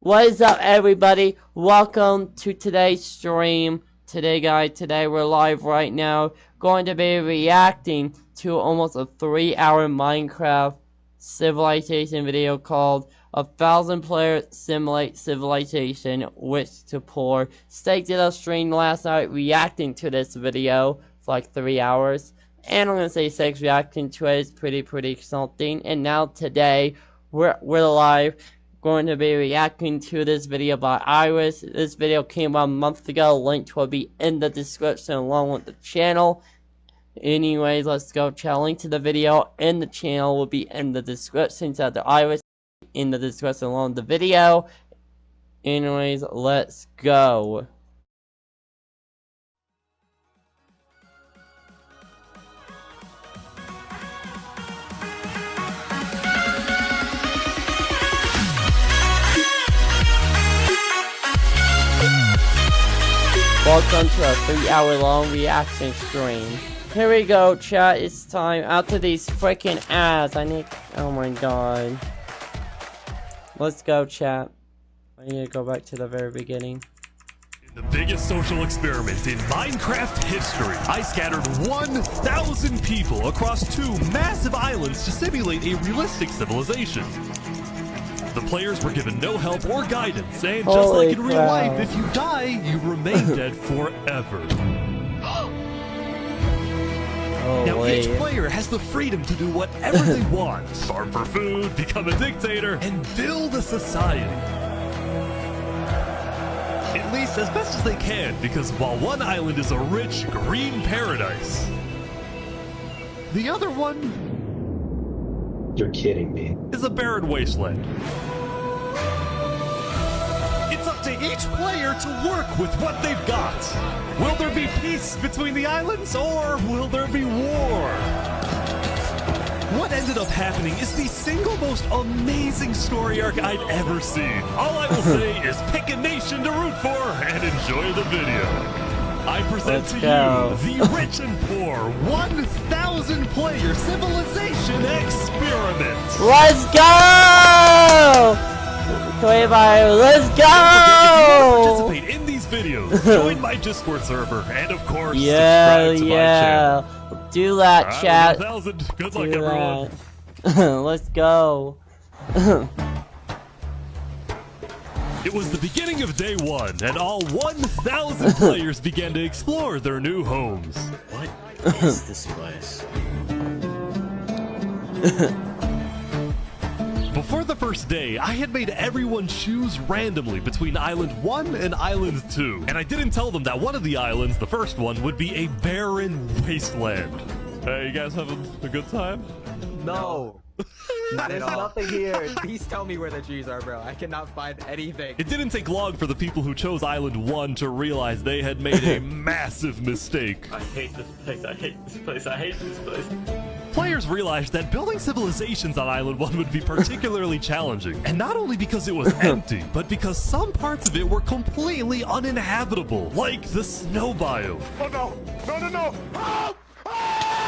What is up, everybody? Welcome to today's stream. Today we're live right now. Going to be reacting to almost a 3-hour Minecraft Civilization video called 1,000-Player Simulate Civilization Which to Pour. Steak did a stream last night reacting to this video for like 3 hours. And I'm gonna say Steak's reacting to it is pretty something. And now today we're live. Going to be reacting to this video by Iris. This video came out a month ago. Link will be in the description along with the channel. Anyways, let's go. Link to the video and the channel will be in the description. So the Iris in the description along with the video. Anyways, let's go. Welcome to a 3-hour long reaction stream. Here we go, chat. It's time. After these freaking ads, oh my god. Let's go, chat. I need to go back to the very beginning. In the biggest social experiment in Minecraft history, I scattered 1,000 people across 2 massive islands to simulate a realistic civilization. The players were given no help or guidance, and just like in real life, if you die, you remain dead forever. Now, each player has the freedom to do whatever they want. Farm for food, become a dictator, and build a society. At least as best as they can, because while one island is a rich, green paradise, the other one... You're kidding me. ...is a barren wasteland. It's up to each player to work with what they've got. Will there be peace between the islands, or will there be war? What ended up happening is the single most amazing story arc I've ever seen. All I will say is pick a nation to root for and enjoy the video. I present to you the Rich and Poor 1,000 player civilization experiment. Let's go! Let's go! Participate in these videos. Join my Discord server, and of course, subscribe to my channel. Do that, chat. 1,000. Good luck, everyone. Let's go. It was the beginning of day 1, and all 1,000 players began to explore their new homes. What is this place? Before the first day, I had made everyone choose randomly between Island 1 and Island 2. And I didn't tell them that one of the islands, the first one, would be a barren wasteland. Hey, you guys having a good time? No. There's nothing here. Please tell me where the trees are, bro. I cannot find anything. It didn't take long for the people who chose Island 1 to realize they had made a massive mistake. I hate this place. I hate this place. I hate this place. Players realized that building civilizations on Island 1 would be particularly challenging. And not only because it was empty, but because some parts of it were completely uninhabitable, like the snow biome. Oh no! No, no, no! Oh!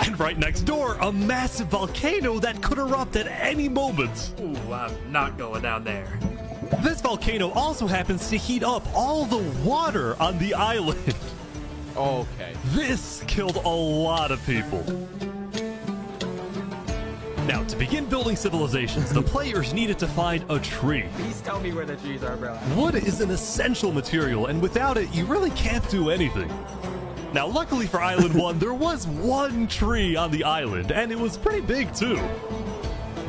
And right next door, a massive volcano that could erupt at any moment. Ooh, I'm not going down there. This volcano also happens to heat up all the water on the island. Okay. This killed a lot of people. Now, to begin building civilizations, the players needed to find a tree. Please tell me where the trees are, bro. Wood is an essential material, and without it, you really can't do anything. Now, luckily for Island 1, there was one tree on the island, and it was pretty big too.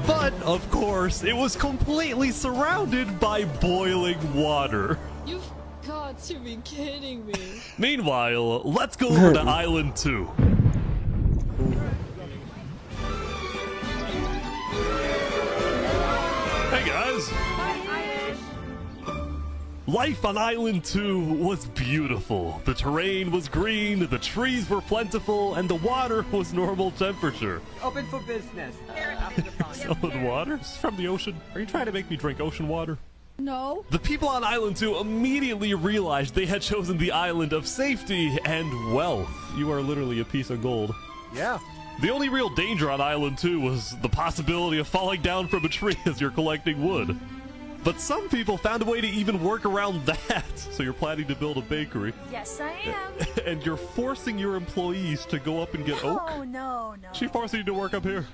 But, of course, it was completely surrounded by boiling water. You've got to be kidding me. Meanwhile, let's go over to Island 2. Hey guys! Life on Island 2 was beautiful. The terrain was green, the trees were plentiful, and the water was normal temperature. Open for business. Selling water? It's from the ocean. Are you trying to make me drink ocean water? No. The people on Island 2 immediately realized they had chosen the island of safety and wealth. You are literally a piece of gold. Yeah. The only real danger on Island 2 was the possibility of falling down from a tree as you're collecting wood. But some people found a way to even work around that. So you're planning to build a bakery. Yes, I am. And you're forcing your employees to go up and get oak? Oh, no. She forcing you to work up here.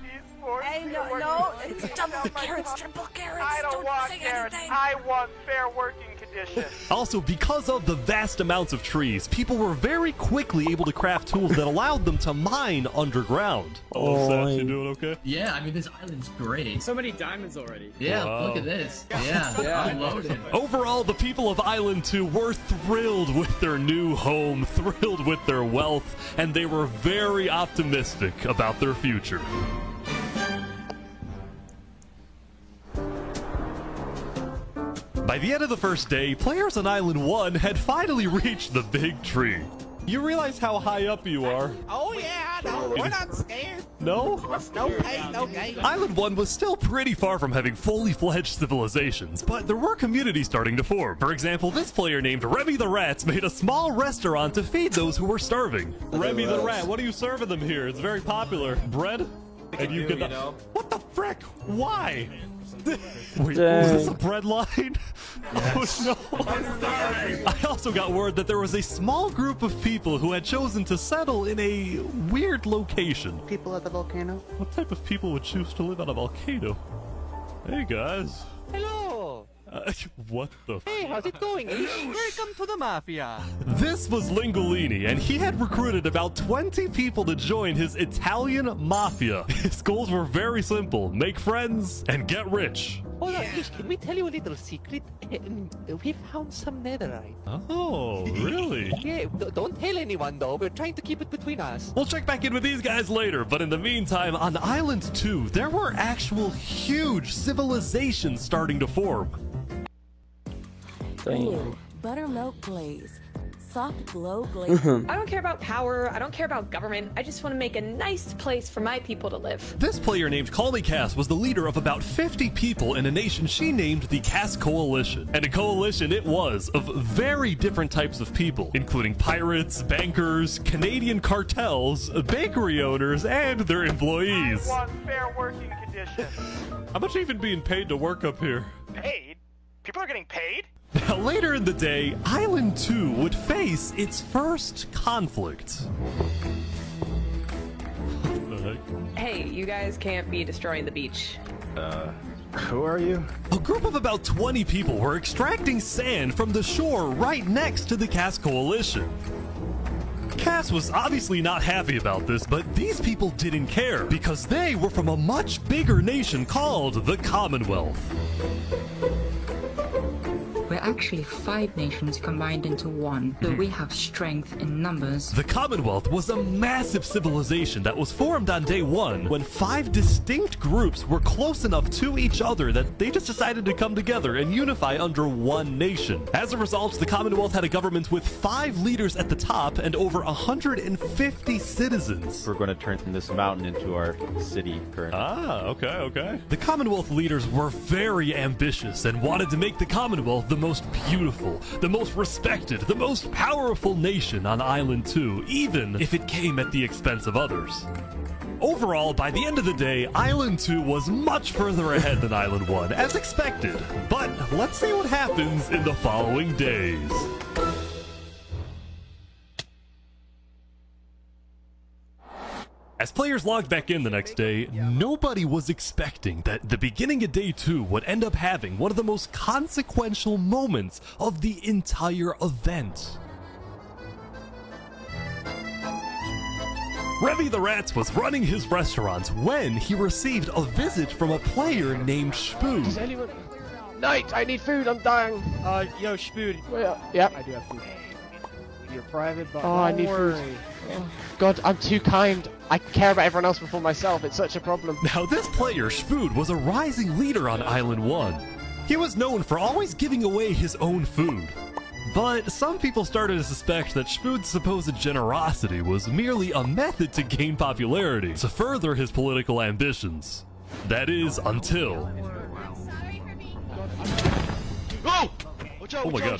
Hey, no, it's double carrots, triple carrots. I don't want say carrots. anything. I want fair working conditions. Also, because of the vast amounts of trees, people were very quickly able to craft tools that allowed them to mine underground. Oh, Sash, you doing okay? Yeah, I mean, this island's great. So many diamonds already. Yeah, Wow. look at this. Yeah, I'm loaded. Overall, the people of Island 2 were thrilled with their new home, thrilled with their wealth, and they were very optimistic about their future. By the end of the first day, players on Island 1 had finally reached the big tree. You realize how high up you are? Oh yeah, no, we're not scared. No? No pain, no gain. Island 1 was still pretty far from having fully fledged civilizations, but there were communities starting to form. For example, this player named Remy the Rats made a small restaurant to feed those who were starving. Remy the Rat, what are you serving them here? It's very popular. Bread? And you can... What the frick? Why? Wait, was this a bread line? Yes. Oh no! I also got word that there was a small group of people who had chosen to settle in a weird location. People at the volcano? What type of people would choose to live on a volcano? Hey guys. Hello. What the? Hey, how's it going? Welcome to the mafia. This was Lingolini, and he had recruited about 20 people to join his Italian mafia. His goals were very simple: make friends and get rich. Hold on, can we tell you a little secret? We found some netherite. Oh, really? Yeah, don't tell anyone though. We're trying to keep it between us. We'll check back in with these guys later, but in the meantime, on Island 2, there were actual huge civilizations starting to form. Damn. Buttermilk glaze. Soft glow glaze. I don't care about power. I don't care about government. I just want to make a nice place for my people to live. This player named Call Me Cass was the leader of about 50 people in a nation she named the Cass Coalition. And a coalition it was of very different types of people, including pirates, bankers, Canadian cartels, bakery owners, and their employees. I want fair working conditions. How much are you even being paid to work up here? Paid? People are getting paid? Now, later in the day, Island 2 would face its first conflict. What the heck? Hey, you guys can't be destroying the beach. Who are you? A group of about 20 people were extracting sand from the shore right next to the Cass Coalition. Cass was obviously not happy about this, but these people didn't care because they were from a much bigger nation called the Commonwealth. We're actually 5 nations combined into one, so we have strength in numbers. The Commonwealth was a massive civilization that was formed on day 1 when 5 distinct groups were close enough to each other that they just decided to come together and unify under one nation. As a result, the Commonwealth had a government with 5 leaders at the top and over 150 citizens. We're going to turn this mountain into our city currently. Ah, okay. The Commonwealth leaders were very ambitious and wanted to make the Commonwealth the most beautiful, the most respected, the most powerful nation on Island 2, even if it came at the expense of others. Overall, by the end of the day, Island 2 was much further ahead than Island 1, as expected. But let's see what happens in the following days. As players logged back in the next day, nobody was expecting that the beginning of day 2 would end up having one of the most consequential moments of the entire event. Remy the Rats was running his restaurant when he received a visit from a player named Spood. Does anyone... Knight, I need food, I'm dying. Yo, Spood. Well, yep. I do have food. You're private, but Oh, I need food. Oh, God, I'm too kind. I care about everyone else before myself. It's such a problem. Now, this player, Spood, was a rising leader on Island 1. He was known for always giving away his own food. But some people started to suspect that Spood's supposed generosity was merely a method to gain popularity, to further his political ambitions. That is, until... Oh! Watch out, Oh my God.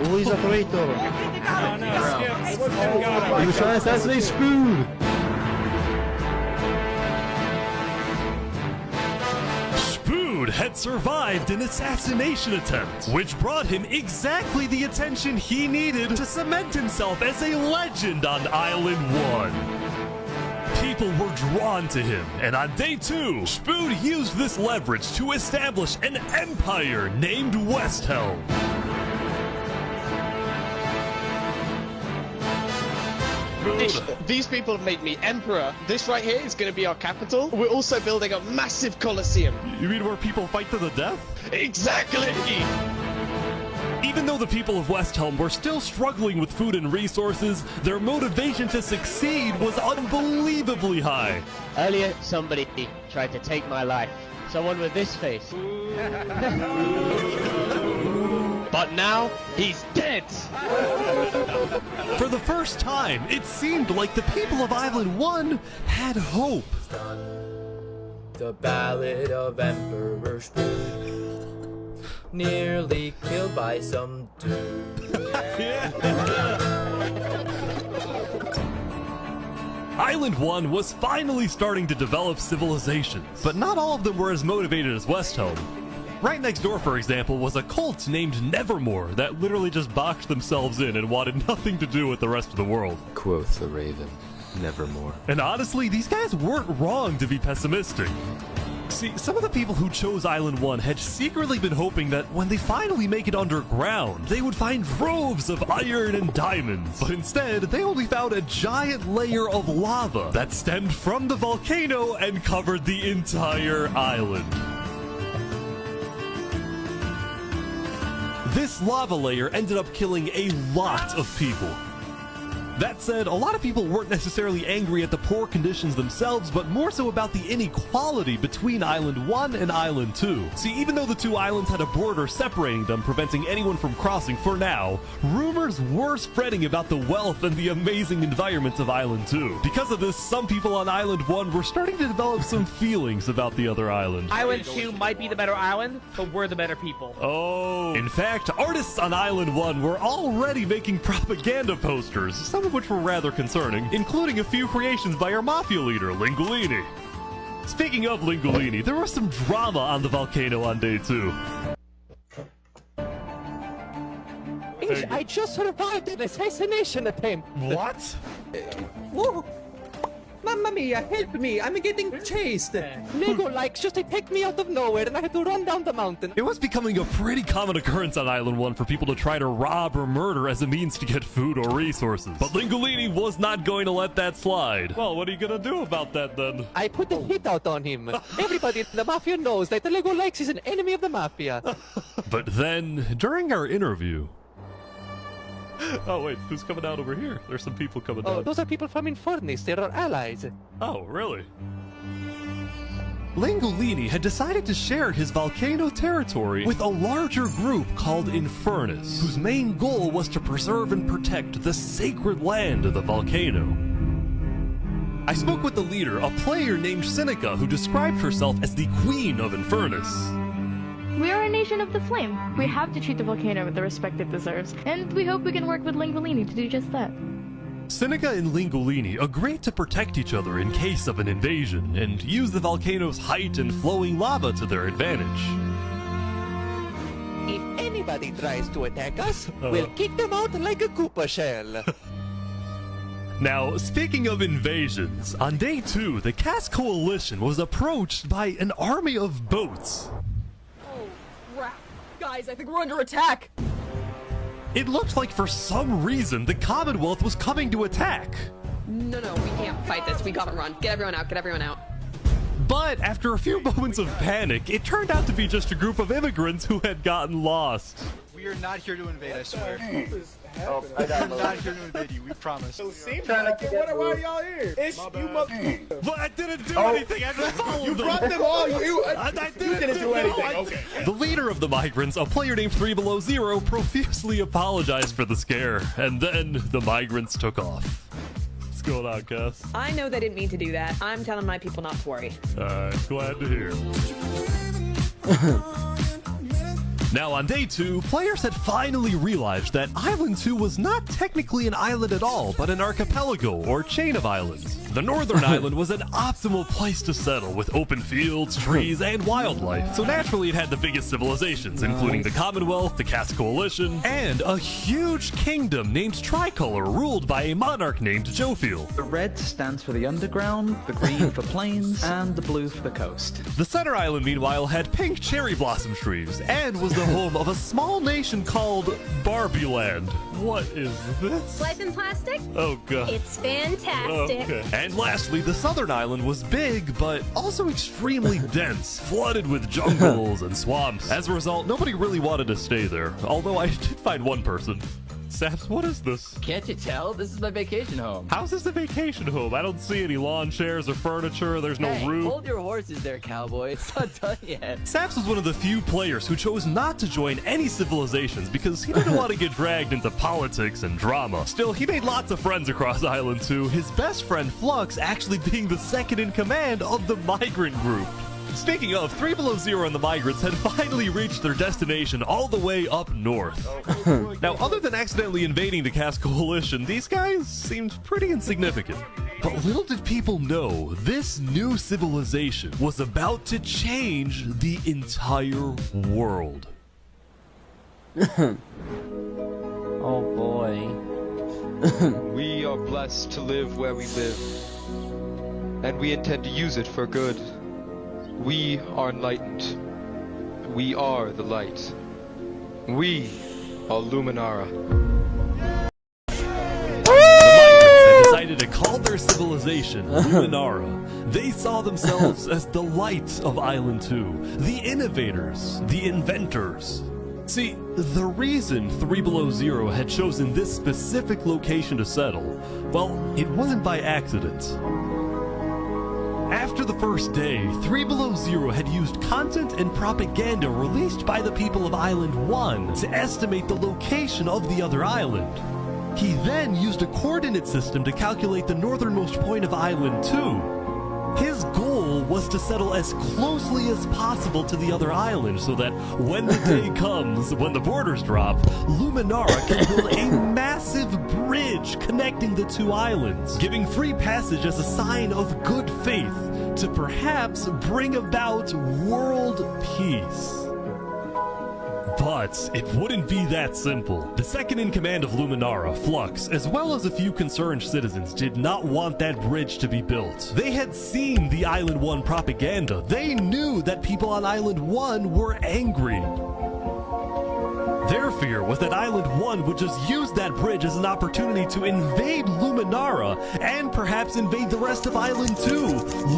Oh, he's a traitor. He was trying to assassinate Spood. had survived an assassination attempt, which brought him exactly the attention he needed to cement himself as a legend on Island 1. People were drawn to him, and on day 2, Spood used this leverage to establish an empire named Westhelm. These people have made me emperor. This right here is going to be our capital. We're also building a massive coliseum. You mean where people fight to the death? Exactly! Even though the people of Westhelm were still struggling with food and resources, their motivation to succeed was unbelievably high. Earlier, somebody tried to take my life. Someone with this face. But now, he's dead! For the first time, it seemed like the people of Island 1 had hope. The Ballad of Emperor Spood, nearly killed by some dude. Island 1 was finally starting to develop civilizations, but not all of them were as motivated as Westhelm. Right next door, for example, was a cult named Nevermore that literally just boxed themselves in and wanted nothing to do with the rest of the world. Quoth the raven, nevermore. And honestly, these guys weren't wrong to be pessimistic. See, some of the people who chose Island 1 had secretly been hoping that when they finally make it underground, they would find troves of iron and diamonds. But instead, they only found a giant layer of lava that stemmed from the volcano and covered the entire island. This lava layer ended up killing a lot of people. That said, a lot of people weren't necessarily angry at the poor conditions themselves, but more so about the inequality between Island 1 and Island 2. See, even though the two islands had a border separating them, preventing anyone from crossing for now, rumors were spreading about the wealth and the amazing environment of Island 2. Because of this, some people on Island 1 were starting to develop some feelings about the other island. Island 2 might be the better island, but we're the better people. Oh. In fact, artists on Island 1 were already making propaganda posters, some of which were rather concerning, including a few creations by our mafia leader, Lingolini. Speaking of Lingolini, there was some drama on the volcano on day 2. I just survived an assassination attempt. What? Whoa! Mamma mia, help me! I'm getting chased! Lego likes just attacked me out of nowhere and I had to run down the mountain. It was becoming a pretty common occurrence on Island 1 for people to try to rob or murder as a means to get food or resources. But Lingolini was not going to let that slide. Well, what are you gonna do about that then? I put a hit out on him. Everybody in the Mafia knows that the Lego likes is an enemy of the Mafia. But then, during our interview... Oh wait, who's coming out over here? There's some people coming down. Oh, those are people from Infernus. They're our allies. Oh, really? Lingolini had decided to share his volcano territory with a larger group called Infernus, whose main goal was to preserve and protect the sacred land of the volcano. I spoke with the leader, a player named Seneca, who described herself as the Queen of Infernus. We are a nation of the flame. We have to treat the volcano with the respect it deserves, and we hope we can work with Lingolini to do just that. Seneca and Lingolini agreed to protect each other in case of an invasion, and use the volcano's height and flowing lava to their advantage. If anybody tries to attack us, we'll kick them out like a Koopa shell. Now, speaking of invasions, on day 2, the Cass Coalition was approached by an army of boats. Guys, I think we're under attack! It looked like for some reason the Commonwealth was coming to attack. No, we can't fight this. We gotta run. Get everyone out. But after a few moments of panic, it turned out to be just a group of immigrants who had gotten lost. We are not here to invade, I swear. Oh, We're not here to invade you, we promise. Why are y'all here? It's you mother. But I didn't do anything. I just followed You them. brought them all. You didn't do anything. Okay. The leader of the migrants, a player named 3 Below Zero, profusely apologized for the scare, and then the migrants took off. What's going on, Cass? I know they didn't mean to do that. I'm telling my people not to worry. Glad to hear. Now, on day 2, players had finally realized that Island 2 was not technically an island at all, but an archipelago, or chain of islands. The northern island was an optimal place to settle with open fields, trees, and wildlife. So naturally it had the biggest civilizations, including the Commonwealth, the Caste Coalition, and a huge kingdom named Tricolor ruled by a monarch named Jophiel. The red stands for the underground, the green for plains, and the blue for the coast. The center island, meanwhile, had pink cherry blossom trees and was the home of a small nation called Barbieland. What is this? Life in plastic? Oh god. It's fantastic. Okay. And lastly, the southern island was big, but also extremely dense, flooded with jungles and swamps. As a result, nobody really wanted to stay there, although I did find one person. Saps, what is this? Can't you tell? This is my vacation home. How's this a vacation home? I don't see any lawn chairs or furniture. There's no Hey, roof. hold your horses there, cowboy. It's not done yet. Saps was one of the few players who chose not to join any civilizations because he didn't want to get dragged into politics and drama. Still, he made lots of friends across Island 2, his best friend Flux actually being the second in command of the migrant group. Speaking of, 3 Below Zero and the migrants had finally reached their destination all the way up north. Now, other than accidentally invading the Caste Coalition, these guys seemed pretty insignificant. But little did people know, this new civilization was about to change the entire world. Oh boy. We are blessed to live where we live, and we intend to use it for good. We are enlightened. We are the light. We are Luminara. The migrants had decided to call their civilization Luminara. They saw themselves as the light of Island 2, the innovators, the inventors. See, the reason 3 Below Zero had chosen this specific location to settle, well, it wasn't by accident. After the first day, 3 Below Zero had used content and propaganda released by the people of Island 1 to estimate the location of the other island. He then used a coordinate system to calculate the northernmost point of Island 2. His goal was to settle as closely as possible to the other island so that when the day comes, when the borders drop, Luminara can build a massive bridge connecting the two islands, giving free passage as a sign of good faith to perhaps bring about world peace. But it wouldn't be that simple. The second in command of Luminara, Flux, as well as a few concerned citizens, did not want that bridge to be built. They had seen the Island 1 propaganda. They knew that people on Island 1 were angry. Their fear was that Island 1 would just use that bridge as an opportunity to invade Luminara and perhaps invade the rest of Island 2,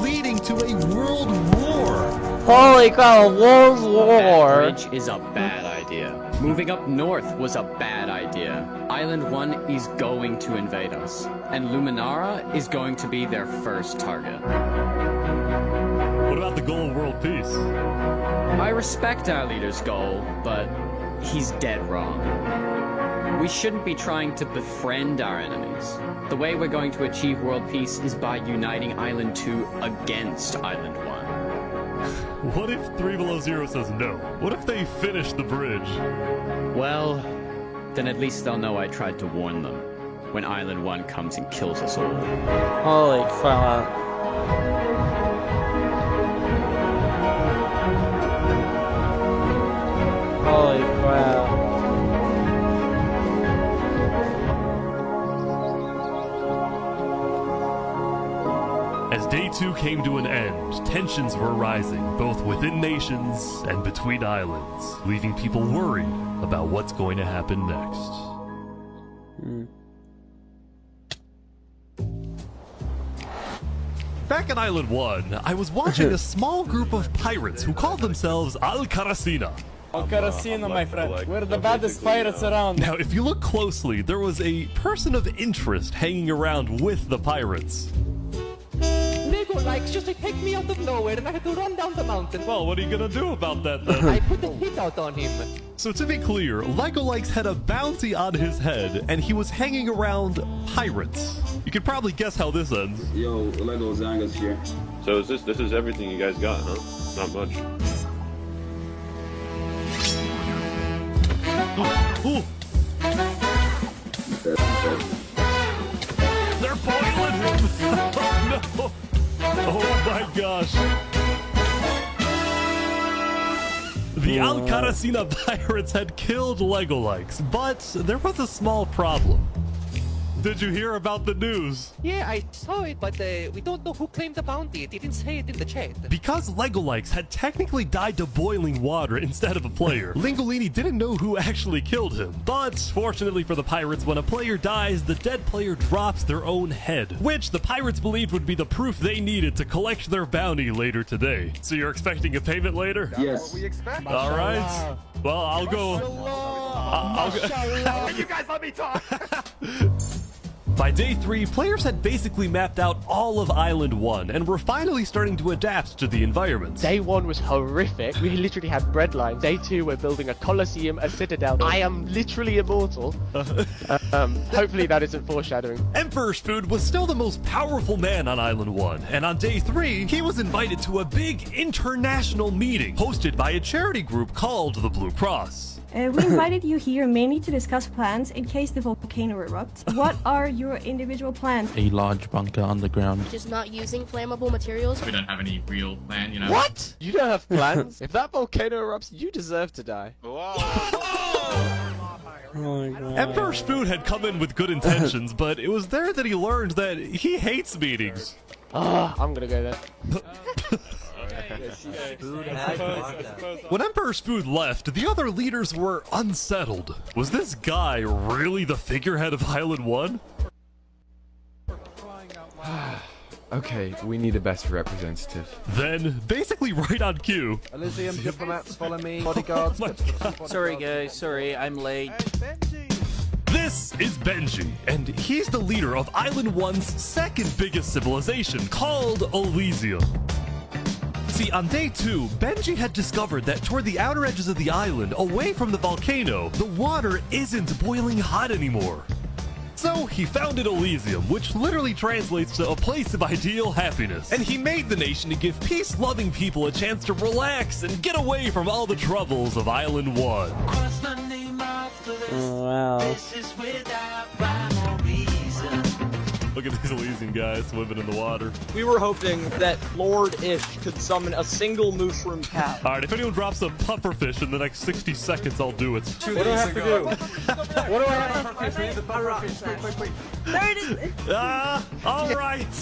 leading to a world war. Holy cow, World War! That bridge is a bad idea. Moving up north was a bad idea. Island 1 is going to invade us, and Luminara is going to be their first target. What about the goal of world peace? I respect our leader's goal, but he's dead wrong. We shouldn't be trying to befriend our enemies. The way we're going to achieve world peace is by uniting Island 2 against Island 1. What if 3 Below Zero says no? What if they finish the bridge? Well, then at least they'll know I tried to warn them when Island 1 comes and kills us all. Holy crap. Holy crap. As Day 2 came to an end, tensions were rising, both within nations and between islands, leaving people worried about what's going to happen next. Back on Island 1, I was watching a small group of pirates who called themselves Al-Karasina. Al-Karasina, my friend. We're the baddest pirates around. Now, if you look closely, there was a person of interest hanging around with the pirates. Lego likes just to take me out of nowhere and I had to run down the mountain. Well, what are you gonna do about that then? I put a hit out on him. So to be clear, Lego Likes had a bounty on his head and he was hanging around pirates. You could probably guess how this ends. Yo, Lego Zanga's here. So is this is everything you guys got, huh? Not much. Ooh. They're boiling him! Oh, Oh my gosh. The Al-Karasina pirates had killed Legolikes, but there was a small problem. Did you hear about the news? Yeah, I saw it, but we don't know who claimed the bounty. It didn't say it in the chat. Because Legolikes had technically died to boiling water instead of a player, Lingolini didn't know who actually killed him. But fortunately for the pirates, when a player dies, the dead player drops their own head, which the pirates believed would be the proof they needed to collect their bounty later today. So you're expecting a payment later? Yes. All right. Well, I'll go. I'll go. You guys let me talk. By day 3, players had basically mapped out all of Island 1 and were finally starting to adapt to the environment. Day 1 was horrific. We literally had bread lines. Day 2, we're building a coliseum, a citadel. I am literally immortal. Hopefully that isn't foreshadowing. Emperor's Food was still the most powerful man on Island 1, and on day 3, he was invited to a big international meeting hosted by a charity group called the Blue Cross. We invited you here mainly to discuss plans in case the volcano erupts. What are your individual plans? A large bunker underground. Just not using flammable materials. We don't have any real plan, you know. What? You don't have plans? If that volcano erupts, you deserve to die. Oh my God. Emperor's Food had come in with good intentions, but it was there that he learned that he hates meetings. I'm gonna go there. When Emperor's Food left, the other leaders were unsettled. Was this guy really the figurehead of Island 1? Okay, we need a better representative. Then, basically right on cue. Elysium diplomats follow me. Bodyguards. Sorry guys, sorry, I'm late. This is Benji, and he's the leader of Island 1's second biggest civilization, called Elysium. See, on day 2, Benji had discovered that toward the outer edges of the island, away from the volcano, the water isn't boiling hot anymore. So he founded Elysium, which literally translates to a place of ideal happiness. And he made the nation to give peace-loving people a chance to relax and get away from all the troubles of Island 1. Oh, wow. Look at these Elysian guys swimming in the water. We were hoping that Lord Ish could summon a single mushroom cow. Alright, if anyone drops a pufferfish in the next 60 seconds, I'll do it. What do I have to do? What do I have to do? We need the pufferfish. Quick. There it is! Alright!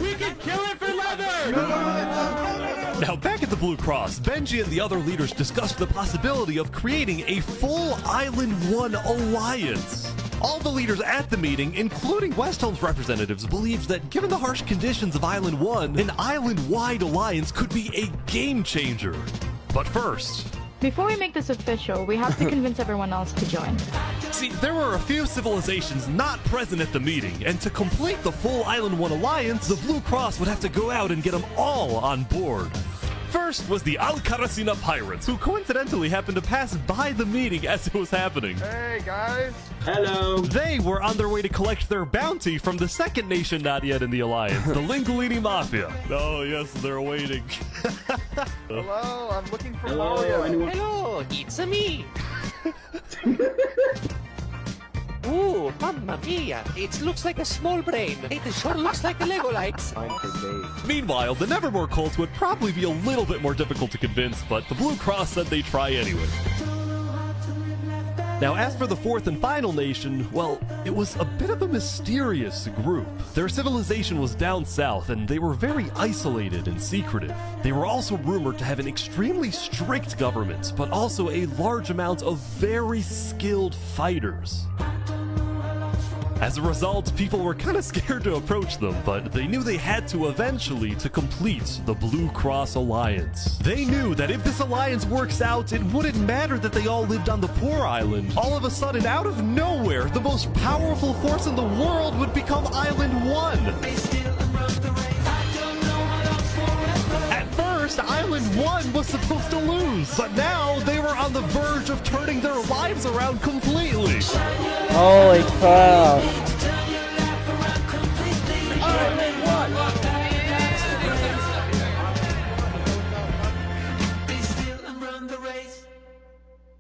We can kill it for leather! Now, back at the Blue Cross, Benji and the other leaders discussed the possibility of creating a full Island 1 alliance. All the leaders at the meeting, including Westholme's representatives, believed that given the harsh conditions of Island 1, an island-wide alliance could be a game changer. But first... Before we make this official, we have to convince everyone else to join. See, there were a few civilizations not present at the meeting, and to complete the full Island 1 alliance, the Blue Cross would have to go out and get them all on board. First was the Al-Karasina pirates, who coincidentally happened to pass by the meeting as it was happening. Hey, guys. Hello. They were on their way to collect their bounty from the second nation not yet in the alliance, the Lingolini Mafia. Oh, yes, they're waiting. Hello, I'm looking for Hello, Mario. anyone? Hello, it's me. Ooh, mamma mia! It looks like a small brain. It sure looks like a Legolikes. Meanwhile, the Nevermore cults would probably be a little bit more difficult to convince, but the Blue Cross said they'd try anyway. Now, as for the fourth and final nation, well, it was a bit of a mysterious group. Their civilization was down south, and they were very isolated and secretive. They were also rumored to have an extremely strict government, but also a large amount of very skilled fighters. As a result, people were kind of scared to approach them, but they knew they had to eventually to complete the Blue Cross Alliance. They knew that if this alliance works out, it wouldn't matter that they all lived on the poor island. All of a sudden, out of nowhere, the most powerful force in the world would become Island 1. At first, Island 1 was supposed to lose, but now they were on the verge of turning their lives around completely. Holy crap.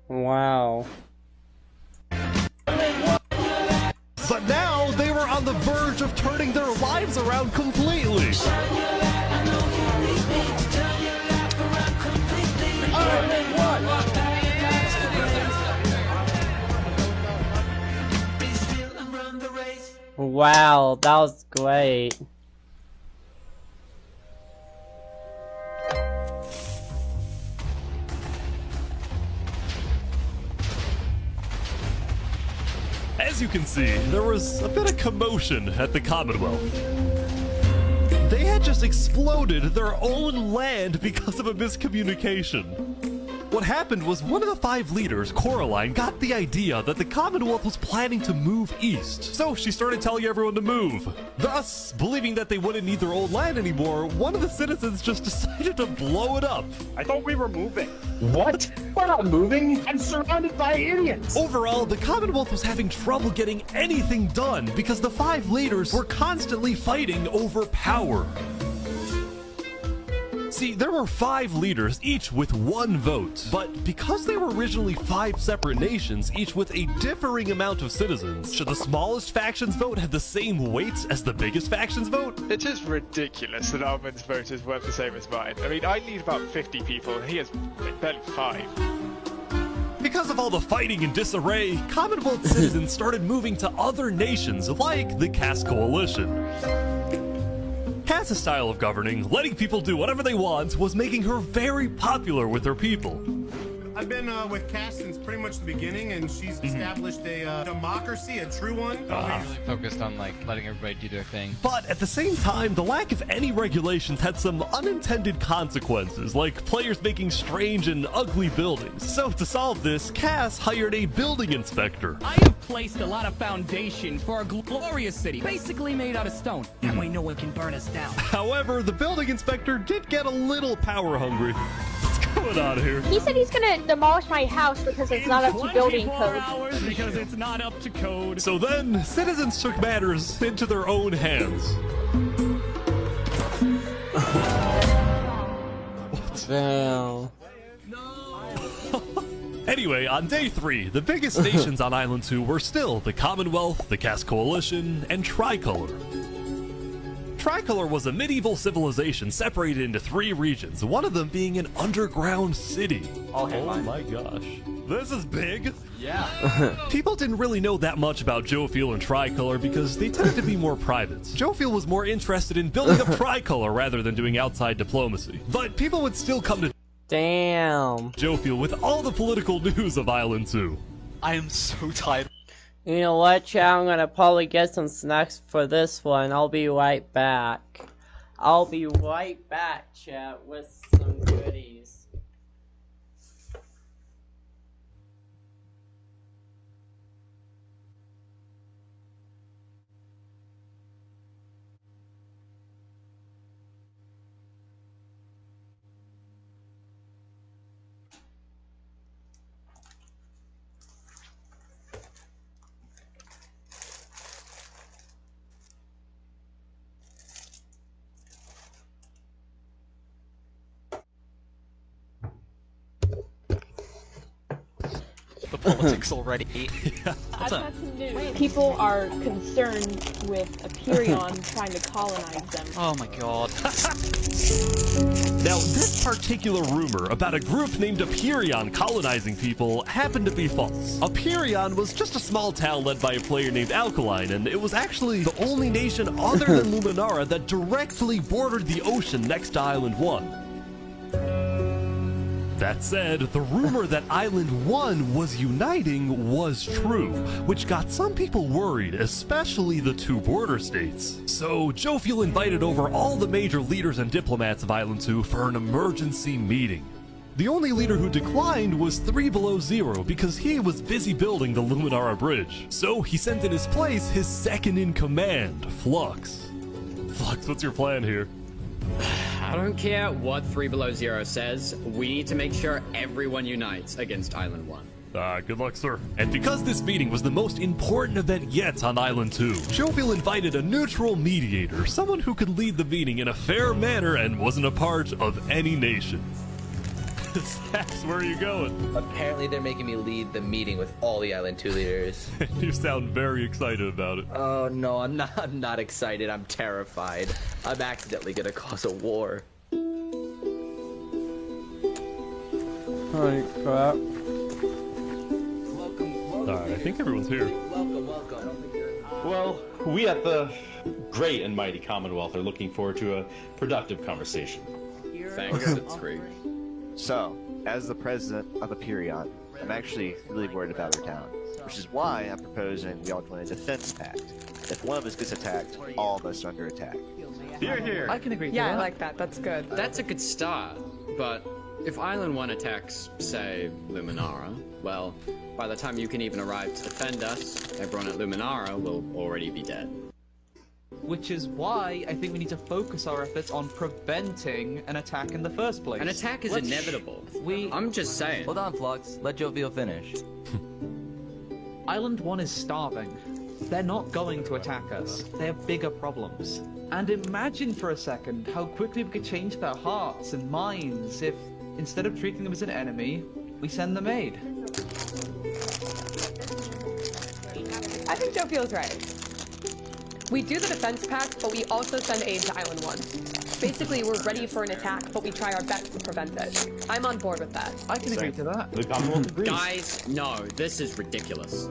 Wow. But now, on the verge of turning their lives around completely. Wow, that was great. As you can see, there was a bit of commotion at the Commonwealth. They had just exploded their own land because of a miscommunication. What happened was one of the 5 leaders, Coraline, got the idea that the Commonwealth was planning to move east. So she started telling everyone to move. Thus, believing that they wouldn't need their old land anymore, one of the citizens just decided to blow it up. I thought we were moving. What? We're not moving. I'm surrounded by idiots. Overall, the Commonwealth was having trouble getting anything done because the 5 leaders were constantly fighting over power. See, there were 5 leaders, each with 1 vote. But because they were originally 5 separate nations, each with a differing amount of citizens, should the smallest faction's vote have the same weight as the biggest faction's vote? It's just ridiculous that Armin's vote is worth the same as mine. I mean, I need about 50 people, and he has barely 5. Because of all the fighting and disarray, Commonwealth citizens started moving to other nations like the Cass Coalition. Cass's style of governing, letting people do whatever they want, was making her very popular with her people. I've been with Cass since pretty much the beginning, and she's established a democracy, a true one. Really focused on like letting everybody do their thing. But at the same time, the lack of any regulations had some unintended consequences, like players making strange and ugly buildings. So to solve this, Cass hired a building inspector. I have placed a lot of foundation for a glorious city, basically made out of stone. That way no one can burn us down. However, the building inspector did get a little power hungry. What's going on here? He said he's gonna demolish my house because it's not up to building code. Because it's not up to code. So then, citizens took matters into their own hands. What? Damn. Anyway, on day 3, the biggest nations on Island 2 were still the Commonwealth, the Cass Coalition, and Tricolor. Tricolor was a medieval civilization separated into 3 regions, one of them being an underground city. Oh my gosh. This is big. Yeah. People didn't really know that much about Jofiel and Tricolor because they tended to be more private. Jofiel was more interested in building up Tricolor rather than doing outside diplomacy. But people would still come to Jofiel with all the political news of Island 2. I am so tired. You know what, chat? I'm gonna probably get some snacks for this one. I'll be right back. I'll be right back, chat, with some goodies. The politics already. I've got some news. People are concerned with Aperion trying to colonize them. Oh my god. Now, this particular rumor about a group named Aperion colonizing people happened to be false. Aperion was just a small town led by a player named Alkaline, and it was actually the only nation other than Luminara that directly bordered the ocean next to Island 1. That said, the rumor that Island 1 was uniting was true, which got some people worried, especially the 2 border states. So Jofiel invited over all the major leaders and diplomats of Island 2 for an emergency meeting. The only leader who declined was 3 Below Zero because he was busy building the Luminara Bridge. So he sent in his place his second-in-command, Flux. Flux, what's your plan here? I don't care what 3 Below Zero says, we need to make sure everyone unites against Island 1. Good luck, sir. And because this meeting was the most important event yet on Island 2, Jofiel invited a neutral mediator, someone who could lead the meeting in a fair manner and wasn't a part of any nation. Saps, where are you going? Apparently they're making me lead the meeting with all the Island 2 leaders. You sound very excited about it. Oh no, I'm not excited. I'm terrified. I'm accidentally gonna cause a war. Holy crap. Alright, I think everyone's here. Welcome. Well, we at the great and mighty Commonwealth are looking forward to a productive conversation. Thanks, it's great. So, as the president of Aperion, I'm actually really worried about our town, which is why I'm proposing we all join a defense pact. If one of us gets attacked, all of us are under attack. Here. I can agree to Yeah, that. I like that. That's good. That's a good start, but if Island 1 attacks, say, Luminara, well, by the time you can even arrive to defend us, everyone at Luminara will already be dead. Which is why I think we need to focus our efforts on preventing an attack in the first place. An attack is inevitable. I'm just saying. Hold on, Flux. Let Jovial finish. Island 1 is starving. They're not going to attack us. They have bigger problems. And imagine for a second how quickly we could change their hearts and minds if, instead of treating them as an enemy, we send them aid. I think Joe feels right. We do the defense pact, but we also send aid to Island 1. Basically, we're ready for an attack, but we try our best to prevent it. I'm on board with that. I can agree to that. The Commonwealth agrees. Guys, no, this is ridiculous.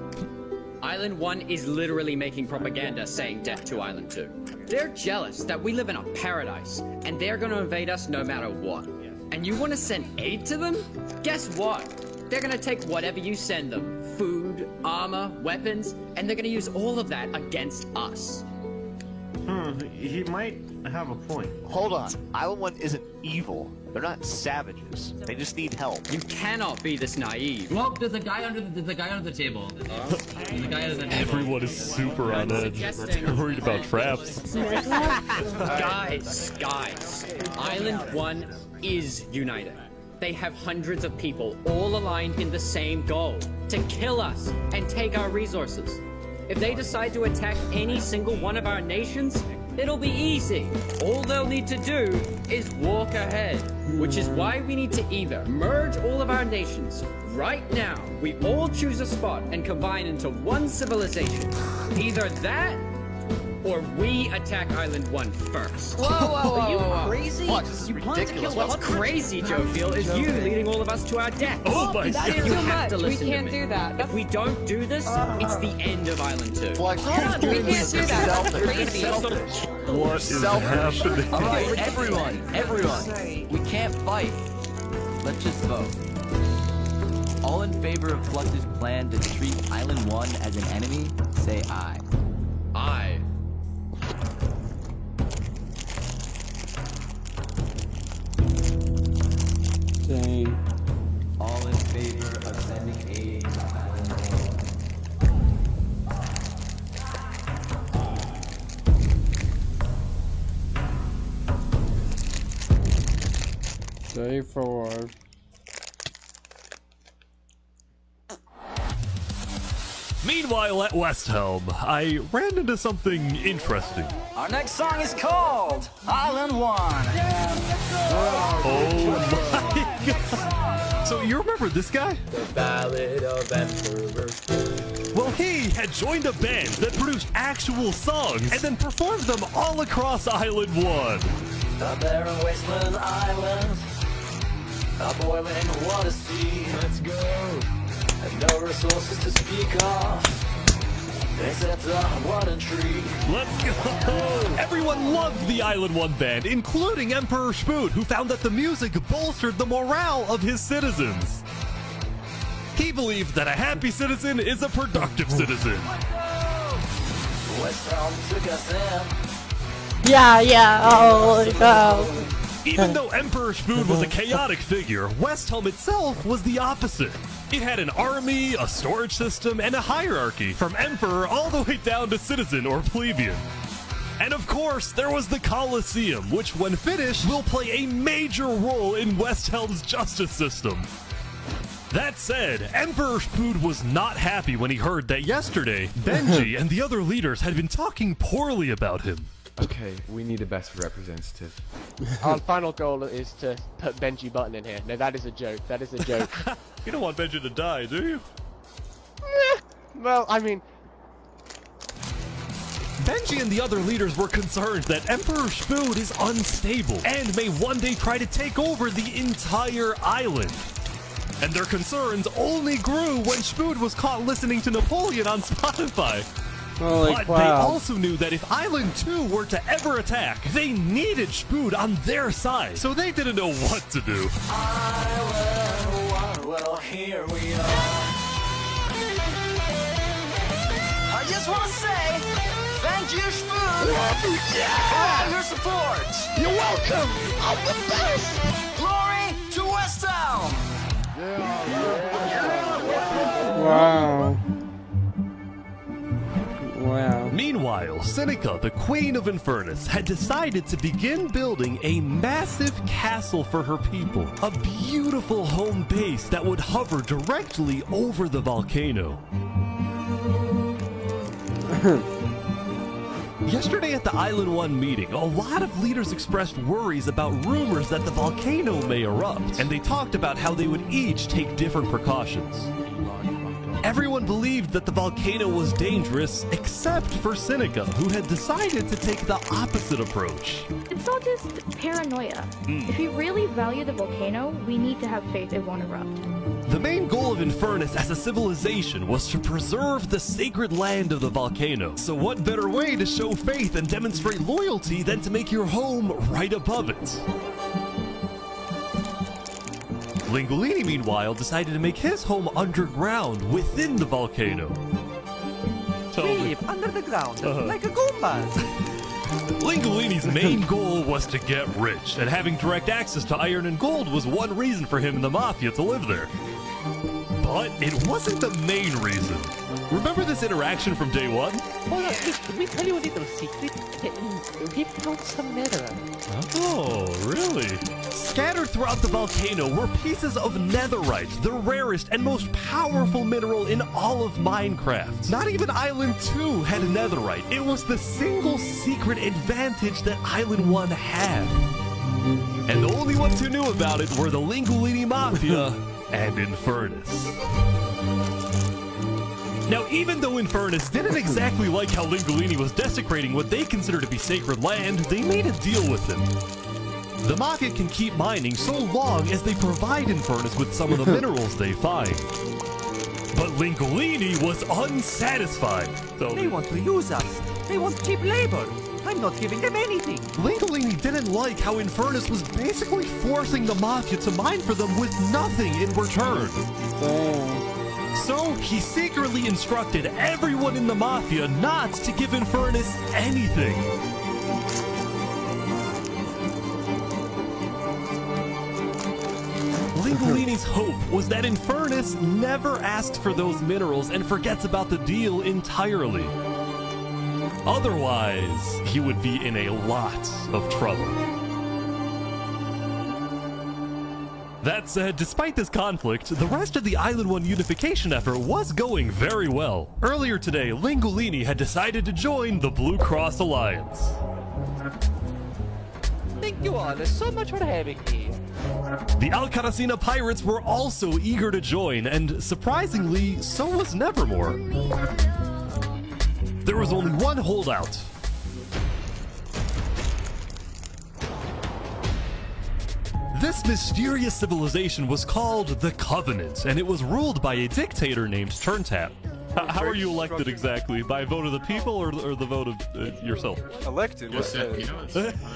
Island 1 is literally making propaganda saying death to Island 2. They're jealous that we live in a paradise, and they're gonna invade us no matter what. And you wanna send aid to them? Guess what? They're gonna take whatever you send them. Food, armor, weapons, and they're gonna use all of that against us. He might have a point. Hold on. Island 1 isn't evil. They're not savages. They just need help. You cannot be this naive. Well, there's a guy under the table. There's a guy under the table. Everyone is super on edge. They're worried about traps. Guys, Island 1 is united. They have hundreds of people all aligned in the same goal, to kill us and take our resources. If they decide to attack any single one of our nations, it'll be easy. All they'll need to do is walk ahead, which is why we need to either merge all of our nations right now. We all choose a spot and combine into one civilization. Either that, or we attack Island 1 first. Are you Crazy? Watch, this is ridiculous. What's crazy, Jovial, is you leading all of us to our death. Oh my That's god. You too have to much. We listen to can't me. do that. If we don't do this, it's the end of Island 2. Flex, We can't do that. That's crazy. What is happening? Alright, everyone. We can't fight. Let's just vote. All in favor of Flux's plan to treat Island 1 as an enemy, say aye. Aye. Dang. All in favor of sending aid to Island 1. Day 4. Meanwhile, at West Helm, I ran into something interesting. Our next song is called Island 1. Oh my god! So you remember this guy? The Ballad of Emperor Spoon. Well, he had joined a band that produced actual songs and then performed them all across Island 1. A barren wasteland island, a boiling water sea. Let's go. And no resources to speak of, except a wooden tree. Let's go! Everyone loved the Island 1 band, including Emperor Spoon, who found that the music bolstered the morale of his citizens. He believed that a happy citizen is a productive citizen. West Helm took us in. Yeah, oh no. Even though Emperor Spoon was a chaotic figure, West Helm itself was the opposite. It had an army, a storage system, and a hierarchy, from Emperor all the way down to citizen or plebeian. And of course, there was the Colosseum, which when finished will play a major role in West Helm's justice system. That said, Emperor Spoon was not happy when he heard that yesterday, Benji and the other leaders had been talking poorly about him. Okay, we need a better representative. Our final goal is to put Benji Button in here. No, that is a joke. That is a joke. You don't want Benji to die, do you? Well, I mean... Benji and the other leaders were concerned that Emperor Spood is unstable and may one day try to take over the entire island. And their concerns only grew when Spood was caught listening to Napoleon on Spotify. Holy But crap. they also knew that if Island 2 were to ever attack, they needed Spood on their side, so they didn't know what to do. Island 1, well, here we are. I just want to say, thank you, Spood, for all your support. You're welcome. I'm the best. Glory to West Town. Wow. Wow. Meanwhile, Seneca, the Queen of Infernus, had decided to begin building a massive castle for her people. A beautiful home base that would hover directly over the volcano. Yesterday at the Island 1 meeting, a lot of leaders expressed worries about rumors that the volcano may erupt, and they talked about how they would each take different precautions. Everyone believed that the volcano was dangerous, except for Seneca, who had decided to take the opposite approach. It's all just paranoia. If we really value the volcano, we need to have faith it won't erupt. The main goal of Infernus as a civilization was to preserve the sacred land of the volcano. So what better way to show faith and demonstrate loyalty than to make your home right above it? Lingolini, meanwhile, decided to make his home underground within the volcano. Deep under the ground, like a Goombas. Lingolini's main goal was to get rich, and having direct access to iron and gold was one reason for him and the Mafia to live there. But it wasn't the main reason. Remember this interaction from day one? Hold on, let me tell you a little secret. We found some netherite. Oh, really? Scattered throughout the volcano were pieces of netherite, the rarest and most powerful mineral in all of Minecraft. Not even Island 2 had netherite. It was the single secret advantage that Island 1 had. And the only ones who knew about it were the Lingolini Mafia and Infernus. Now, even though Infernus didn't exactly like how Lingolini was desecrating what they consider to be sacred land, they made a deal with him. The Mafia can keep mining so long as they provide Infernus with some of the minerals they find. But Lingolini was unsatisfied. They want to use us. They want cheap labor. I'm not giving them anything. Lingolini didn't like how Infernus was basically forcing the Mafia to mine for them with nothing in return. So he secretly instructed everyone in the Mafia not to give Infernus anything. Lingolini's hope was that Infernus never asked for those minerals and forgets about the deal entirely. Otherwise, he would be in a lot of trouble. That said, despite this conflict, the rest of the Island 1 unification effort was going very well. Earlier today, Lingolini had decided to join the Blue Cross Alliance. Thank you all so much for having me. The Alcaracina pirates were also eager to join, and surprisingly, so was Nevermore. There was only one holdout. This mysterious civilization was called the Covenant, and it was ruled by a dictator named Turntap. How are you elected exactly? By a vote of the people or the vote of yourself? Elected?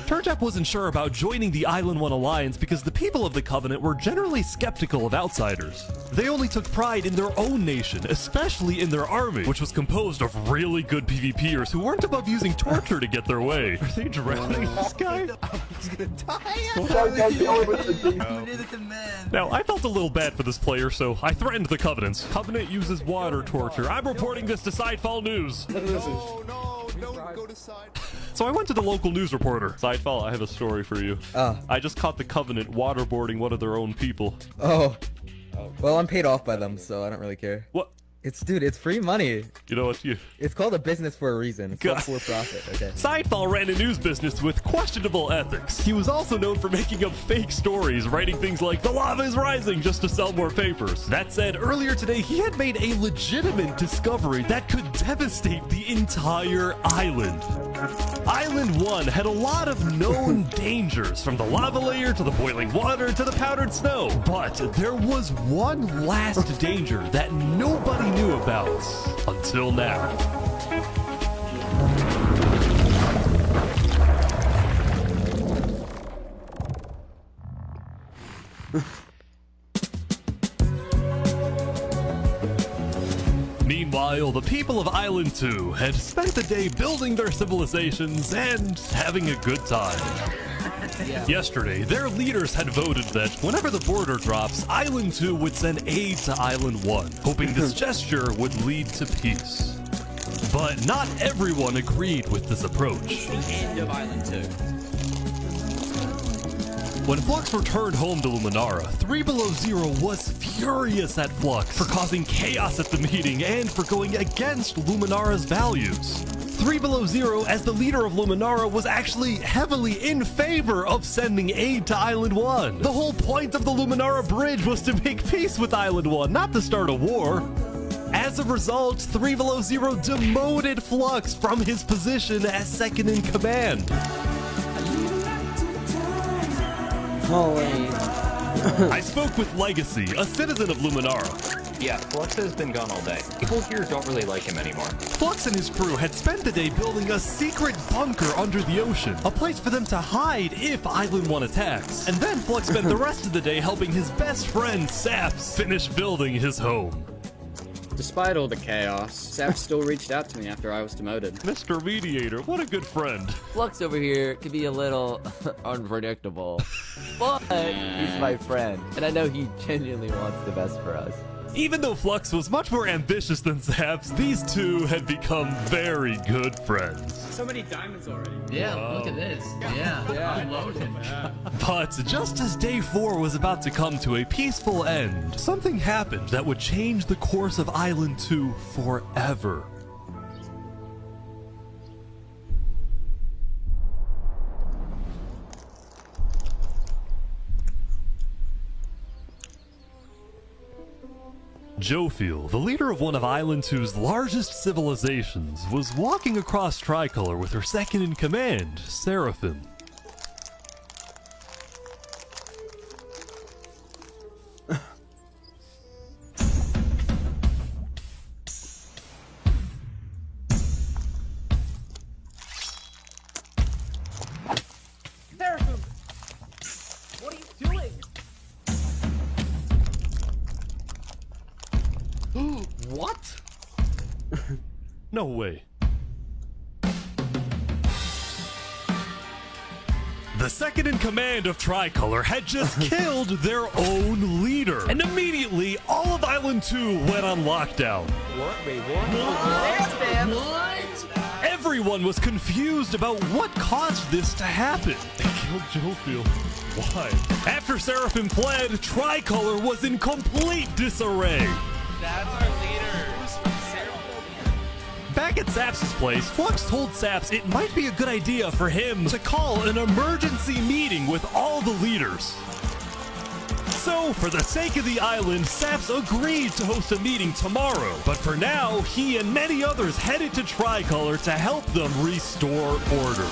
Turntap wasn't sure about joining the Island 1 Alliance because the people of the Covenant were generally skeptical of outsiders. They only took pride in their own nation, especially in their army, which was composed of really good PvPers who weren't above using torture to get their way. Are they drowning this guy? Now, I felt a little bad for this player, so I threatened the Covenant. Covenant uses water torture. I'm reporting this to Sidefall News. No, don't go to Side. So I went to the local news reporter. Sidefall, I have a story for you. I just caught the Covenant waterboarding one of their own people. Oh. Well, I'm paid off by them, so I don't really care. What? Dude, it's free money. You know what? It's called a business for a reason. It's God. not for profit, okay? Seinfeld ran a news business with questionable ethics. He was also known for making up fake stories, writing things like, "The lava is rising," just to sell more papers. That said, earlier today, he had made a legitimate discovery that could devastate the entire island. Island 1 had a lot of known dangers, from the lava layer to the boiling water to the powdered snow. But there was one last danger that nobody knew about until now. Meanwhile, the people of Island 2 had spent the day building their civilizations and having a good time. Yesterday, their leaders had voted that whenever the border drops, Island 2 would send aid to Island 1, hoping this gesture would lead to peace. But not everyone agreed with this approach. The end of Island 2. When Flux returned home to Luminara, 3 Below Zero was furious at Flux for causing chaos at the meeting and for going against Luminara's values. 3 Below Zero, as the leader of Luminara, was actually heavily in favor of sending aid to Island 1. The whole point of the Luminara Bridge was to make peace with Island 1, not to start a war. As a result, 3 Below Zero demoted Flux from his position as second in command. Holy. I spoke with Legacy, a citizen of Luminara. Yeah, Flux has been gone all day. People here don't really like him anymore. Flux and his crew had spent the day building a secret bunker under the ocean, a place for them to hide if Island 1 attacks. And then Flux spent the rest of the day helping his best friend, Saps, finish building his home. Despite all the chaos, Sap still reached out to me after I was demoted. Mr. Mediator, what a good friend. Flux over here can be a little unpredictable, but he's my friend, and I know he genuinely wants the best for us. Even though Flux was much more ambitious than Saps, these two had become very good friends. So many diamonds already. Yeah, Wow. look at this. Yeah, I'm loaded. But just as day 4 was about to come to a peaceful end, something happened that would change the course of Island 2 forever. Jophiel, the leader of one of Island 2's largest civilizations, was walking across Tricolor with her second-in-command, Seraphim. Seraphim! What are you doing? What? No way. The second in command of Tricolor had just killed their own leader. And immediately, all of Island 2 went on lockdown. What? Wait, what? What? Everyone was confused about what caused this to happen. They killed Jophiel. Why? After Seraphim fled, Tricolor was in complete disarray. That's our leader. Back at Saps' place, Flux told Saps it might be a good idea for him to call an emergency meeting with all the leaders. So, for the sake of the island, Saps agreed to host a meeting tomorrow. But for now, he and many others headed to Tricolor to help them restore order.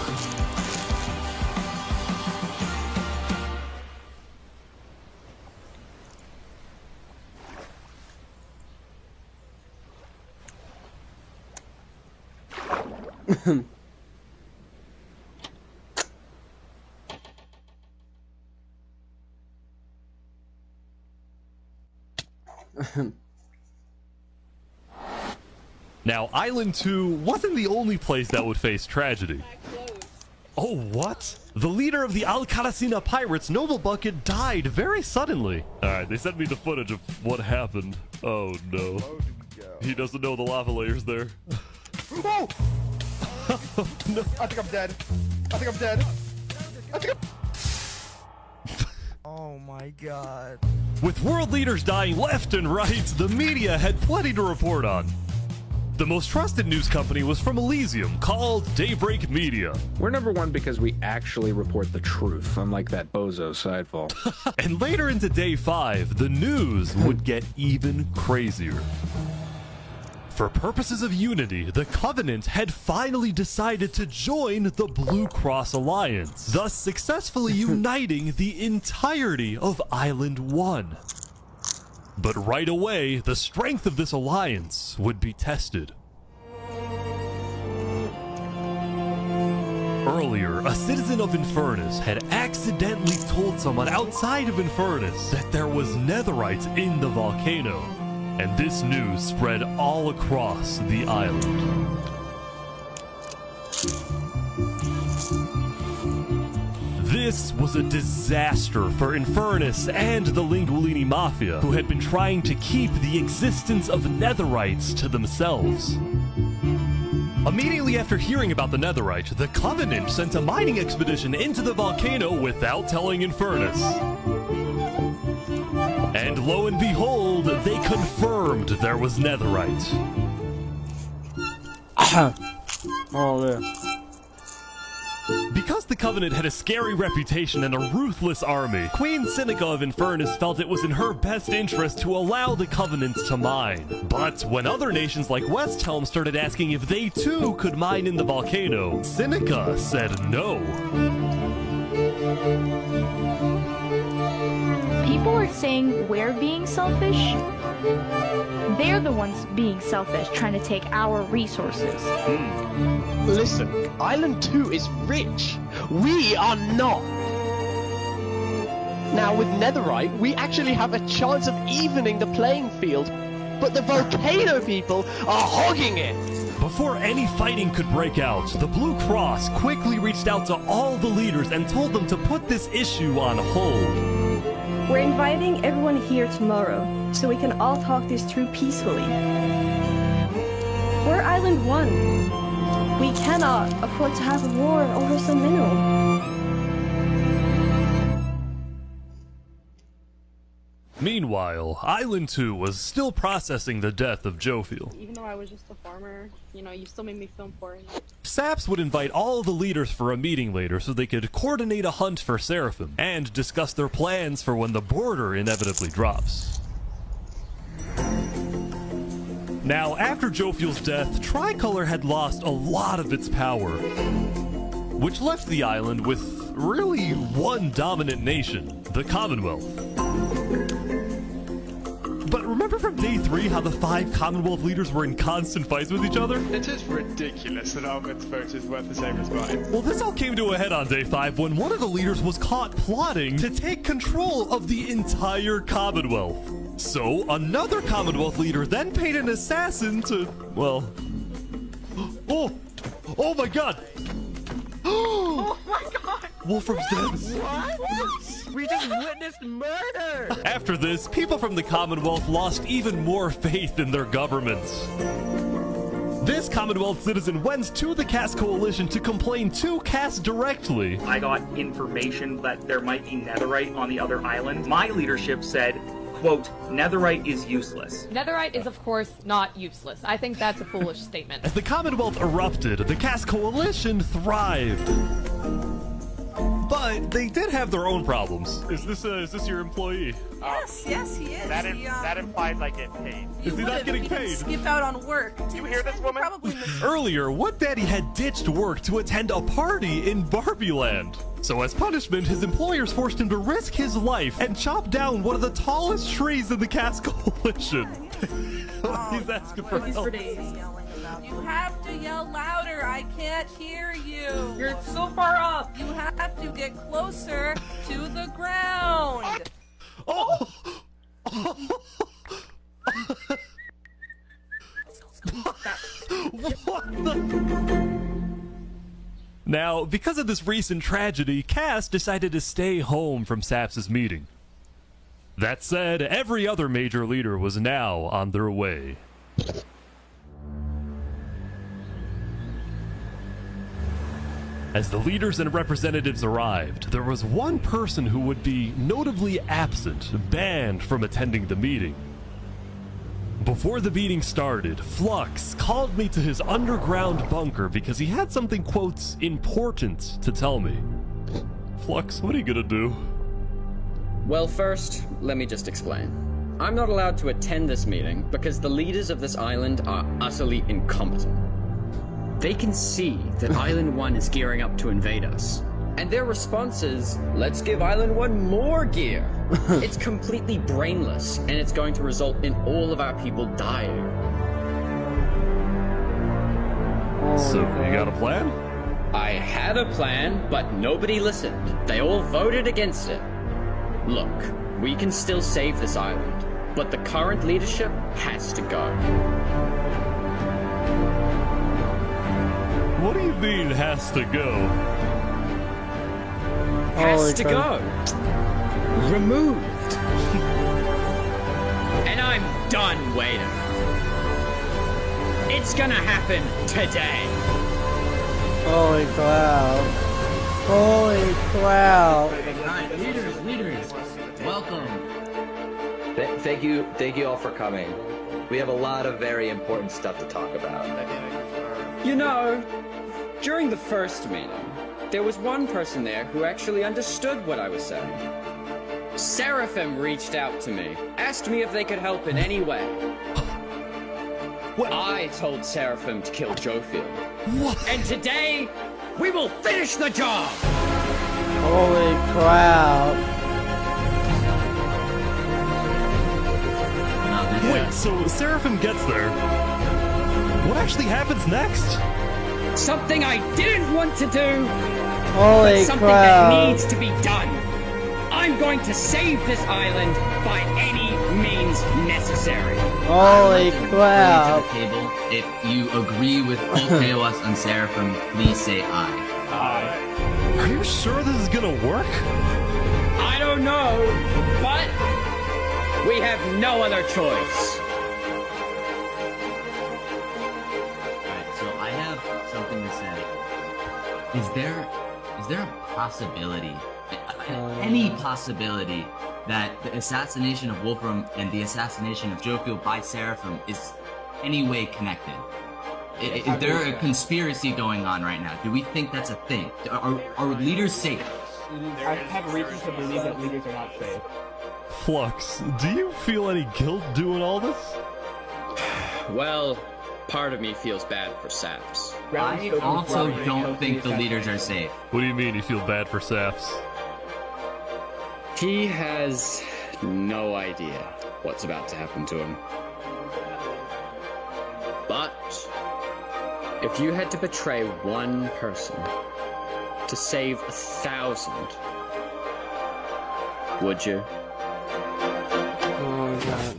Now, Island 2 wasn't the only place that would face tragedy. Oh, what? The leader of the Alcaracina Pirates, Noble Bucket, died very suddenly. Alright, they sent me the footage of what happened. Oh no. He doesn't know the lava layer's there. Oh! No. I think I'm dead. I think I'm dead. I think I'm... Oh my god. With world leaders dying left and right, the media had plenty to report on. The most trusted news company was from Elysium, called Daybreak Media. We're number one because we actually report the truth, unlike that bozo Sidefall. And later into day 5, the news would get even crazier. For purposes of unity, the Covenant had finally decided to join the Blue Cross Alliance, thus successfully uniting the entirety of Island 1. But right away, the strength of this alliance would be tested. Earlier, a citizen of Infernus had accidentally told someone outside of Infernus that there was netherite in the volcano, and this news spread all across the island. This was a disaster for Infernus and the Linguolini Mafia, who had been trying to keep the existence of netherites to themselves. Immediately after hearing about the netherite, the Covenant sent a mining expedition into the volcano without telling Infernus. And lo and behold, they confirmed there was netherite. Oh, yeah. Because the Covenant had a scary reputation and a ruthless army, Queen Seneca of Infernus felt it was in her best interest to allow the Covenant to mine. But when other nations like Westhelm started asking if they too could mine in the volcano, Seneca said no. People are saying we're being selfish. They're the ones being selfish, trying to take our resources. Listen, Island 2 is rich. We are not. Now, with netherite, we actually have a chance of evening the playing field, but the volcano people are hogging it. Before any fighting could break out, the Blue Cross quickly reached out to all the leaders and told them to put this issue on hold. We're inviting everyone here tomorrow, so we can all talk this through peacefully. We're Island 1. We cannot afford to have a war over some mineral. Meanwhile, Island 2 was still processing the death of Jophiel. Even though I was just a farmer, you know, you still made me feel important. Saps would invite all the leaders for a meeting later so they could coordinate a hunt for Seraphim and discuss their plans for when the border inevitably drops. Now, after Jophiel's death, Tricolor had lost a lot of its power, which left the island with really one dominant nation, the Commonwealth. But remember from day 3 how the 5 Commonwealth leaders were in constant fights with each other? It is ridiculous that Almond's vote is worth the same as mine. Well, this all came to a head on day 5 when one of the leaders was caught plotting to take control of the entire Commonwealth. So, another Commonwealth leader then paid an assassin to, well... Oh my god! Oh my god! Wolfram's dead. What? We just witnessed murder! After this, people from the Commonwealth lost even more faith in their governments. This Commonwealth citizen went to the Cass Coalition to complain to Cass directly. I got information that there might be netherite on the other island. My leadership said, quote, netherite is useless. Netherite is, of course, not useless. I think that's a foolish statement. As the Commonwealth erupted, the Cass Coalition thrived. But they did have their own problems. Is this your employee? Yes, he is. That implies I get paid. Is he not getting paid? Skip out on work. You hear this woman? Probably Earlier, What Daddy had ditched work to attend a party in Barbieland. So as punishment, his employers forced him to risk his life and chop down one of the tallest trees in the Cass Coalition. He's asking for help. You have to yell louder. I can't hear you. You're so far up. You have to get closer to the ground. Oh! What the? Now, because of this recent tragedy, Cass decided to stay home from Saps' meeting. That said, every other major leader was now on their way. As the leaders and representatives arrived, there was one person who would be notably absent, banned from attending the meeting. Before the meeting started, Flux called me to his underground bunker because he had something, quote, important to tell me. Flux, what are you gonna do? Well, first, let me just explain. I'm not allowed to attend this meeting because the leaders of this island are utterly incompetent. They can see that Island 1 is gearing up to invade us. And their response is, let's give Island 1 more gear. It's completely brainless, and it's going to result in all of our people dying. So, you got a plan? I had a plan, but nobody listened. They all voted against it. Look, we can still save this island, but the current leadership has to go. What do you mean, has to go? Has to go. Removed. And I'm done waiting. It's gonna happen today. Holy crap. Holy crap. Leaders, welcome. Thank you all for coming. We have a lot of very important stuff to talk about. You know, during the first meeting, there was one person there who actually understood what I was saying. Seraphim reached out to me, asked me if they could help in any way. I told Seraphim to kill Jofiel. And today, we will finish the job! Holy crap. Wait, so Seraphim gets there. What actually happens next? Something I didn't want to do, Holy but something crap. that needs to be done. I'm going to save this island by any means necessary. Holy crap. To the table. If you agree with both KOS and Seraphim, please say aye. Aye. Are you sure this is gonna work? I don't know, but we have no other choice. Alright, so I have something to say. Is there a possibility, any possibility, that the assassination of Wolfram and the assassination of Jofiel by Seraphim is any way connected? Is there a conspiracy going on right now? Do we think that's a thing? Are leaders safe? I have reason to believe that leaders are not safe. Flux, do you feel any guilt doing all this? Well, part of me feels bad for Saps. I also don't think the leaders are safe. What do you mean you feel bad for Saps? He has no idea what's about to happen to him. But if you had to betray one person to save 1,000, would you? Oh, God.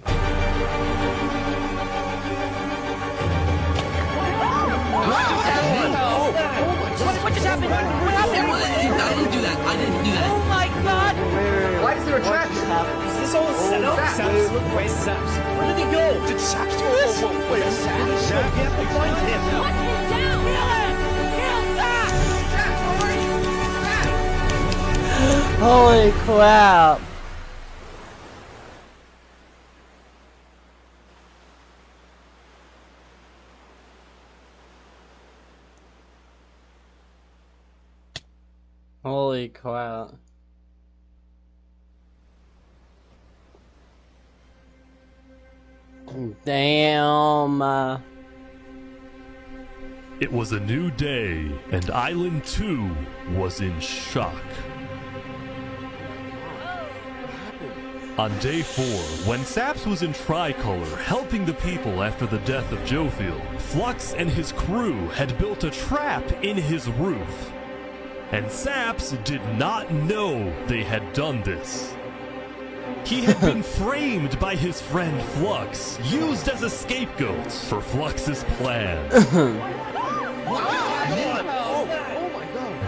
What just happened? What happened? I didn't do that. Oh my god! Why is there a trap? Is this all a setup? Where's Saps? Where did he go? Did Saps do this? Wait, Saps? We have to find him. Put him down! Kill him! Kill Saps! Holy crap. Holy crap. Damn. It was a new day, and Island 2 was in shock. On day 4, when Saps was in Tricolor helping the people after the death of Jofiel, Flux and his crew had built a trap in his roof. And Saps did not know they had done this. He had been framed by his friend Flux, used as a scapegoat for Flux's plan.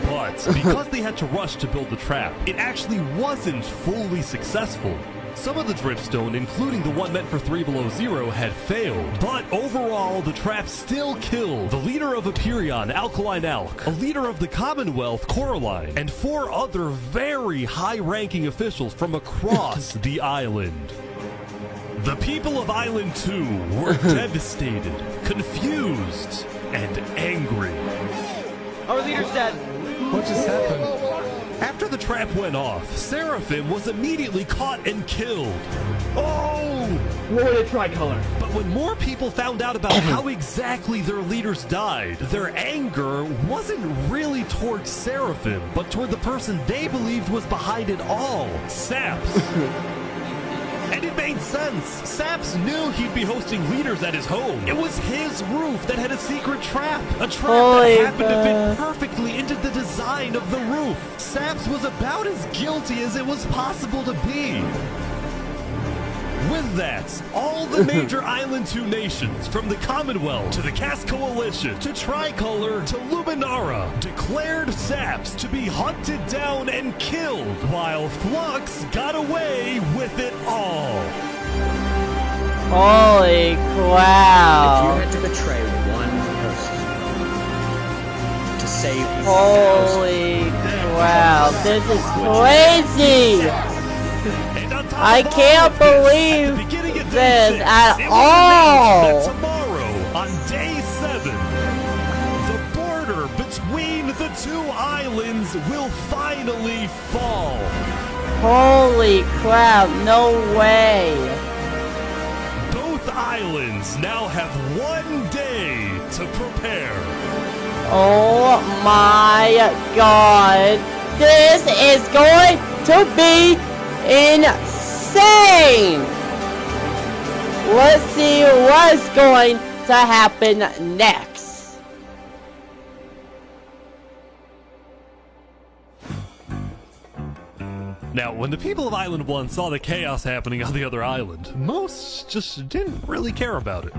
But because they had to rush to build the trap, it actually wasn't fully successful. Some of the dripstone, including the one meant for 3 Below Zero, had failed. But overall, the trap still killed the leader of Aperion, Alkaline Alk, a leader of the Commonwealth, Coraline, and 4 other very high-ranking officials from across the island. The people of Island 2 were devastated, confused, and angry. Our leader's dead. What just happened? After the trap went off, Seraphim was immediately caught and killed. Oh! What would a tricolor? But when more people found out about how exactly their leaders died, their anger wasn't really towards Seraphim, but toward the person they believed was behind it all, Saps. And it made sense. Saps knew he'd be hosting leaders at his home. It was his roof that had a secret trap. A trap that happened to fit perfectly into the design of the roof. Saps was about as guilty as it was possible to be. With that, all the major Island 2 nations, from the Commonwealth to the Cast Coalition to Tricolor to Luminara, declared Saps to be hunted down and killed, while Flux got away with it all. Holy crap! If you had to betray one person to save Holy crap! This is crazy! I can't believe this at all! Tomorrow, on day 7, the border between the 2 islands will finally fall. Holy crap, no way! Both islands now have 1 day to prepare. Oh my god! This is going to be insane! Let's see what's going to happen next. Now, when the people of Island 1 saw the chaos happening on the other island, most just didn't really care about it.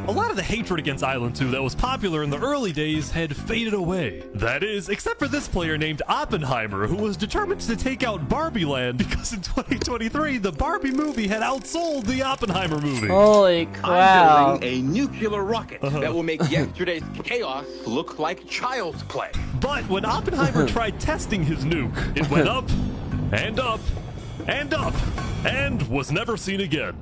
A lot of the hatred against Island 2 that was popular in the early days had faded away. That is, except for this player named Oppenheimer, who was determined to take out Barbie Land because in 2023, the Barbie movie had outsold the Oppenheimer movie. Holy crap. I'm building a nuclear rocket that will make yesterday's chaos look like child's play. But when Oppenheimer tried testing his nuke, it went up, and up, and up, and was never seen again.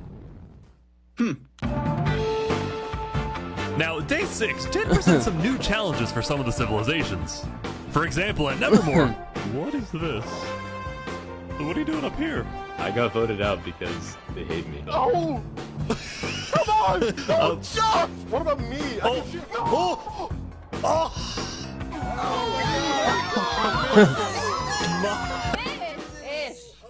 Now, day 6 did present some new challenges for some of the civilizations. For example, at Nevermore, what is this? What are you doing up here? I got voted out because they hate me. Oh! Come on! Don't jump! What about me?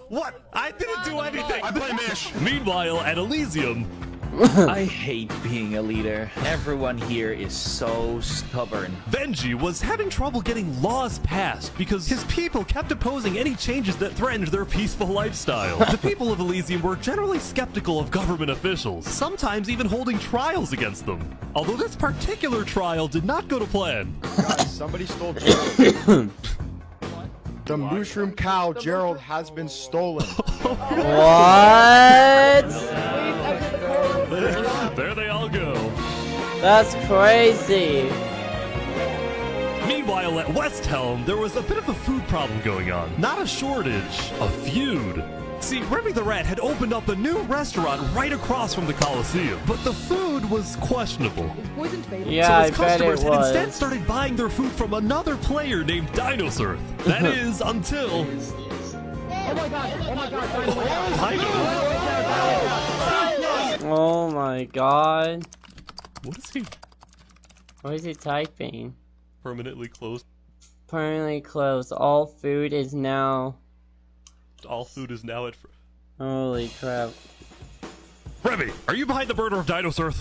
What? I didn't do anything! I blame Ish! Meanwhile, at Elysium... I hate being a leader. Everyone here is so stubborn. Benji was having trouble getting laws passed because his people kept opposing any changes that threatened their peaceful lifestyle. The people of Elysium were generally skeptical of government officials, sometimes even holding trials against them. Although this particular trial did not go to plan. Guys, somebody stole Gerald. The mushroom cow, Gerald, has been stolen. What? There they all go. That's crazy. Meanwhile, at West Helm, there was a bit of a food problem going on. Not a shortage, a feud. See, Remy the Rat had opened up a new restaurant right across from the Coliseum, but the food was questionable. Yeah, so I his bet it customers had was. instead started buying their food from another player named Dinosaur. That is, until... Oh my god! Oh my god! Oh my god. What is he? What is he typing? Permanently closed. Permanently closed. All food is now... All food is now at... Holy crap. Remy, are you behind the murder of Dinosaur?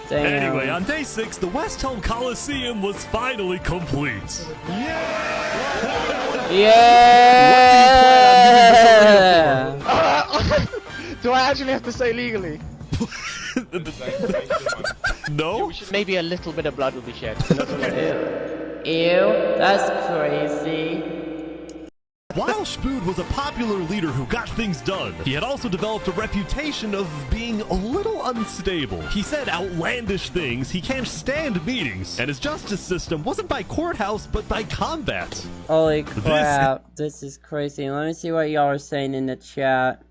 Damn. Anyway, on day 6, the West Helm Coliseum was finally complete. Yeah! Do I actually have to say legally? No? Maybe a little bit of blood will be shed. Ew, that's crazy. While Spood was a popular leader who got things done, he had also developed a reputation of being a little unstable. He said outlandish things, he can't stand meetings, and his justice system wasn't by courthouse but by combat. Holy crap, this is crazy. Let me see what y'all are saying in the chat.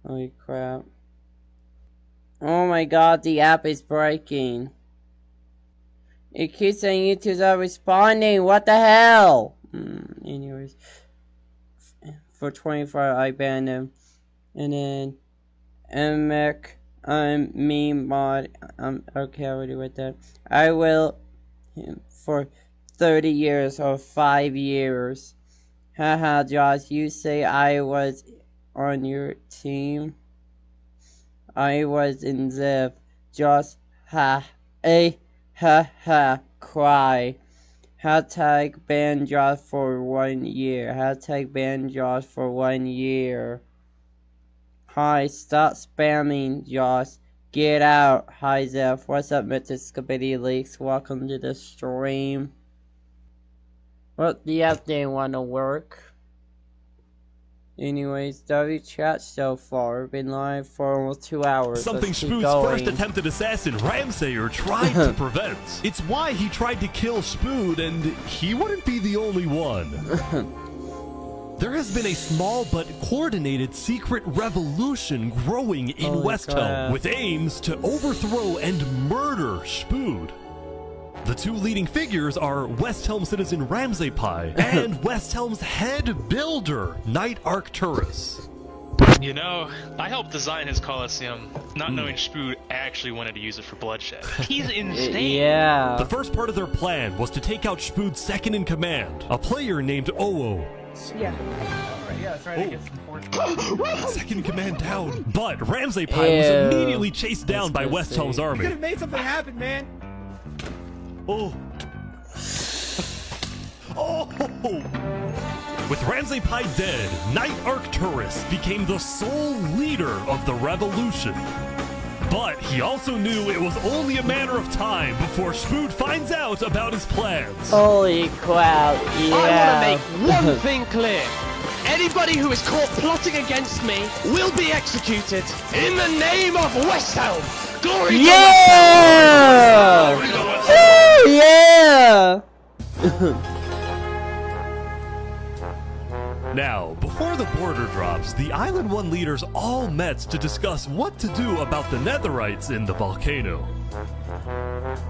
Holy crap. Oh my god, the app is breaking. It keeps saying YouTube's not responding. What the hell? Anyways. For 24 hours, I banned him. And then Emic, meme mod. Okay, I already read that. I will for 30 years or 5 years. Haha, Josh, you say I was on your team? I was in Ziv. Just ha cry. Hashtag ban Josh for 1 year. Hashtag ban Josh for 1 year. Hi, stop spamming Josh. Get out. Hi Ziv. What's up, Mr. Skibidi Leaks? Welcome to the stream. Well, the app didn't want to work. Anyways, W chat so far. We've been live for almost 2 hours. Something Spood's first attempted assassin, Ramsayer, tried to prevent. It's why he tried to kill Spood, and he wouldn't be the only one. There has been a small but coordinated secret revolution growing in Westhelm, with aims to overthrow and murder Spood. The two leading figures are Westhelm citizen Ramsay-Pi and Westhelm's head builder, Knight Arcturus. You know, I helped design his Colosseum, not knowing Spood actually wanted to use it for bloodshed. He's insane! Yeah. The first part of their plan was to take out Spood's second-in-command, a player named Oo. Yeah. Yeah, that's right. I get some Second command down. But Ramsay-Pi was immediately chased down by Westhelm's army. You could have made something happen, man. Oh. With Ramsay-Pi dead, Knight Arcturus became the sole leader of the revolution. But he also knew it was only a matter of time before Spood finds out about his plans. Holy crap, yeah. I want to make one thing clear. Anybody who is caught plotting against me will be executed in the name of Westhelm. Glory to Westhelm! Yeah! Now, before the border drops, the Island 1 leaders all met to discuss what to do about the Netherites in the volcano.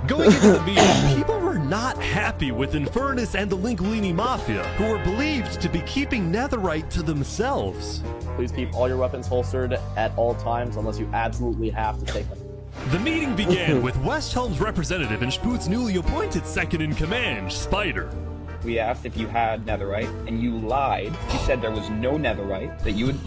Going into the meeting, people were not happy with Infernus and the Linguini Mafia, who were believed to be keeping Netherite to themselves. Please keep all your weapons holstered at all times unless you absolutely have to take them. The meeting began with Westhelm's representative and Spood's newly appointed second-in-command, Spider. We asked if you had netherite, and you lied. You said there was no netherite, that you had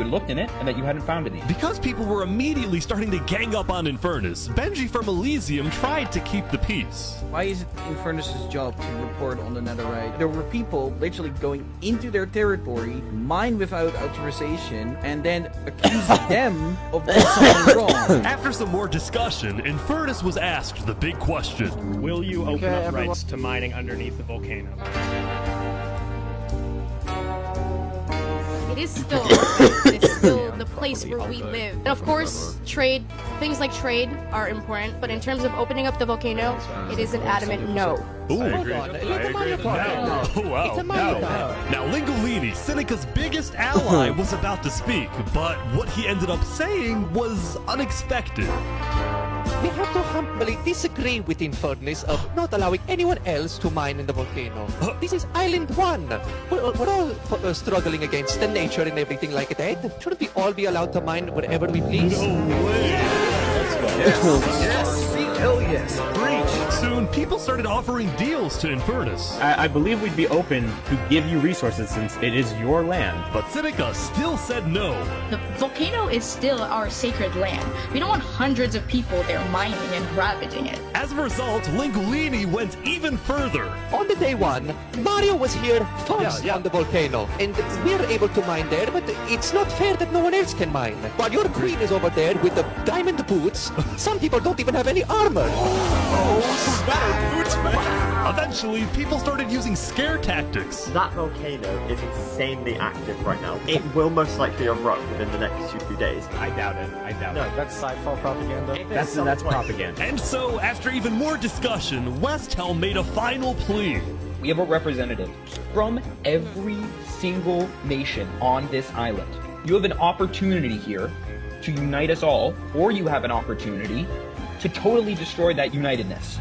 looked in it, and that you hadn't found any. Because people were immediately starting to gang up on Infernus, Benji from Elysium tried to keep the peace. Why is it Infernus' job to report on the netherite? There were people literally going into their territory, mine without authorization, and then accuse them of doing something wrong. After some more discussion, Infernus was asked the big question. Will you open up rights to mining underneath the volcano? It is still the place where we live. And of course, things like trade are important, but in terms of opening up the volcano, it is an adamant no. Ooh. I agree. Oh, wow. Now, Lingolini, Seneca's biggest ally, was about to speak, but what he ended up saying was unexpected. We have to humbly disagree with Infernus of not allowing anyone else to mine in the volcano. This is Island 1. We're all struggling against the nature and everything like that. Shouldn't we all be allowed to mine wherever we please? No way! Yes! Hell yes! Preach! Soon, people started offering deals to Infernus. I believe we'd be open to give you resources since it is your land. But Seneca still said no. The volcano is still our sacred land. We don't want hundreds of people there mining and ravaging it. As a result, Lingolini went even further. On the day one, Mario was here first on the volcano, and we're able to mine there, but it's not fair that no one else can mine. While your queen is over there with the diamond boots. Some people don't even have any armor. Oh, better boots, man. Eventually, people started using scare tactics. That volcano is insanely active right now. It will most likely erupt within the next 2 days. I doubt it. I doubt it. No, that's sci-fi propaganda. That's propaganda. And so, after even more discussion, Westhelm made a final plea. We have a representative from every single nation on this island. You have an opportunity here to unite us all, or you have an opportunity to totally destroy that unitedness.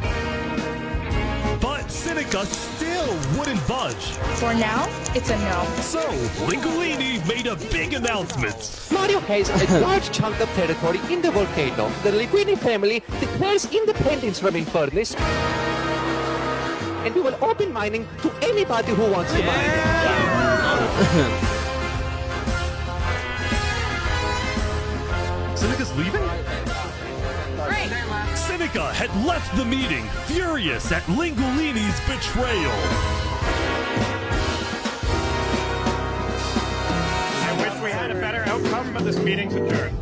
But Seneca still wouldn't budge. For now, it's a no. So, Lingolini made a big announcement. Mario has a large chunk of territory in the volcano. The Linguini family declares independence from Infernus. And we will open mining to anybody who wants to mine. Seneca's leaving? Great. Seneca had left the meeting, furious at Lingolini's betrayal. I wish we had a better outcome, but this meeting's adjourned.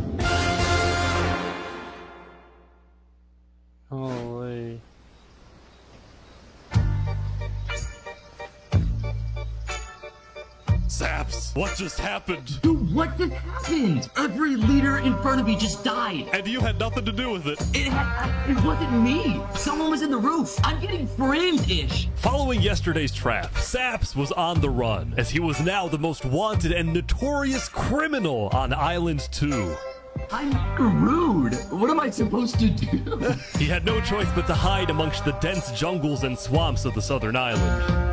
Holy. Saps, what just happened? Dude, what just happened? Every leader in front of me just died. And you had nothing to do with it. It wasn't me. Someone was in the roof. I'm getting framed-ish. Following yesterday's trap, Saps was on the run, as he was now the most wanted and notorious criminal on Island 2. I'm screwed. What am I supposed to do? He had no choice but to hide amongst the dense jungles and swamps of the southern island.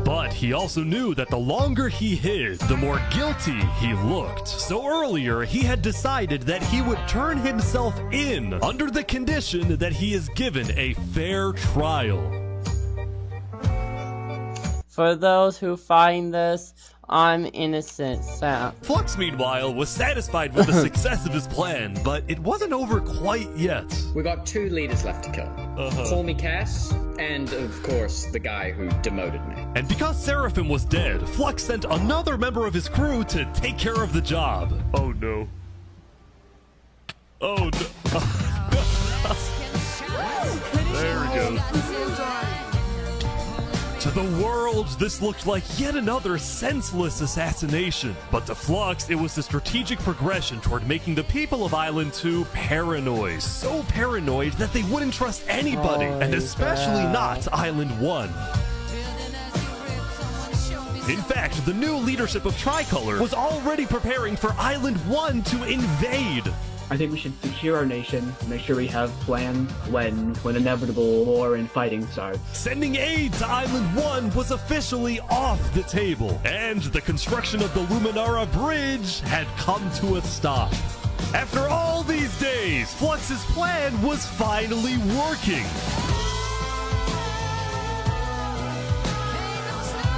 But he also knew that the longer he hid, the more guilty he looked. So earlier, he had decided that he would turn himself in under the condition that he is given a fair trial. For those who find this, I'm innocent, Sap. Flux, meanwhile, was satisfied with the success of his plan, but it wasn't over quite yet. We got 2 leaders left to kill. Call me Cass, and of course, the guy who demoted me. And because Seraphim was dead, Flux sent another member of his crew to take care of the job. Oh no. Oh no. There we go. To the world, this looked like yet another senseless assassination. But to Flux, it was a strategic progression toward making the people of Island 2 paranoid. So paranoid that they wouldn't trust anybody, and especially not Island 1. In fact, the new leadership of Tricolor was already preparing for Island 1 to invade. I think we should secure our nation, make sure we have plans when inevitable war and fighting starts. Sending aid to Island 1 was officially off the table, and the construction of the Luminara Bridge had come to a stop. After all these days, Flux's plan was finally working.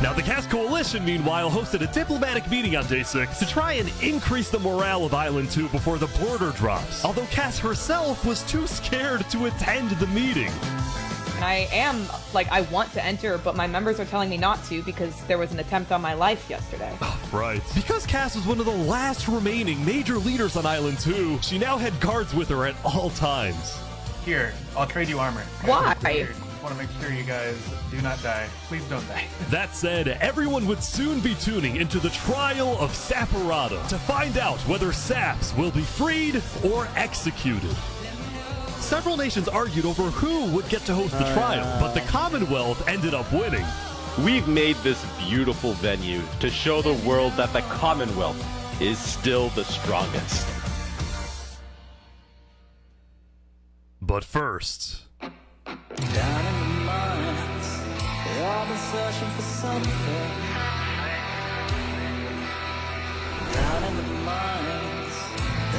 Now, the Cass Coalition, meanwhile, hosted a diplomatic meeting on Day 6 to try and increase the morale of Island 2 before the border drops, although Cass herself was too scared to attend the meeting. And I want to enter, but my members are telling me not to because there was an attempt on my life yesterday. Right. Because Cass was one of the last remaining major leaders on Island 2, she now had guards with her at all times. Here, I'll trade you armor. Why? I want to make sure you guys do not die. Please don't die. That said, everyone would soon be tuning into the trial of Saporada to find out whether Saps will be freed or executed. Several nations argued over who would get to host the trial, but the Commonwealth ended up winning. We've made this beautiful venue to show the world that the Commonwealth is still the strongest. But first... Down in the mines, they've all been searching for something. Down in the mines,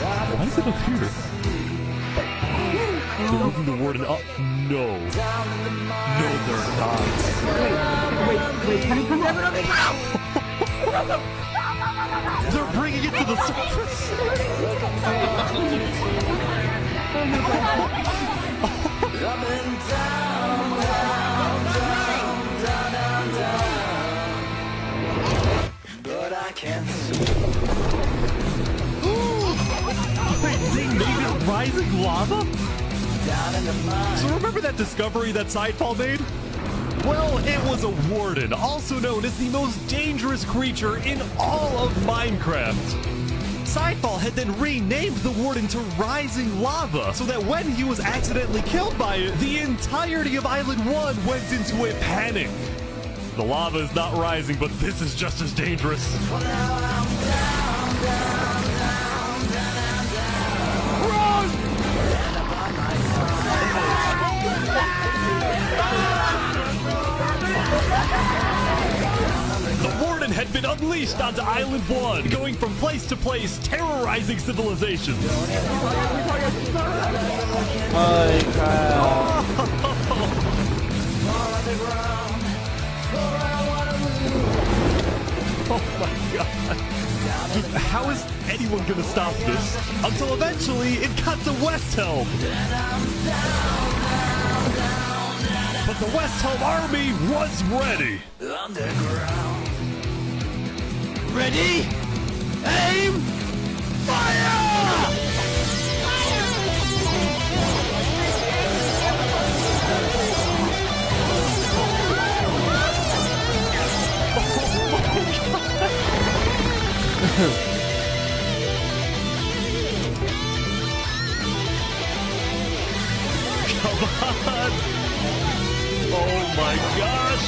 why is it up here? They're moving the warden up. No. No, they're not. Wait, can you come over to me now? They're bringing it to the surface. Up and down, but I can't see. They made it rising lava? So remember that discovery that Sidefall made? Well, it was a warden, also known as the most dangerous creature in all of Minecraft. Sidefall had then renamed the warden to Rising Lava, so that when he was accidentally killed by it, the entirety of Island 1 went into a panic. The lava is not rising, but this is just as dangerous. The warden had been unleashed onto Island 1, going from place to place, terrorizing civilizations. Holy crap. Oh my god. Dude, how is anyone gonna stop this? Until eventually it got to Westhelm. But the Westhelm army was ready. Ready? Aim! Fire! Come on! Oh my gosh!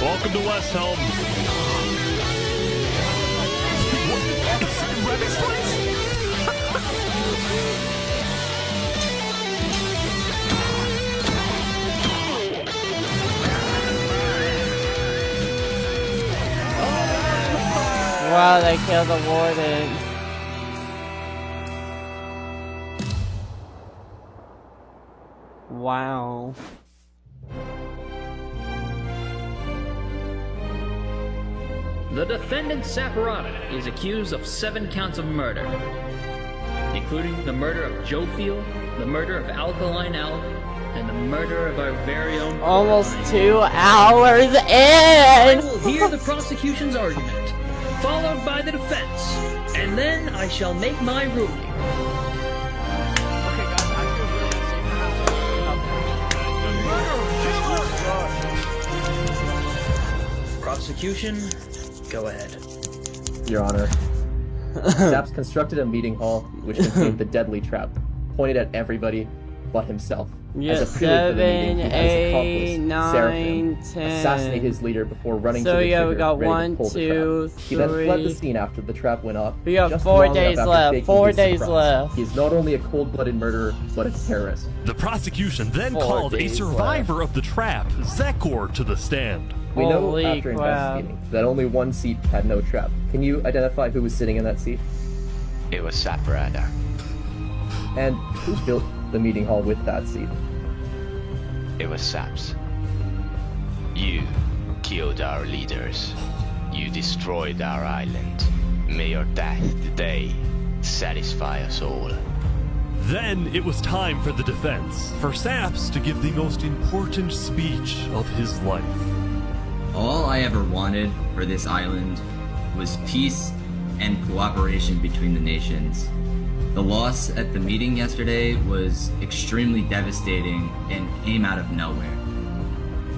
Welcome to Westhelm. Wow, they killed the warden. Wow. The defendant Saporata is accused of 7 counts of murder, including the murder of Joe Field, the murder of Alkaline Alec, and the murder of our very own... Almost 2 hours in! I will hear the prosecution's argument, followed by the defense, and then I shall make my ruling. Prosecution, go ahead. Your Honor, Zaps constructed a meeting hall which contained the deadly trap, pointed at everybody but himself. Yes, as a prelude for the meeting, 7, he had his 8, accomplice, 9, Seraphim, 10. assassinate his leader before running So to the yeah, trigger, we got ready 1, to pull 2, the trap. He then fled the 3. scene after the trap went off. We got just 4 long days enough after left. faking 4 his days surprise. left. He's not only a cold-blooded murderer, but a terrorist. The prosecution then 4 called a days survivor of the trap, Zekor, to the stand. We know Holy after crap. investigating that only one seat had no trap. Can you identify who was sitting in that seat? It was Saporata. And who built the meeting hall with that seat? It was Saps. You killed our leaders. You destroyed our island. May your death today satisfy us all. Then it was time for the defense, for Saps to give the most important speech of his life. All I ever wanted for this island was peace and cooperation between the nations. The loss at the meeting yesterday was extremely devastating and came out of nowhere.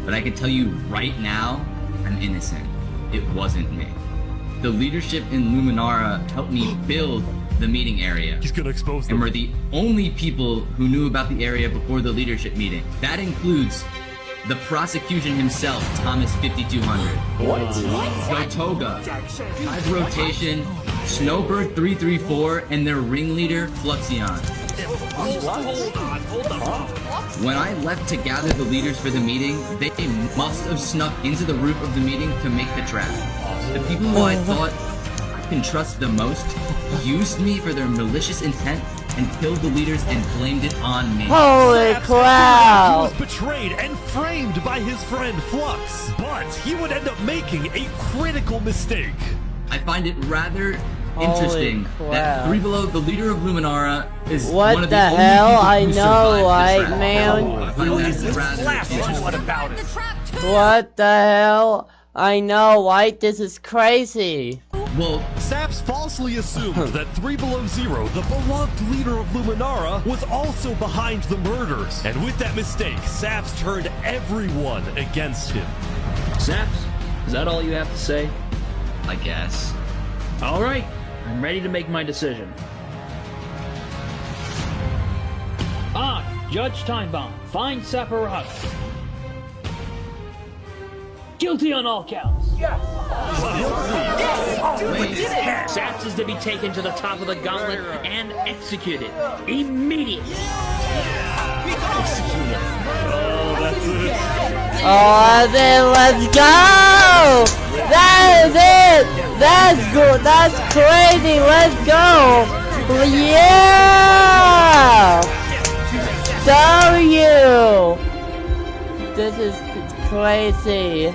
But I can tell you right now, I'm innocent. It wasn't me. The leadership in Luminara helped me build the meeting area. He's gonna expose them. And we're the only people who knew about the area before the leadership meeting. That includes the prosecution himself, Thomas 5200. What? Gotoga, Hive Rotation, Snowbird 334, and their ringleader, Fluxion. Hold on. When I left to gather the leaders for the meeting, they must have snuck into the roof of the meeting to make the trap. The people who I thought I can trust the most used me for their malicious intent and killed the leaders and blamed it on me. Holy crap! He was betrayed and framed by his friend Flux, but he would end up making a critical mistake. I find it rather interesting crap. that Three Below, the leader of Luminara, is What one of the the only hell? people I who know, survived right, the trap. man? I find that rather interesting. What about it? What the hell? I know, right? This is crazy. Well, Saps falsely assumed that 3 Below Zero, the beloved leader of Luminara, was also behind the murders. And with that mistake, Saps turned everyone against him. Saps, is that all you have to say? I guess. Alright, I'm ready to make my decision. I, Judge Timebomb, find Saporada guilty on all counts. Yes! Saps is to be taken to the top of the gauntlet and executed immediately. Executed. Oh, that's it. Oh, then let's go! That is it! That's good. That's crazy. Let's go! Yeah! W! This is crazy.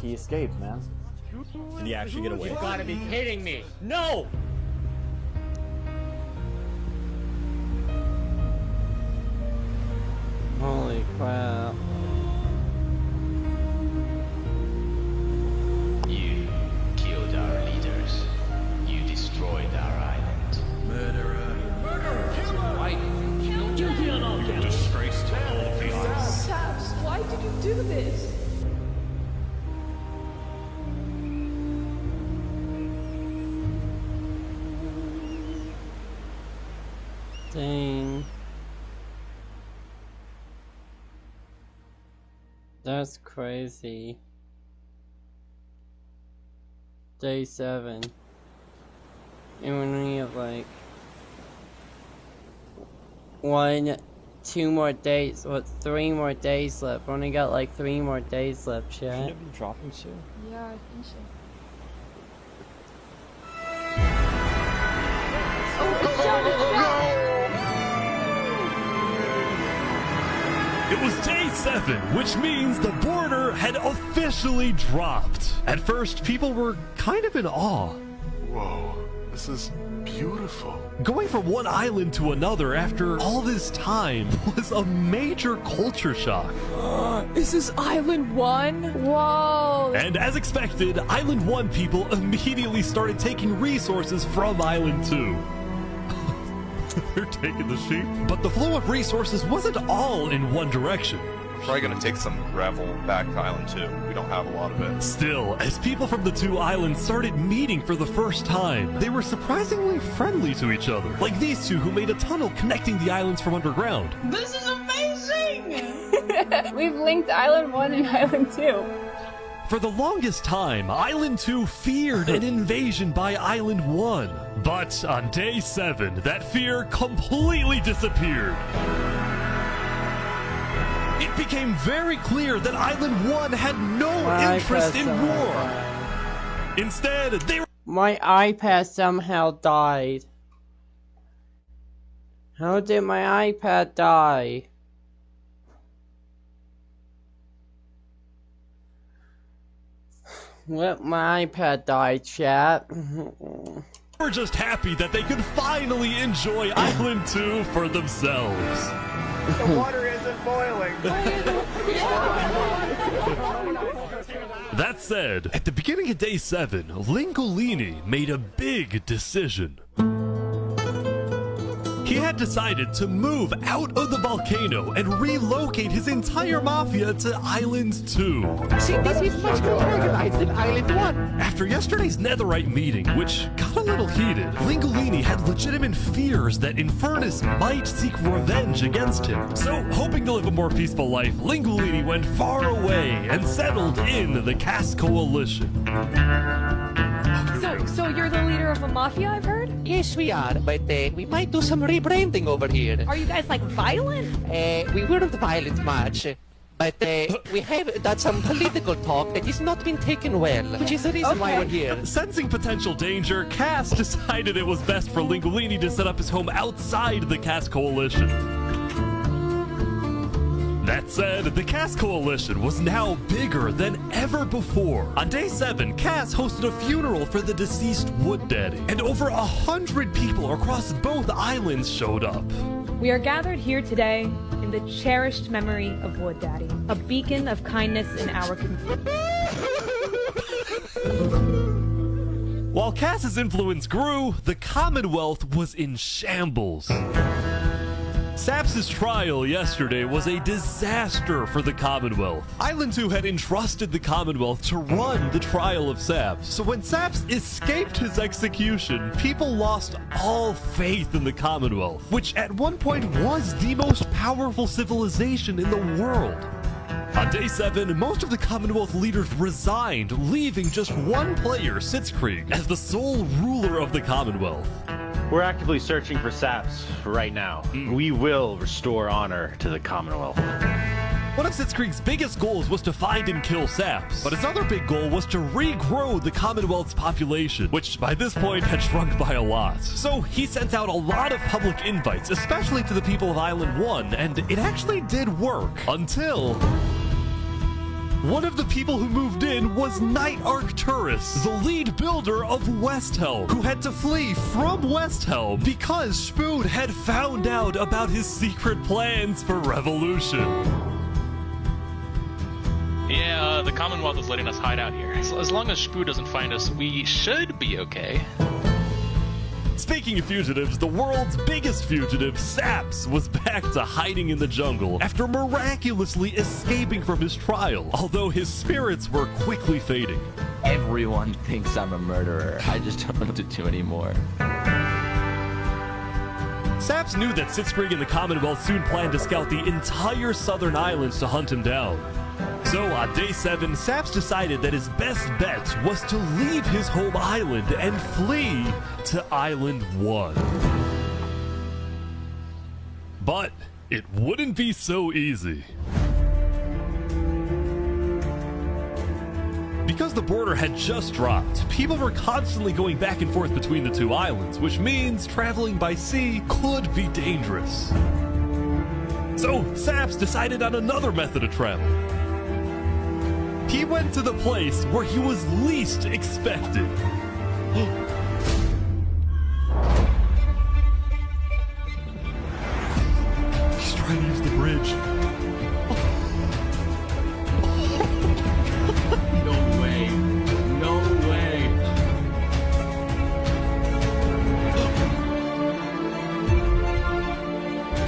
He escaped, man. Did he actually get away? You gotta be kidding me! No! Holy crap. You killed our leaders. You destroyed our island. Murderer. Guilty on all counts. Disgrace to all of the island. Saps, why did you do this? Dang. That's crazy. Day 7. And when we have like 2 more days, 3 more days left. We only got like 3 more days left, chat. Shouldn't it be dropping soon? Yeah, I think so. It was day 7, which means the border had officially dropped. At first, people were kind of in awe. Whoa, this is beautiful. Going from one island to another after all this time was a major culture shock. Is this Island 1? Whoa! And as expected, Island 1 people immediately started taking resources from Island 2. They're taking the sheep. But the flow of resources wasn't all in one direction. Probably gonna take some gravel back to Island 2. We don't have a lot of it. Still, as people from the 2 islands started meeting for the first time, they were surprisingly friendly to each other. Like these 2 who made a tunnel connecting the islands from underground. This is amazing! We've linked Island 1 and Island 2. For the longest time, Island 2 feared an invasion by Island 1. But on day 7, that fear completely disappeared. It became very clear that Island 1 had no interest in war. Instead, they were— My iPad somehow died. How did my iPad die? What? My iPad died, chat. were just happy that they could finally enjoy Island 2 for themselves. The water isn't boiling. That said, at the beginning of day 7, Lingolini made a big decision. He He had decided to move out of the volcano and relocate his entire mafia to Island 2. See, this is much more organized than Island 1. After yesterday's Netherite meeting, which got a little heated, Lingolini had legitimate fears that Infernus might seek revenge against him. So, hoping to live a more peaceful life, Lingolini went far away and settled in the Cass Coalition. So you're the leader of a mafia, I've heard? Yes, we are, but we might do some rebranding over here. Are you guys, like, violent? We weren't violent much. But we have done some political talk that has not been taken well, which is the reason why we're here. Sensing potential danger, Cass decided it was best for Lingolini to set up his home outside the Cass Coalition. That said, the Cass Coalition was now bigger than ever before. On day 7, Cass hosted a funeral for the deceased Wood Daddy, and over 100 people across both islands showed up. We are gathered here today in the cherished memory of Wood Daddy, a beacon of kindness in our community. While Cass's influence grew, the Commonwealth was in shambles. Saps' trial yesterday was a disaster for the Commonwealth. Island 2 had entrusted the Commonwealth to run the trial of Saps. So when Saps escaped his execution, people lost all faith in the Commonwealth, which at one point was the most powerful civilization in the world. On day 7, most of the Commonwealth leaders resigned, leaving just one player, Sitzkrieg, as the sole ruler of the Commonwealth. We're actively searching for Saps right now. We will restore honor to the Commonwealth. One of Sitzkrieg's biggest goals was to find and kill Saps, but his other big goal was to regrow the Commonwealth's population, which by this point had shrunk by a lot. So he sent out a lot of public invites, especially to the people of Island 1, and it actually did work, until one of the people who moved in was Knight Arcturus, the lead builder of Westhelm, who had to flee from Westhelm because Spood had found out about his secret plans for revolution. Yeah, the Commonwealth is letting us hide out here. So as long as Spood doesn't find us, we should be okay. Speaking of fugitives, the world's biggest fugitive, Saps, was back to hiding in the jungle after miraculously escaping from his trial, although his spirits were quickly fading. Everyone thinks I'm a murderer. I just don't know what to do anymore. Saps knew that Sitzkrieg and the Commonwealth soon planned to scout the entire southern islands to hunt him down. So on day 7, Saps decided that his best bet was to leave his home island and flee to Island 1. But it wouldn't be so easy. Because the border had just dropped, people were constantly going back and forth between the two islands, which means traveling by sea could be dangerous. So Saps decided on another method of travel. He went to the place where he was least expected. He's trying to use the bridge. No way. No way.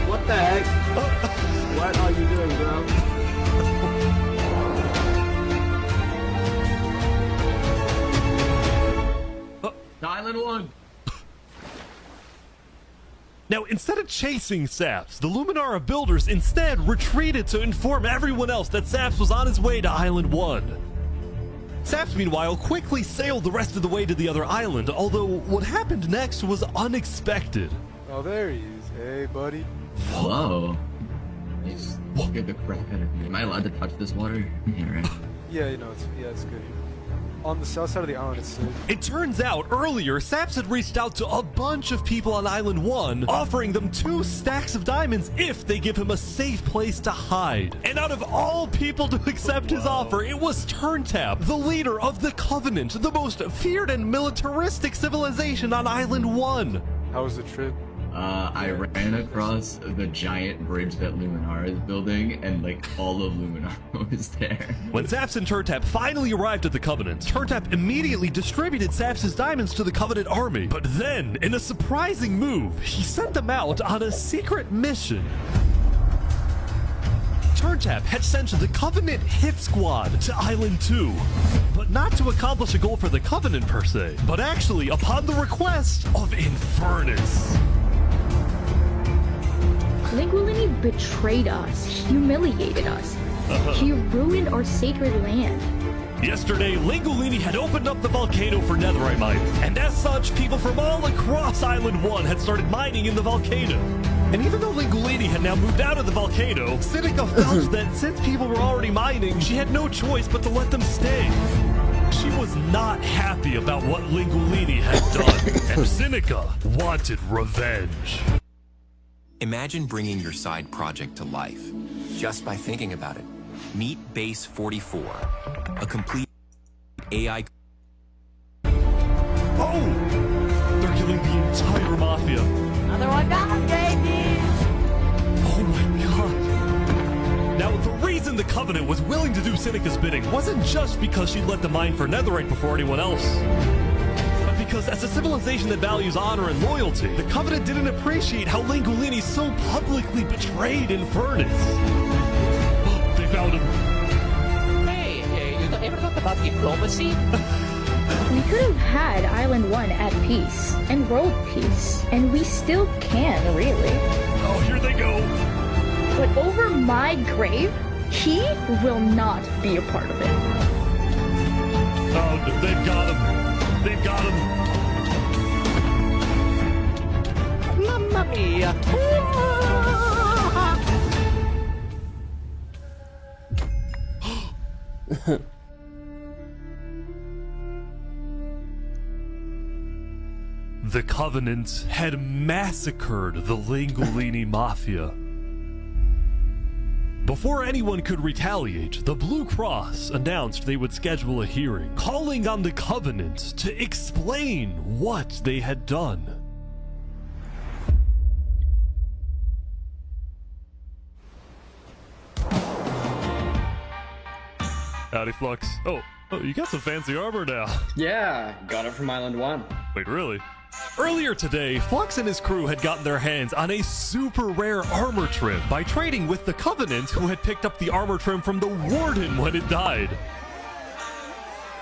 What the heck? What are you doing, bro? Island 1. Now, instead of chasing Saps, the Luminara builders instead retreated to inform everyone else that Saps was on his way to Island 1. Saps, meanwhile, quickly sailed the rest of the way to the other island, although what happened next was unexpected. Oh, there he is. Hey, buddy. Whoa. He's get the crap out of me. Am I allowed to touch this water? Yeah, right. Yeah, you know, it's good. On the south side of the island, it's safe. It turns out, earlier, Saps had reached out to a bunch of people on Island 1, offering them 2 stacks of diamonds if they give him a safe place to hide. And out of all people to accept his offer, it was Turntap, the leader of the Covenant, the most feared and militaristic civilization on Island 1. How was the trip? I ran across the giant bridge that Luminara is building, and like all of Luminara was there. When Zaps and Turtap finally arrived at the Covenant, Turtap immediately distributed Zaps' diamonds to the Covenant army. But then, in a surprising move, he sent them out on a secret mission. Turtap had sent the Covenant hit squad to Island 2, but not to accomplish a goal for the Covenant per se, but actually upon the request of Infernus. Lingulini betrayed us, humiliated us. He ruined our sacred land. Yesterday, Lingulini had opened up the volcano for netherite mining, and as such, people from all across Island 1 had started mining in the volcano. And even though Lingulini had now moved out of the volcano, Sinica felt that since people were already mining, she had no choice but to let them stay. She was not happy about what Lingulini had done, and Sinica wanted revenge. Imagine bringing your side project to life just by thinking about it. Meet Base 44, a complete AI. Oh! They're killing the entire Mafia. Another one down, baby! Oh my god. Now, the reason the Covenant was willing to do Sinica's bidding wasn't just because she let them mine for netherite before anyone else. But because as a civilization that values honor and loyalty, the Covenant didn't appreciate how Lingulini so publicly betrayed Infernus. They found him. Hey, you ever talk about diplomacy? We could have had Island 1 at peace and world peace, and we still can, really. Oh, here they go. But over my grave, he will not be a part of it. Oh, they've got him. They've got him. Mamma mia. The Covenant had massacred the Lingulini Mafia. Before anyone could retaliate, the Blue Cross announced they would schedule a hearing, calling on the Covenant to explain what they had done. Howdy, Flux. Oh, you got some fancy armor now. Yeah, got it from Island 1. Wait, really? Earlier today, Flux and his crew had gotten their hands on a super rare armor trim by trading with the Covenant, who had picked up the armor trim from the Warden when it died.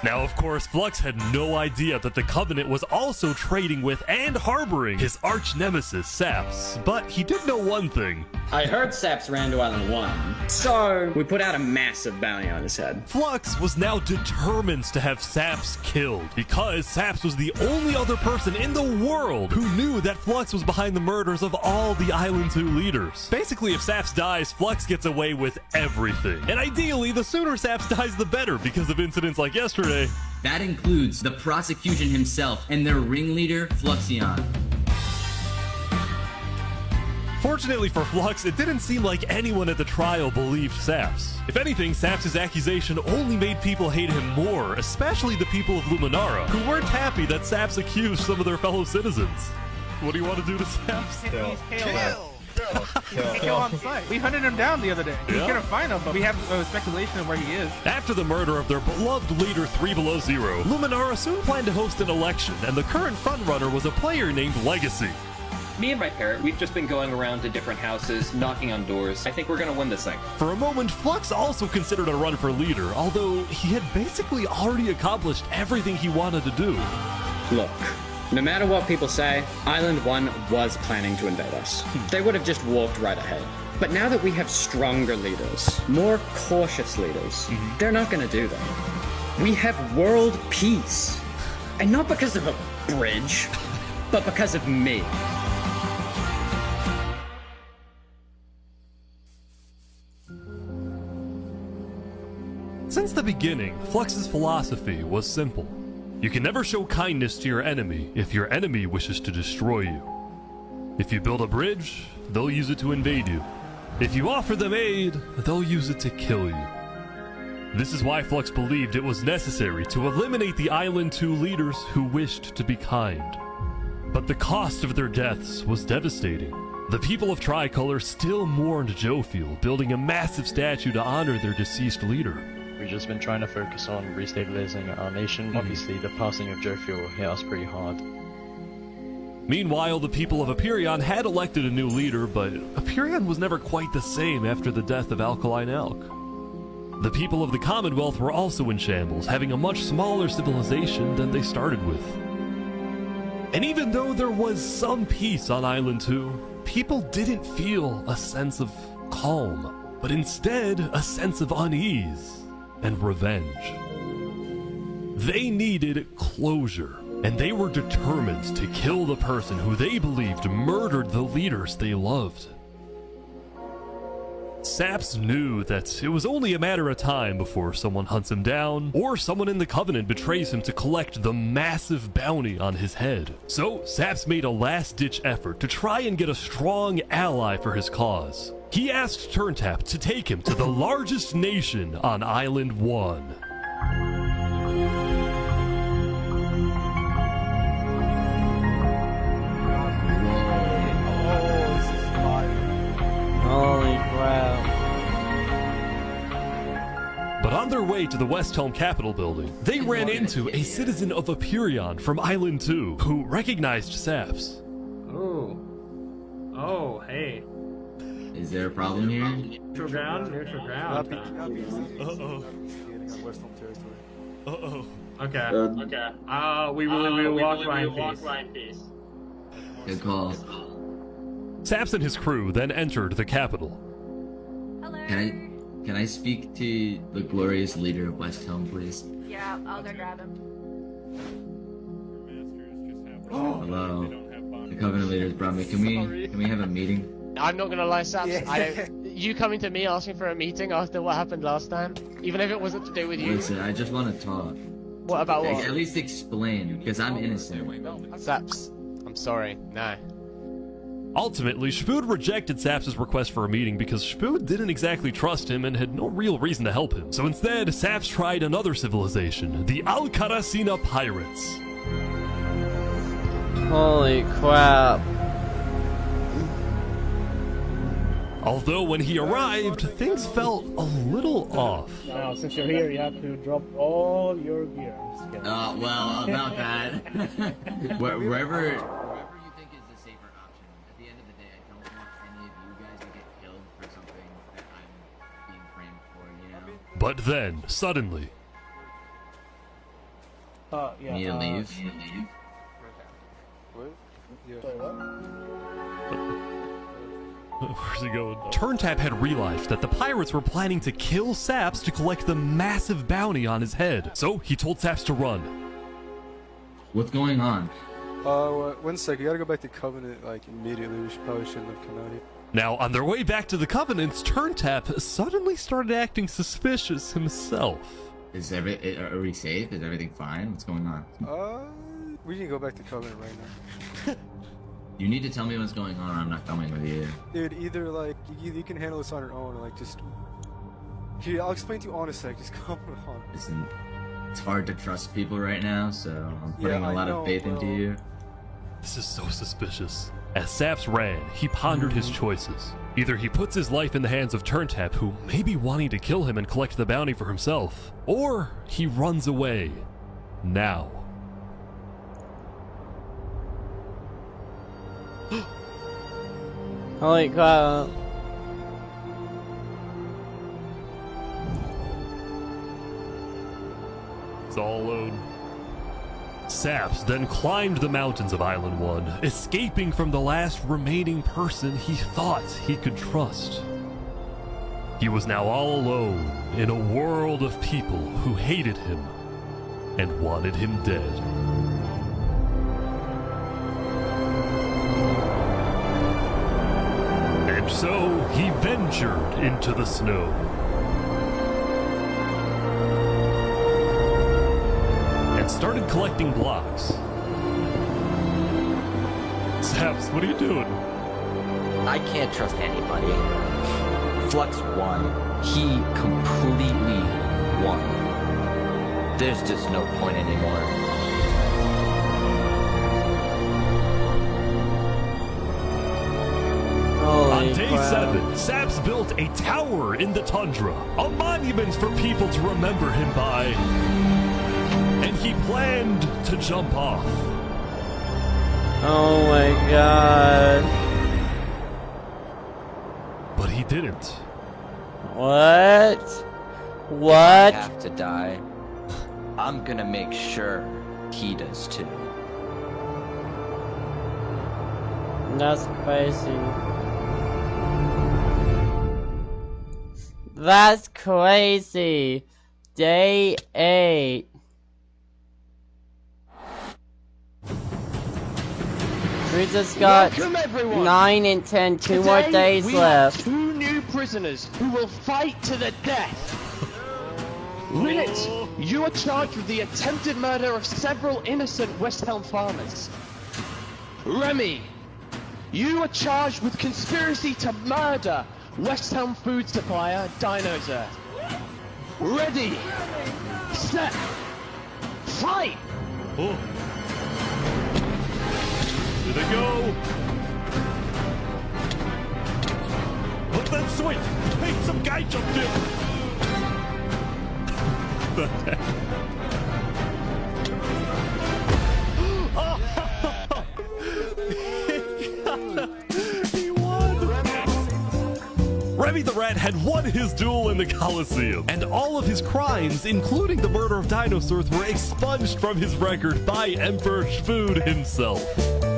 Now, of course, Flux had no idea that the Covenant was also trading with and harboring his arch-nemesis, Saps. But he did know one thing. I heard Saps ran to Island 1, so we put out a massive bounty on his head. Flux was now determined to have Saps killed, because Saps was the only other person in the world who knew that Flux was behind the murders of all the Island 2 leaders. Basically, if Saps dies, Flux gets away with everything. And ideally, the sooner Saps dies, the better, because of incidents like yesterday. That includes the prosecution himself and their ringleader, Fluxion. Fortunately for Flux, it didn't seem like anyone at the trial believed Saps. If anything, Saps' accusation only made people hate him more, especially the people of Luminara, who weren't happy that Saps accused some of their fellow citizens. What do you want to do to Saps? Kill on site. We hunted him down the other day. We couldn't find him, but we have speculation of where he is. After the murder of their beloved leader 3 Below Zero, Luminara soon planned to host an election, and the current frontrunner was a player named Legacy. Me and my parrot, we've just been going around to different houses, knocking on doors. I think we're gonna win this thing. For a moment, Flux also considered a run for leader, although he had basically already accomplished everything he wanted to do. Look, no matter what people say, Island 1 was planning to invade us. They would have just walked right ahead. But now that we have stronger leaders, more cautious leaders, they're not gonna do that. We have world peace. And not because of a bridge, but because of me. Since the beginning, Flux's philosophy was simple. You can never show kindness to your enemy if your enemy wishes to destroy you. If you build a bridge, they'll use it to invade you. If you offer them aid, they'll use it to kill you. This is why Flux believed it was necessary to eliminate the Island 2 leaders who wished to be kind. But the cost of their deaths was devastating. The people of Tricolor still mourned Jophiel, building a massive statue to honor their deceased leader. We've just been trying to focus on restabilizing our nation. Obviously, the passing of Jophiel hit us pretty hard. Meanwhile, the people of Aperion had elected a new leader, but Aperion was never quite the same after the death of Alkaline Elk. The people of the Commonwealth were also in shambles, having a much smaller civilization than they started with. And even though there was some peace on Island 2, people didn't feel a sense of calm, but instead a sense of unease and revenge. They needed closure, and they were determined to kill the person who they believed murdered the leaders they loved. Saps knew that it was only a matter of time before someone hunts him down, or someone in the Covenant betrays him to collect the massive bounty on his head. So Saps made a last-ditch effort to try and get a strong ally for his cause. He asked Turntap to take him to the largest nation on Island 1. Holy crap. But on their way to the Westhelm Capitol building, they ran into a citizen of Aperion from Island 2 who recognized Saps. Oh. Oh, hey. Is there a problem here? Neutral ground? Neutral ground. Uh-oh. Uh-oh. Okay. Okay. We will walk by in peace. Good call. Saps and his crew then entered the capital. Can I speak to the glorious leader of Westhelm, please? Yeah, I'll go grab him. Hello. The Covenant leaders brought me. Can we have a meeting? I'm not gonna lie, Saps. You coming to me asking for a meeting after what happened last time, even if it wasn't to do with you. Listen, I just want to talk. What about what? At least explain, because I'm innocent. Saps, I'm sorry. No. Ultimately, Shpood rejected Saps' request for a meeting because Shpood didn't exactly trust him and had no real reason to help him. So instead, Saps tried another civilization, the Alcaracina Pirates. Holy crap. Although when he arrived, things felt a little off. Now, since you're here, you have to drop all your gear. Well, about that. Wherever you think is the safer option. At the end of the day, I don't want any of you guys to get killed for something that I'm being framed for, you know? But then, suddenly... Need to leave? What? Yeah. Sorry, what? Where's he going? Turntap had realized that the pirates were planning to kill Saps to collect the massive bounty on his head. So he told Saps to run. What's going on? 1 sec, you gotta go back to Covenant, like, immediately. We probably shouldn't have come out here. Now, on their way back to the Covenant, Turntap suddenly started acting suspicious himself. Are we safe? Is everything fine? What's going on? We can go back to Covenant right now. You need to tell me what's going on or I'm not coming with you. Dude, either, like, you can handle this on your own, or, like, just... Here, I'll explain to you on a sec, just come on. Listen, it's hard to trust people right now, so I'm putting a lot of faith into you. This is so suspicious. As Saps ran, he pondered his choices. Either he puts his life in the hands of Turntap, who may be wanting to kill him and collect the bounty for himself, or he runs away. Now. Holy crap. It's all alone. Saps then climbed the mountains of Island 1, escaping from the last remaining person he thought he could trust. He was now all alone in a world of people who hated him and wanted him dead. And so he ventured into the snow. And started collecting blocks. Saps, what are you doing? I can't trust anybody. Flux won. He completely won. There's just no point anymore. Day 7, Saps built a tower in the tundra, a monument for people to remember him by, and he planned to jump off. Oh my god. But he didn't. What? If What? I have to die, I'm gonna make sure he does too. That's crazy. That's crazy. Day 8. We just got Welcome, everyone. 9 and 10, two more Today, days we left. have 2 new prisoners who will fight to the death. Linnet, you are charged with the attempted murder of several innocent West Helm farmers. Remy, you are charged with conspiracy to murder West Helm food supplier Dinosaur. Ready, set, fight! Oh. Here they go! Look that swing! Hey, some guy jumped in! The heck? He won! Remy the Rat had won his duel in the Colosseum, and all of his crimes, including the murder of dinosaurs, were expunged from his record by Emperor Shfood himself.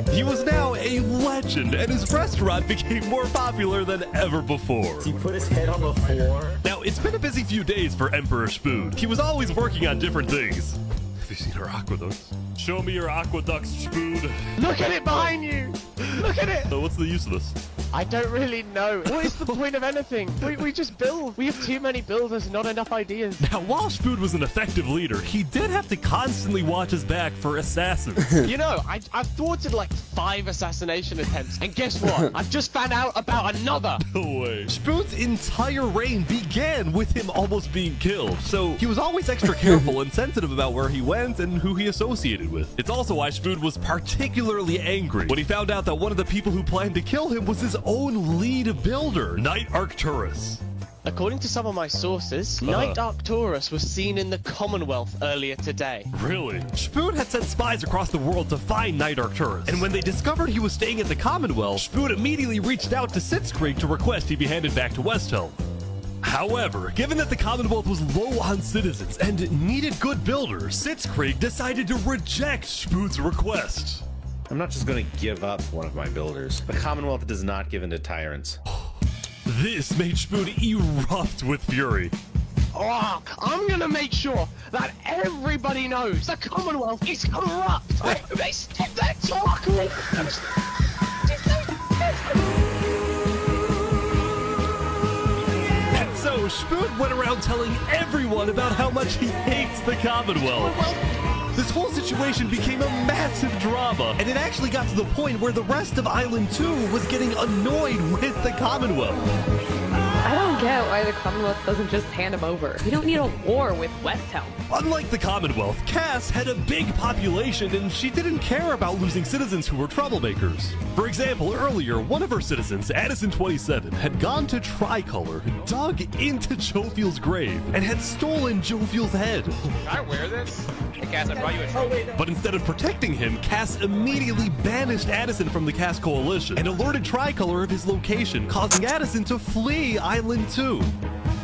He was now a legend, and his restaurant became more popular than ever before. He put his head on the floor. Now, it's been a busy few days for Emperor Shfood. He was always working on different things. Have you seen our aqueducts? Show me your aqueducts, Shfood. Look at it behind you! Look at it! So what's the use of this? I don't really know. What is the point of anything? We just build. We have too many builders, not enough ideas. Now, while Shfood was an effective leader, he did have to constantly watch his back for assassins. You know, I've thwarted like 5 assassination attempts, and guess what? I've just found out about another. No way. Shfood's entire reign began with him almost being killed, so he was always extra careful and sensitive about where he went and who he associated with. It's also why Shfood was particularly angry when he found out that one of the people who planned to kill him was his own lead builder, Knight Arcturus. According to some of my sources, Knight Arcturus was seen in the Commonwealth earlier today. Really? Shfood had sent spies across the world to find Knight Arcturus, and when they discovered he was staying at the Commonwealth, Shfood immediately reached out to Sitzkrieg to request he be handed back to Westhelm. However, given that the Commonwealth was low on citizens and needed good builders, Sitzkrieg decided to reject Shfood's request. I'm not just going to give up one of my builders. The Commonwealth does not give in to tyrants. This made Shfood erupt with fury. Oh, I'm gonna make sure that everybody knows the Commonwealth is corrupt. They step their chocolate. And so Shfood went around telling everyone about how much he hates the Commonwealth. This whole situation became a massive drama, and it actually got to the point where the rest of Island 2 was getting annoyed with the Commonwealth. I don't get why the Commonwealth doesn't just hand him over. We don't need a war with West Helm. Unlike the Commonwealth, Cass had a big population and she didn't care about losing citizens who were troublemakers. For example, earlier, one of her citizens, Addison27, had gone to Tricolor, dug into Jophiel's grave, and had stolen Jophiel's head. Can I wear this? Hey Cass, I brought you a trophy. But instead of protecting him, Cass immediately banished Addison from the Cass Coalition and alerted Tricolor of his location, causing Addison to flee Island 2.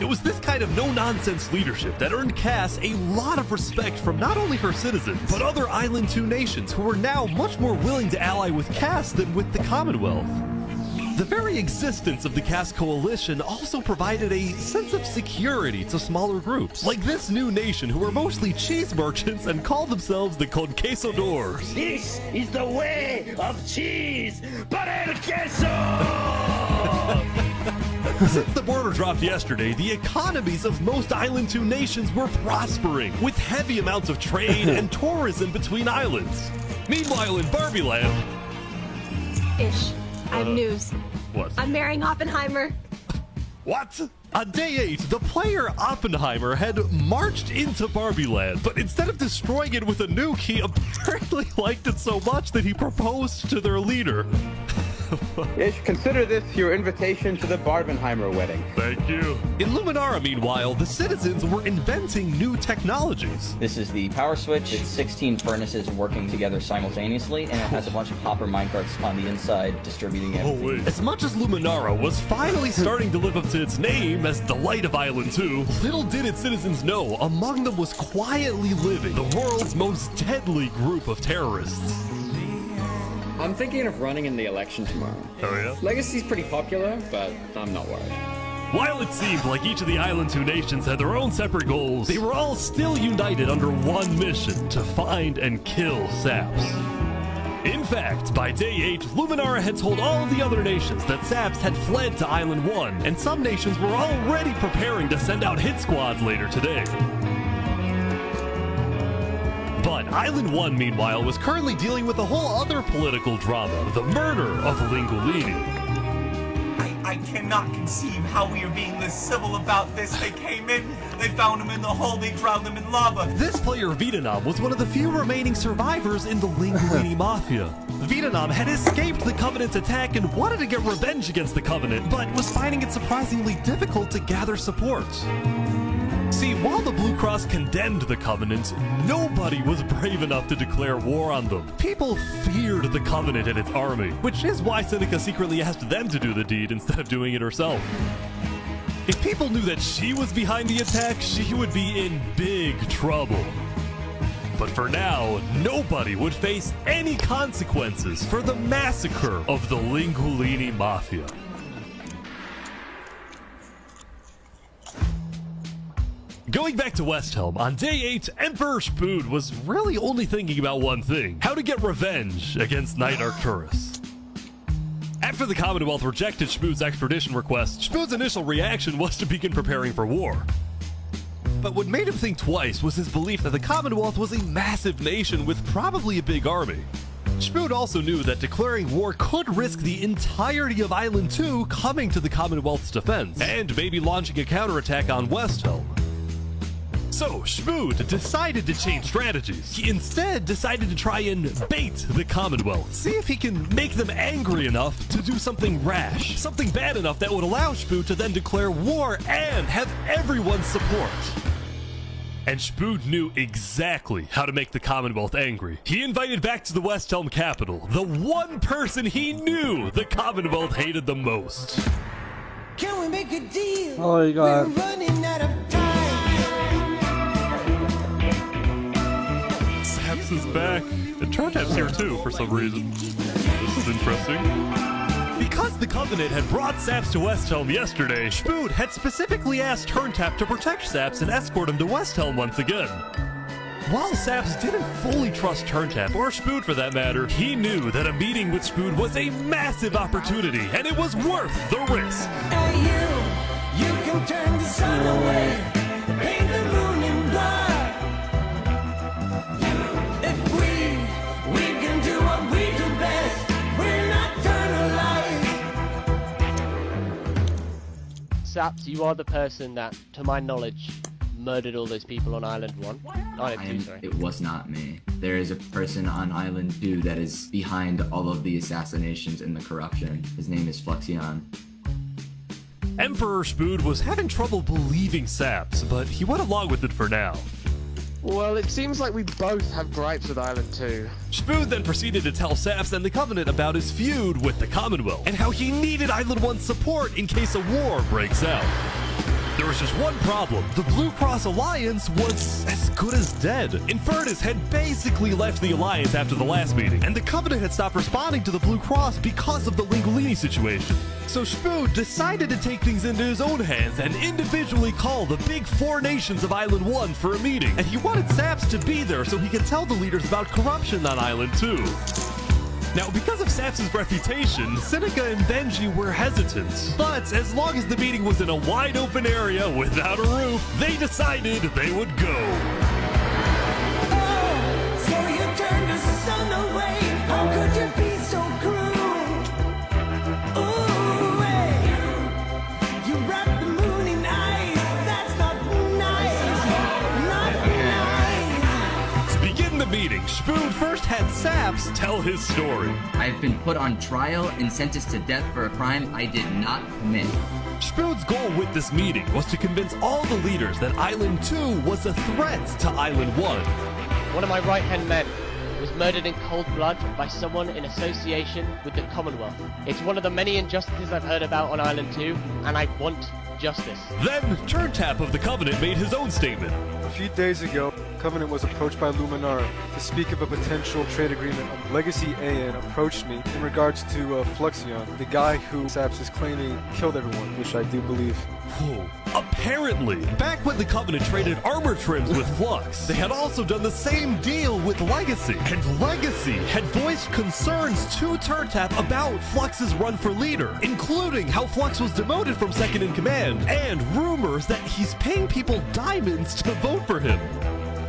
It was this kind of no-nonsense leadership that earned Cass a lot of respect from not only her citizens, but other Island 2 nations who were now much more willing to ally with Cass than with the Commonwealth. The very existence of the Cass Coalition also provided a sense of security to smaller groups, like this new nation who were mostly cheese merchants and called themselves the Conquistadors. This is the way of cheese, but el queso! Since the border dropped yesterday, the economies of most Island 2 nations were prospering, with heavy amounts of trade and tourism between islands. Meanwhile, in Barbie Land... Ish. I have news. What? I'm marrying Oppenheimer. What? On day 8, the player Oppenheimer had marched into Barbie Land, but instead of destroying it with a nuke, he apparently liked it so much that he proposed to their leader. Ish, consider this your invitation to the Barbenheimer wedding. Thank you. In Luminara, meanwhile, the citizens were inventing new technologies. This is the power switch. It's 16 furnaces working together simultaneously, and it has a bunch of hopper minecarts on the inside distributing everything. As much as Luminara was finally starting to live up to its name as the light of Island 2, little did its citizens know among them was quietly living the world's most deadly group of terrorists. I'm thinking of running in the election tomorrow. Oh yeah? Legacy's pretty popular, but I'm not worried. While it seemed like each of the Island 2 nations had their own separate goals, they were all still united under one mission: to find and kill Saps. In fact, by day 8, Luminara had told all of the other nations that Saps had fled to Island 1, and some nations were already preparing to send out hit squads later today. But Island 1, meanwhile, was currently dealing with a whole other political drama: the murder of Lingolini. I cannot conceive how we are being this civil about this. They came in, they found him in the hole, they drowned him in lava. This player, Vietnam, was one of the few remaining survivors in the Lingolini Mafia. Vietnam had escaped the Covenant's attack and wanted to get revenge against the Covenant, but was finding it surprisingly difficult to gather support. See, while the Blue Cross condemned the Covenant, nobody was brave enough to declare war on them. People feared the Covenant and its army, which is why Seneca secretly asked them to do the deed instead of doing it herself. If people knew that she was behind the attack, she would be in big trouble. But for now, nobody would face any consequences for the massacre of the Lingolini Mafia. Going back to Westhelm, on day 8, Emperor Spood was really only thinking about one thing: how to get revenge against Knight Arcturus. After the Commonwealth rejected Spood's extradition request, Spood's initial reaction was to begin preparing for war. But what made him think twice was his belief that the Commonwealth was a massive nation with probably a big army. Spood also knew that declaring war could risk the entirety of Island 2 coming to the Commonwealth's defense, and maybe launching a counterattack on Westhelm. So, Spood decided to change strategies. He instead decided to try and bait the Commonwealth. See if he can make them angry enough to do something rash. Something bad enough that would allow Spood to then declare war and have everyone's support. And Spood knew exactly how to make the Commonwealth angry. He invited back to the Westhelm capital the one person he knew the Commonwealth hated the most. Can we make a deal? Oh my god. We're running out of time. Saps is back. And Turntap's here too for some reason. This is interesting. Because the Covenant had brought Saps to Westhelm yesterday, Spood had specifically asked Turntap to protect Saps and escort him to Westhelm once again. While Saps didn't fully trust Turntap, or Spood for that matter, he knew that a meeting with Spood was a massive opportunity, and it was worth the risk. Hey you can turn the sun away, paint the moon in blood. If we can do what we do best, we're nocturnal light. Saps, you are the person that, to my knowledge, murdered all those people on Island 1? Island 2, sorry. It was not me. There is a person on Island 2 that is behind all of the assassinations and the corruption. His name is Fluxion. Emperor Spood was having trouble believing Saps, but he went along with it for now. Well, it seems like we both have gripes with Island 2. Spood then proceeded to tell Saps and the Covenant about his feud with the Commonwealth, and how he needed Island 1's support in case a war breaks out. There was just one problem. The Blue Cross Alliance was as good as dead. Infernus had basically left the Alliance after the last meeting, and the Covenant had stopped responding to the Blue Cross because of the Lingolini situation. So Spood decided to take things into his own hands and individually call the big 4 nations of Island 1 for a meeting. And he wanted Saps to be there so he could tell the leaders about corruption on Island 2. Now, because of Saps' reputation, Seneca and Benji were hesitant. But as long as the meeting was in a wide open area without a roof, they decided they would go. Oh, so you turned the sun away. How could you be so cruel? Ooh, hey. You wrapped the moon in ice. That's not nice. Not nice. To begin the meeting, Spoon first had Saps tell his story. I've been put on trial and sentenced to death for a crime I did not commit. Spoon's goal with this meeting was to convince all the leaders that Island 2 was a threat to Island 1. One of my right-hand men was murdered in cold blood by someone in association with the Commonwealth. It's one of the many injustices I've heard about on Island 2, and I want justice. Then, Turntap of the Covenant made his own statement. A few days ago, Covenant was approached by Luminara to speak of a potential trade agreement. Legacy AN approached me in regards to Fluxion, the guy who Saps is claiming killed everyone, which I do believe. Whoa. Apparently, back when the Covenant traded armor trims with Flux, they had also done the same deal with Legacy. And Legacy had voiced concerns to Turntap about Flux's run for leader, including how Flux was demoted from second in command, and rumors that he's paying people diamonds to vote for him.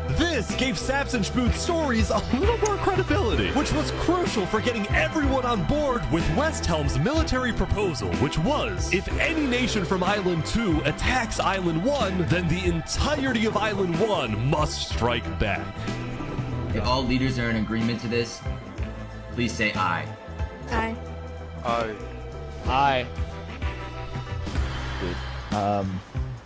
This gave Saps and Spoon's stories a little more credibility, which was crucial for getting everyone on board with West Helm's military proposal, which was, if any nation from Island 2 attacks Island 1, then the entirety of Island 1 must strike back. If all leaders are in agreement to this, please say aye. Aye. Aye. Aye. Good.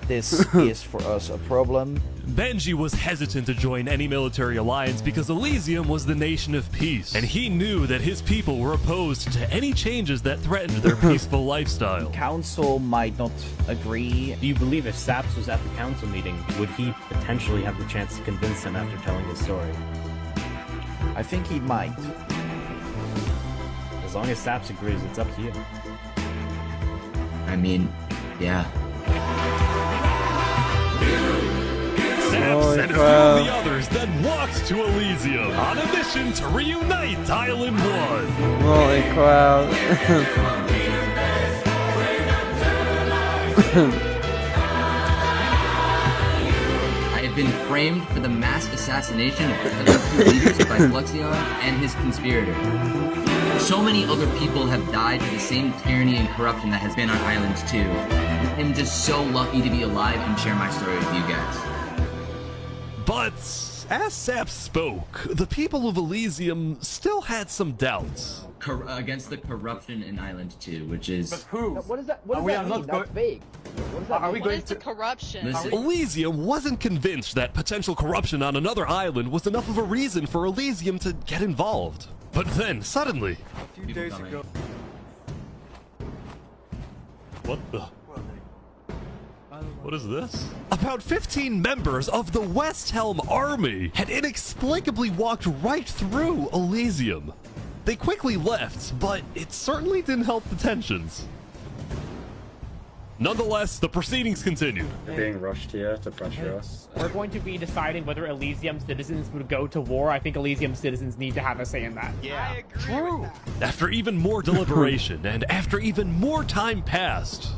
This is for us a problem. Benji was hesitant to join any military alliance because Elysium was the nation of peace, and he knew that his people were opposed to any changes that threatened their peaceful lifestyle. Council might not agree. Do you believe if Saps was at the council meeting, would he potentially have the chance to convince them after telling his story? I think he might. As long as Saps agrees, it's up to you. I mean, yeah. Saps and a few of the others then walked to Elysium on a mission to reunite Island 1. Holy crap. I have been framed for the mass assassination of the other two leaders by Fluxion and his conspirator. So many other people have died to the same tyranny and corruption that has been on Island 2. I'm just so lucky to be alive and share my story with you guys. But as Saps spoke, the people of Elysium still had some doubts. Against the corruption in Island 2, which is... But who? What is that? What does that mean? That's vague. What does that Are we mean? going to corruption? Elysium wasn't convinced that potential corruption on another island was enough of a reason for Elysium to get involved. But then, suddenly... A few days ago... What the... What is this? About 15 members of the West Helm army had inexplicably walked right through Elysium. They quickly left, but it certainly didn't help the tensions. Nonetheless, the proceedings continued. They're being rushed here to pressure us. We're going to be deciding whether Elysium citizens would go to war. I think Elysium citizens need to have a say in that. Yeah, true. After even more deliberation, and after even more time passed...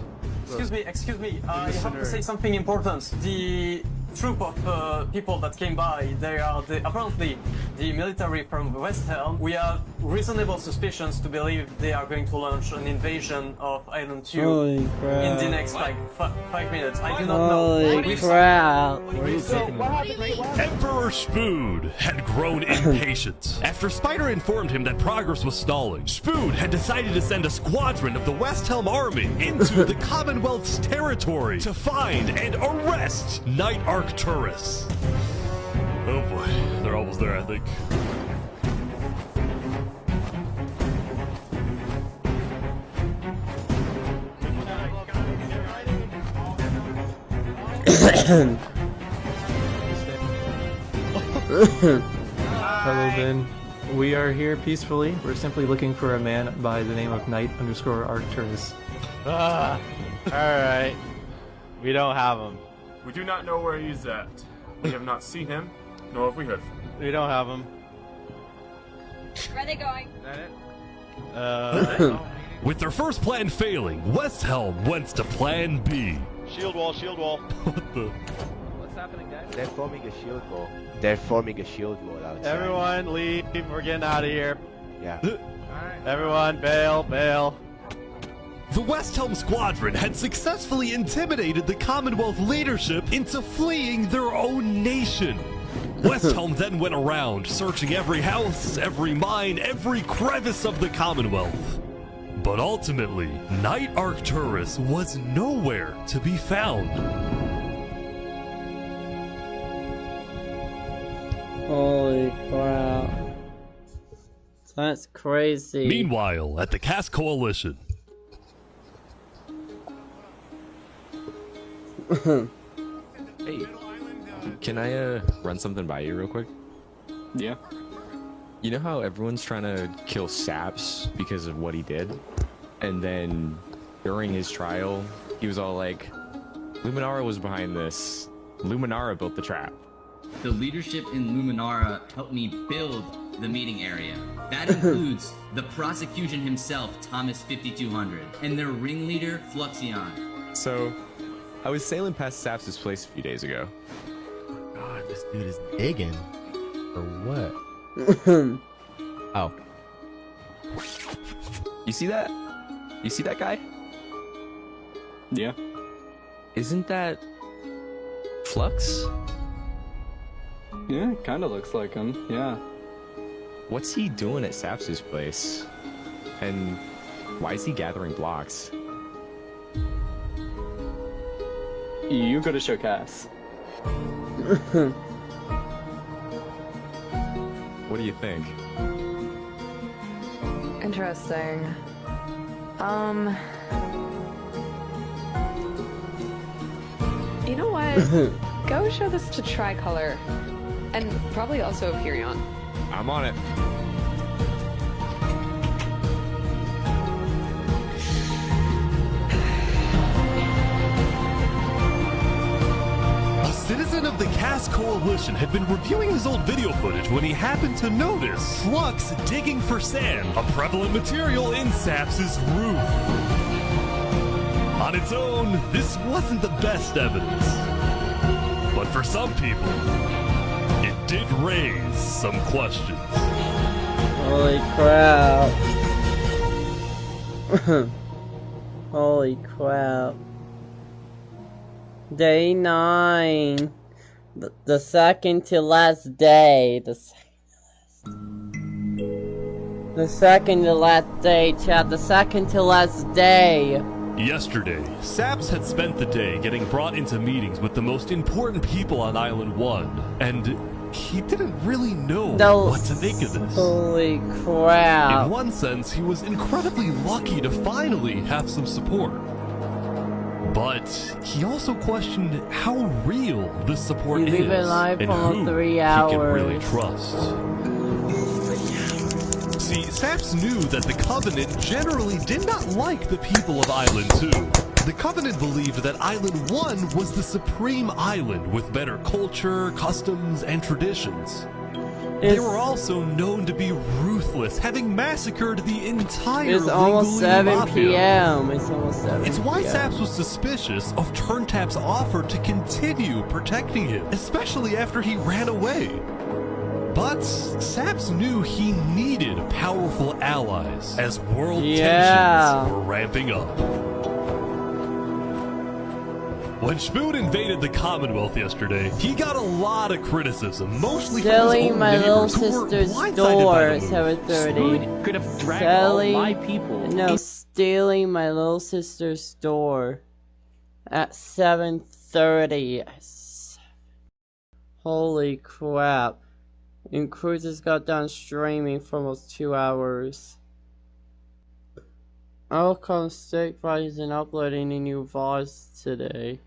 Excuse me, I have to say something important. The troop of people that came by, they are apparently the military from West Helm. We have reasonable suspicions to believe they are going to launch an invasion of Island 2 in the next like 5 minutes. I do not know. Holy crap. Emperor Spoon had grown impatient. After Spider informed him that progress was stalling, Spoon had decided to send a squadron of the West Helm army into the Commonwealth's territory to find and arrest Night Arcturus. Oh boy, they're almost there, I think. Hello, Ben. We are here peacefully. We're simply looking for a man by the name of Knight_Arcturus. Alright. We don't have him. We do not know where he's at. We have not seen him, nor have we heard from him. We don't have him. Where are they going? With their first plan failing, West Helm went to plan B. Shield wall, shield wall. What the? What's happening, guys? They're forming a shield wall. They're forming a shield wall outside. Everyone leave. We're getting out of here. Yeah. Everyone bail, bail. The West Helm Squadron had successfully intimidated the Commonwealth leadership into fleeing their own nation. Westhelm then went around, searching every house, every mine, every crevice of the Commonwealth. But ultimately, Knight Arcturus was nowhere to be found. Holy crap. That's crazy. Meanwhile, at the Cast Coalition. Hey, can I run something by you real quick? Yeah. You know how everyone's trying to kill Saps because of what he did? And then during his trial, he was all like, Luminara was behind this. Luminara built the trap. The leadership in Luminara helped me build the meeting area. That includes the prosecution himself, Thomas 5200, and their ringleader, Fluxion. So, I was sailing past Saps' place a few days ago. God, this dude is digging. Or what? Oh. You see that? You see that guy? Yeah. Isn't that Flux? Yeah, kind of looks like him, yeah. What's he doing at Saps' place? And why is he gathering blocks? You gotta show Cass. What do you think? Interesting. You know what? Go show this to Tricolor. And probably also Hyperion. I'm on it. A citizen of the Cast Coalition had been reviewing his old video footage when he happened to notice Flux digging for sand, a prevalent material in Saps' roof. On its own, this wasn't the best evidence. But for some people, it did raise some questions. Holy crap. Holy crap. Day 9. The second to last day. The second to last day, chat. The second to last day. Yesterday, Saps had spent the day getting brought into meetings with the most important people on Island 1, and he didn't really know what to make of this. Holy crap. In one sense, he was incredibly lucky to finally have some support. But he also questioned how real this support is, and who 3 he hours. can really trust. See, Saps knew that the Covenant generally did not like the people of Island 2. The Covenant believed that Island 1 was the supreme island with better culture, customs, and traditions. They were also known to be ruthless, having massacred the entire It's almost Lingui 7 Mafia. p.m. It's almost 7 It's why p.m. Saps was suspicious of Turntap's offer to continue protecting him, especially after he ran away. But Saps knew he needed powerful allies as world tensions were ramping up. When Schmood invaded the Commonwealth yesterday, he got a lot of criticism, mostly from his Stealing own my little neighbors who were sister's blindsided door by at the move. 7:30. Could have dragged all my people. No, stealing my little sister's door at 7:30. Holy crap. And Cruises got done streaming for almost 2 hours. Outcome Steak Fries and uploading a new VODs today.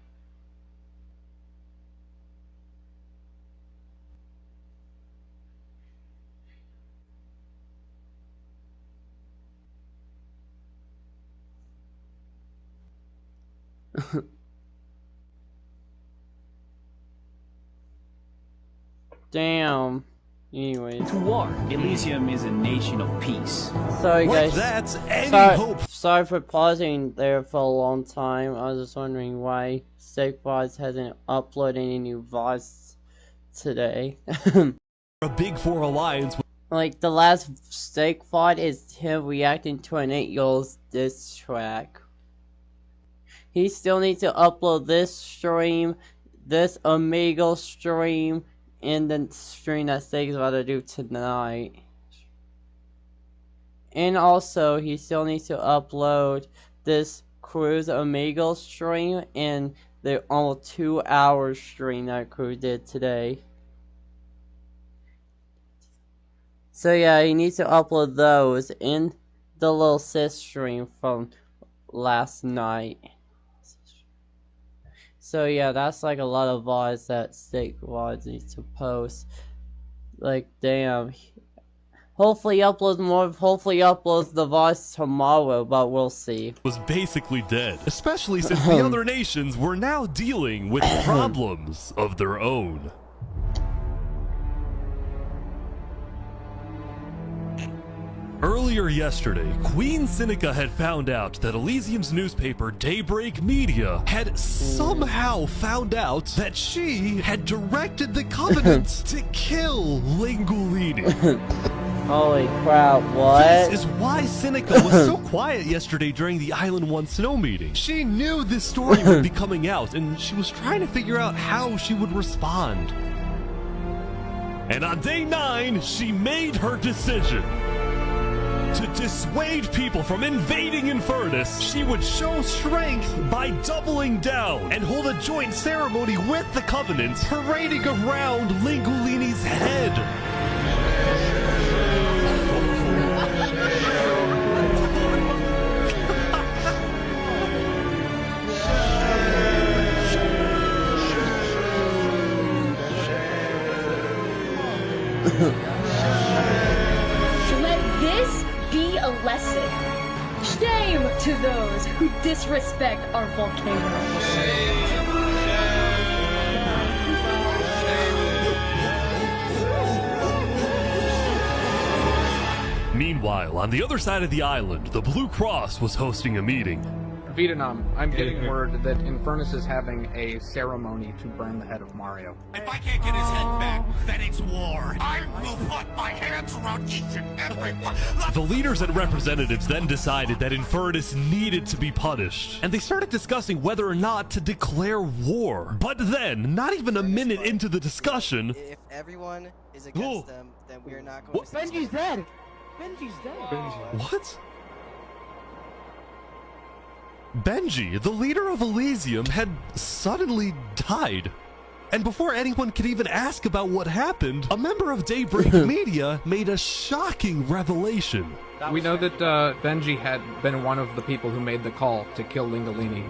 Damn. Anyways. To war, Elysium is a nation of peace. Sorry Like guys. that's any Sorry for pausing there for a long time. I was just wondering why Steak Fries hasn't uploaded any new VODs today. A Big Four alliance. Like the last Steak VOD is him reacting to an 8-year-old's diss track. He still needs to upload this stream, this Amigo stream, in the stream that Stig's about to do tonight. And also, he still needs to upload this Cruz Omegle stream and the almost 2-hour stream that Cruz did today. So yeah, he needs to upload those in the little sis stream from last night. So yeah, that's like a lot of VODs that Stig VODs needs to post. Like damn. Hopefully he uploads more. Hopefully he uploads the VODs tomorrow, but we'll see. Was basically dead, especially since the other nations were now dealing with problems of their own. Earlier yesterday, Queen Sinica had found out that Elysium's newspaper, Daybreak Media, had somehow found out that she had directed the Covenant to kill Lingulini. Holy crap, what? This is why Sinica was so quiet yesterday during the Island 1 Snow meeting. She knew this story would be coming out, and she was trying to figure out how she would respond. And on day 9, she made her decision. To dissuade people from invading Infernus, she would show strength by doubling down and hold a joint ceremony with the Covenant, parading around Lingulini's head. Let this be a lesson. Shame to those who disrespect our volcano. Meanwhile, on the other side of the island, the Blue Cross was hosting a meeting. Vietnam, I'm getting word that Infernus is having a ceremony to burn the head of Mario. If I can't get his head back, then it's war. I will put my hands around each and every one. The leaders and representatives then decided that Infernus needed to be punished, and they started discussing whether or not to declare war. But then, not even a minute into the discussion... If everyone is against them, then we're not going to... Benji's dead! Benji's dead! What? Benji, the leader of Elysium, had suddenly died. And before anyone could even ask about what happened, a member of Daybreak Media made a shocking revelation. We know that Benji had been one of the people who made the call to kill Lingulini.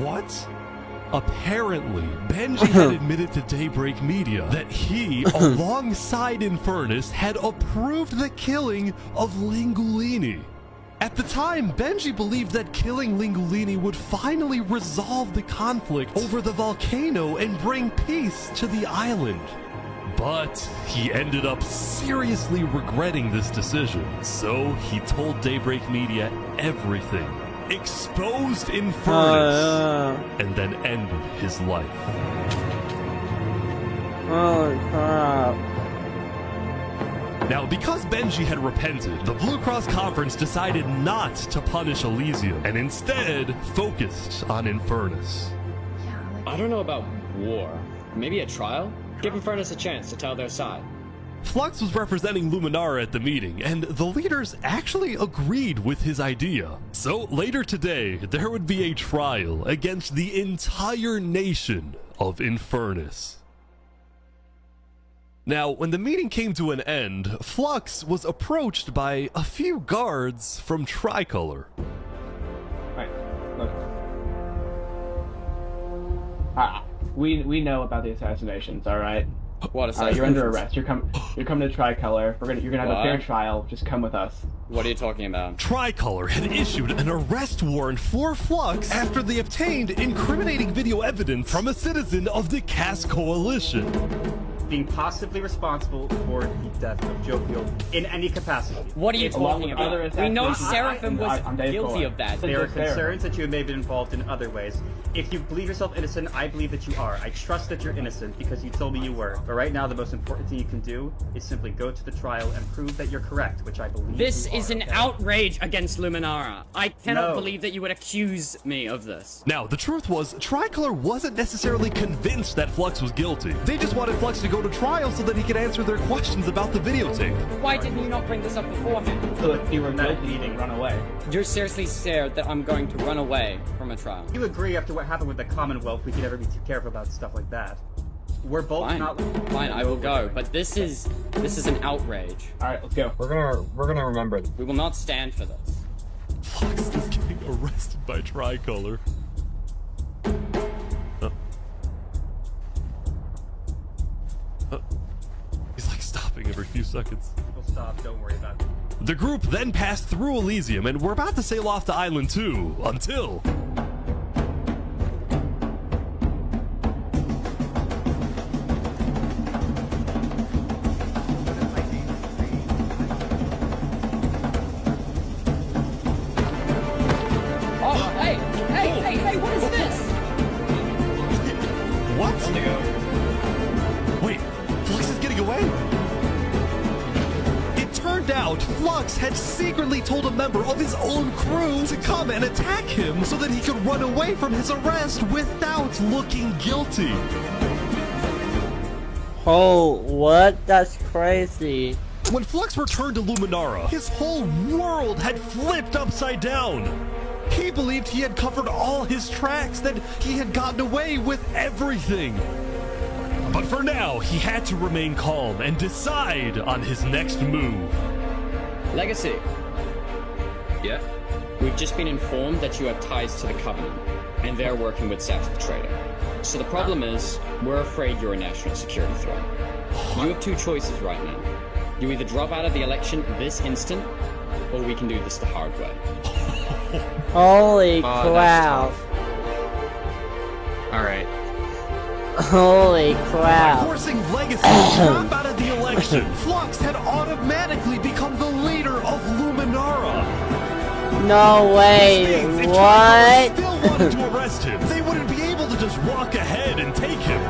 What? Apparently, Benji had admitted to Daybreak Media that he, alongside Infernus, had approved the killing of Lingulini. At the time, Benji believed that killing Lingulini would finally resolve the conflict over the volcano and bring peace to the island. But he ended up seriously regretting this decision, so he told Daybreak Media everything, exposed Infernus, and then ended his life. Holy crap. Now, because Benji had repented, the Blue Cross Conference decided not to punish Elysium, and instead focused on Infernus. I don't know about war. Maybe a trial? Give Infernus a chance to tell their side. Flux was representing Luminara at the meeting, and the leaders actually agreed with his idea. So later today, there would be a trial against the entire nation of Infernus. Now, when the meeting came to an end, Flux was approached by a few guards from Tricolor. Right, look. We know about the assassinations, all right? What assassinations? You're under arrest. You're coming to Tricolor. You're gonna have a fair trial. Just come with us. What are you talking about? Tricolor had issued an arrest warrant for Flux after they obtained incriminating video evidence from a citizen of the Cass Coalition. Being possibly responsible for the death of Joe Field in any capacity. What are you talking about? We know Seraphim was guilty of that. There are concerns that you may have been involved in other ways. If you believe yourself innocent, I believe that you are. I trust that you're innocent because you told me you were. But right now, the most important thing you can do is simply go to the trial and prove that you're correct, which I believe This you are, is an outrage against Luminara. I cannot believe that you would accuse me of this. Now, the truth was, Tricolor wasn't necessarily convinced that Flux was guilty. They just wanted Flux to go go to trial so that he could answer their questions about the videotape. Why didn't you not bring this up beforehand? So if you were not leading, run away. You're seriously scared that I'm going to run away from a trial. You agree after what happened with the Commonwealth, we could never be too careful about stuff like that. We're both not. Fine, I will go. But this is an outrage. All right, let's go. We're gonna remember this. We will not stand for this. Flux is getting arrested by Tricolor. He's like stopping every few seconds. We'll stop. Don't worry about it. The group then passed through Elysium and were about to sail off to Island 2 until. Hey, what is this? What? Wait, Flux is getting away? It turned out Flux had secretly told a member of his own crew to come and attack him so that he could run away from his arrest without looking guilty. Oh, what? That's crazy. When Flux returned to Luminara, his whole world had flipped upside down. He believed he had covered all his tracks, that he had gotten away with everything. But for now, he had to remain calm and decide on his next move. Legacy. Yeah? We've just been informed that you have ties to the Covenant, and they're working with Saps the Traitor. So the problem is, we're afraid you're a national security threat. You have two choices right now. You either drop out of the election this instant, or we can do this the hard way. Holy crap. Alright. Holy crap. By forcing Legacy to drop out of the election, Flux had automatically become the leader of Luminara. No way. If What? still wanted to arrest him, they wouldn't be able to just walk ahead and take him.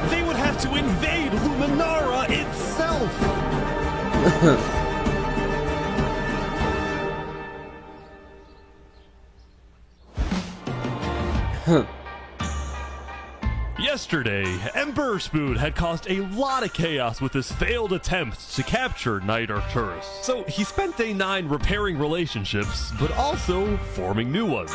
They would have to invade Luminara itself. Yesterday, Emperor Spoon had caused a lot of chaos with his failed attempts to capture Knight Arcturus. So he spent day 9 repairing relationships, but also forming new ones.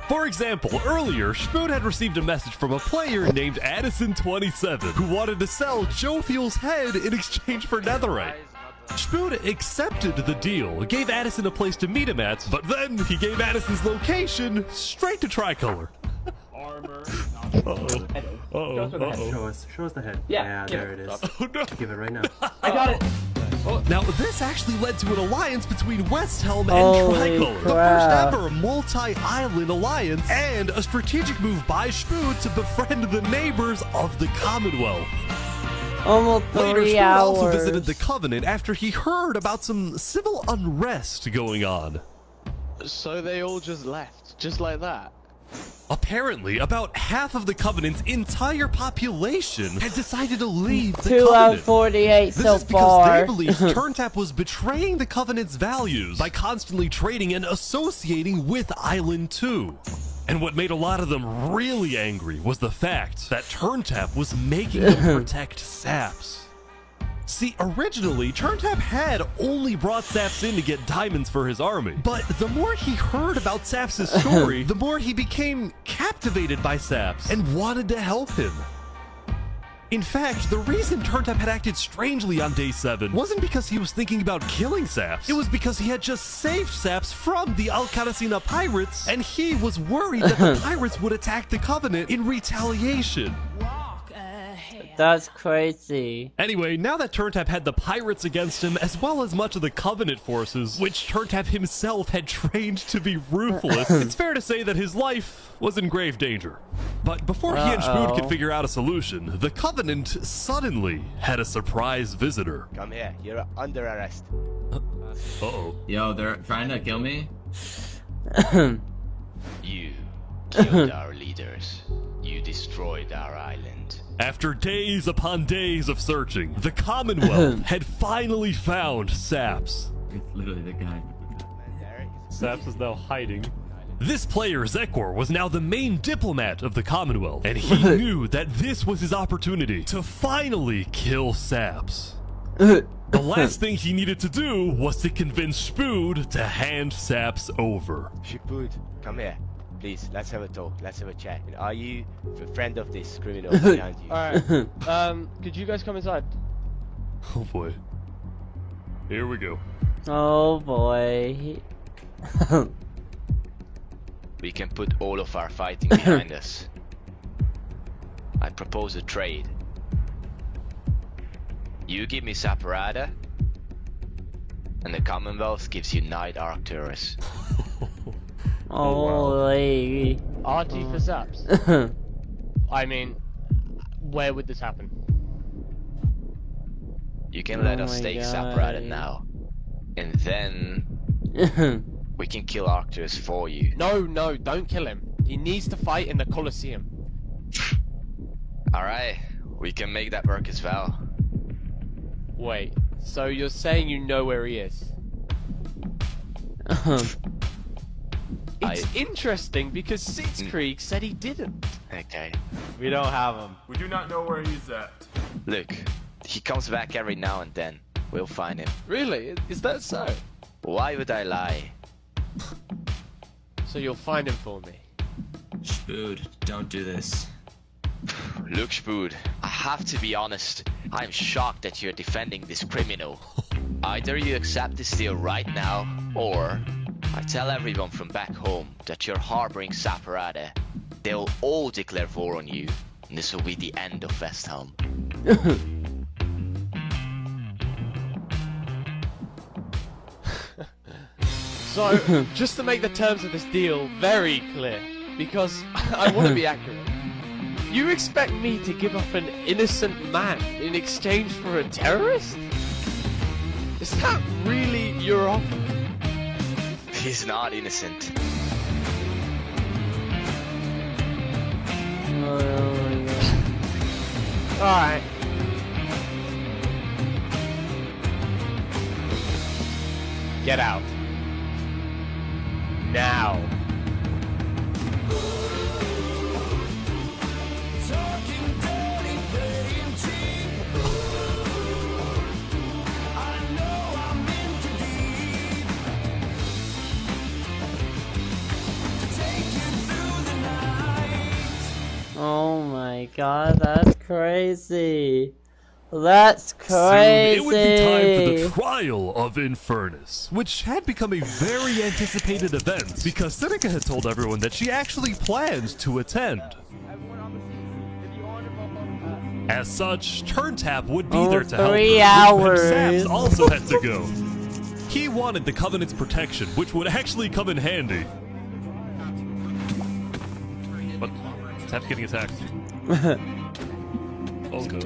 For example, earlier, Spoon had received a message from a player named Addison27 who wanted to sell Joe Fuel's head in exchange for netherite. Spoon accepted the deal, gave Addison a place to meet him at, but then he gave Addison's location straight to Tricolor. Armor. Show us the head. Yeah, there it is. Oh, no. Give it right now. I got it! Now, this actually led to an alliance between Westhelm and Holy Tricolor. The crap. first ever multi-island alliance, and a strategic move by Spoon to befriend the neighbors of the Commonwealth. Almost Later, 3 Spoon also hours. visited the Covenant after he heard about some civil unrest going on. So they all just left, just like that? Apparently, about half of the Covenant's entire population had decided to leave the 2 out Covenant. of 48 This so is because far. they believed Turntap was betraying the Covenant's values by constantly trading and associating with Island 2. And what made a lot of them really angry was the fact that Turntap was making them protect Saps. See, originally, Turntap had only brought Saps in to get diamonds for his army. But the more he heard about Saps' story, the more he became captivated by Saps and wanted to help him. In fact, the reason Turntap had acted strangely on day 7 wasn't because he was thinking about killing Saps. It was because he had just saved Saps from the Alcaracina pirates, and he was worried that the pirates would attack the Covenant in retaliation. That's crazy. Anyway, now that Turntap had the pirates against him, as well as much of the Covenant forces, which Turntap himself had trained to be ruthless, it's fair to say that his life was in grave danger. But before he and Spoon could figure out a solution, the Covenant suddenly had a surprise visitor. Come here, you're under arrest. Uh-oh. Yo, they're trying to kill me? You killed our leaders. You destroyed our island. After days upon days of searching, the Commonwealth had finally found Saps. It's literally the guy. Saps is now hiding. This player, Zekor, was now the main diplomat of the Commonwealth, and he knew that this was his opportunity to finally kill Saps. The last thing he needed to do was to convince Spood to hand Saps over. Spood, come here. Please, let's have a talk. Let's have a chat. Are you a friend of this criminal behind you? Alright, could you guys come inside? Oh boy. Here we go. Oh boy. We can put all of our fighting behind us. I propose a trade. You give me Saparada, and the Commonwealth gives you Knight Arcturus. Holy. RT for Saps. I mean, where would this happen? You can let us take Saparada now, and then we can kill Arcturus for you. No, don't kill him. He needs to fight in the Colosseum. Alright, we can make that work as well. Wait, so you're saying you know where he is? It's interesting because Sitzkrieg said he didn't. Okay. We don't have him. We do not know where he's at. Look, he comes back every now and then. We'll find him. Really? Is that so? Why would I lie? So you'll find him for me. Spood, don't do this. Look, Spood, I have to be honest. I'm shocked that you're defending this criminal. Either you accept this deal right now, or I tell everyone from back home that you're harboring Saparada. They'll all declare war on you, and this will be the end of Westhelm. So, just to make the terms of this deal very clear, because I want to be accurate, you expect me to give up an innocent man in exchange for a terrorist? Is that really your offer? He's not innocent. Alright. Get out. Now. Oh my god, that's crazy. That's crazy. Soon it would be time for the trial of Infernus, which had become a very anticipated event because Seneca had told everyone that she actually planned to attend. As such, Turntap would be there to help her, 3 hours. and Saps also had to go. He wanted the Covenant's protection, which would actually come in handy. But Sap's getting attacked. Oh no.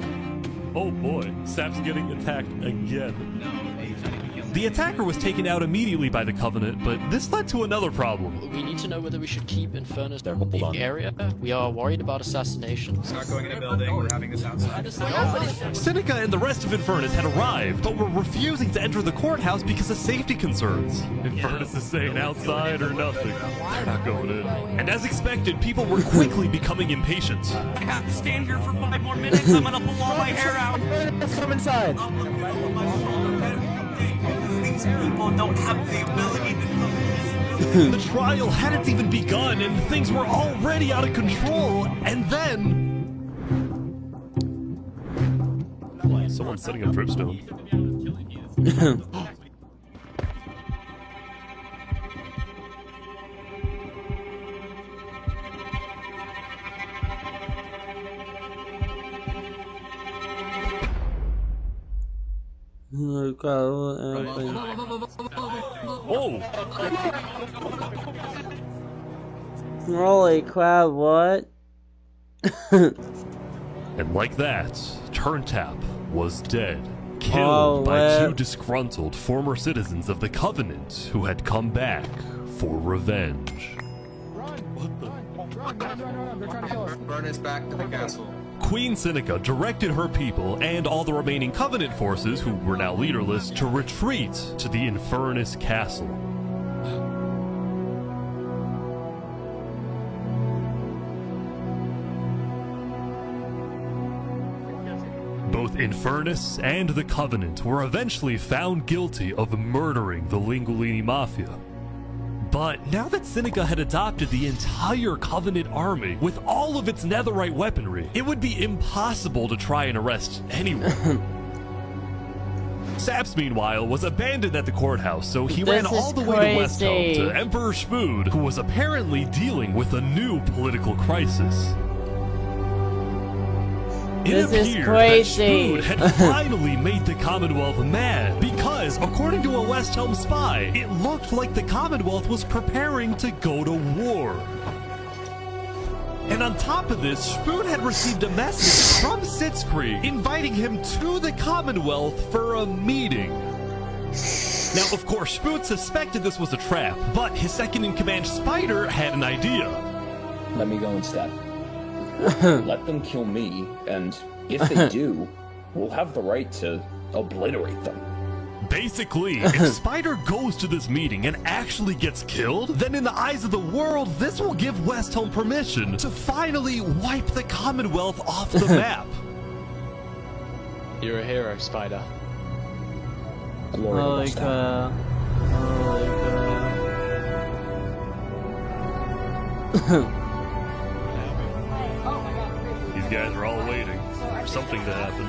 Oh boy, Sap's getting attacked again. The attacker was taken out immediately by the Covenant, but this led to another problem. We need to know whether we should keep Infernus in the area. We are worried about assassinations. Not going in a building, we're having this outside. Seneca and the rest of Infernus had arrived, but were refusing to enter the courthouse because of safety concerns. Infernus is saying outside or nothing. They're not going in. And as expected, people were quickly becoming impatient. I have to stand here for 5 more minutes. I'm gonna pull all my hair out. Let's come inside. These people don't have the ability to come. The trial hadn't even begun, and things were already out of control. And then someone's setting up dripstone. Oh! Holy crap, what? And like that, Turntap was dead, killed by 2 disgruntled former citizens of the Covenant who had come back for revenge. Run, they're trying to kill us. Burn us back to the castle. Queen Seneca directed her people and all the remaining Covenant forces, who were now leaderless, to retreat to the Infernus Castle. Both Infernus and the Covenant were eventually found guilty of murdering the Lingolini Mafia. But now that Seneca had adopted the entire Covenant army with all of its netherite weaponry, it would be impossible to try and arrest anyone. Saps, meanwhile, was abandoned at the courthouse, so he ran all the way to Westhelm to Emperor Spud, who was apparently dealing with a new political crisis. It appeared that Spud had finally made the Commonwealth mad because, according to a Westhelm spy, it looked like the Commonwealth was preparing to go to war. And on top of this, Spud had received a message from Sitzkrieg inviting him to the Commonwealth for a meeting. Now, of course, Spud suspected this was a trap, but his second-in-command Spider had an idea. Let me go instead. Let them kill me, and if they do, we'll have the right to obliterate them. Basically, if Spider goes to this meeting and actually gets killed, then in the eyes of the world, this will give Westhelm permission to finally wipe the Commonwealth off the map. You're a hero, Spider. Glory to Westhelm. These guys are all waiting for something to happen.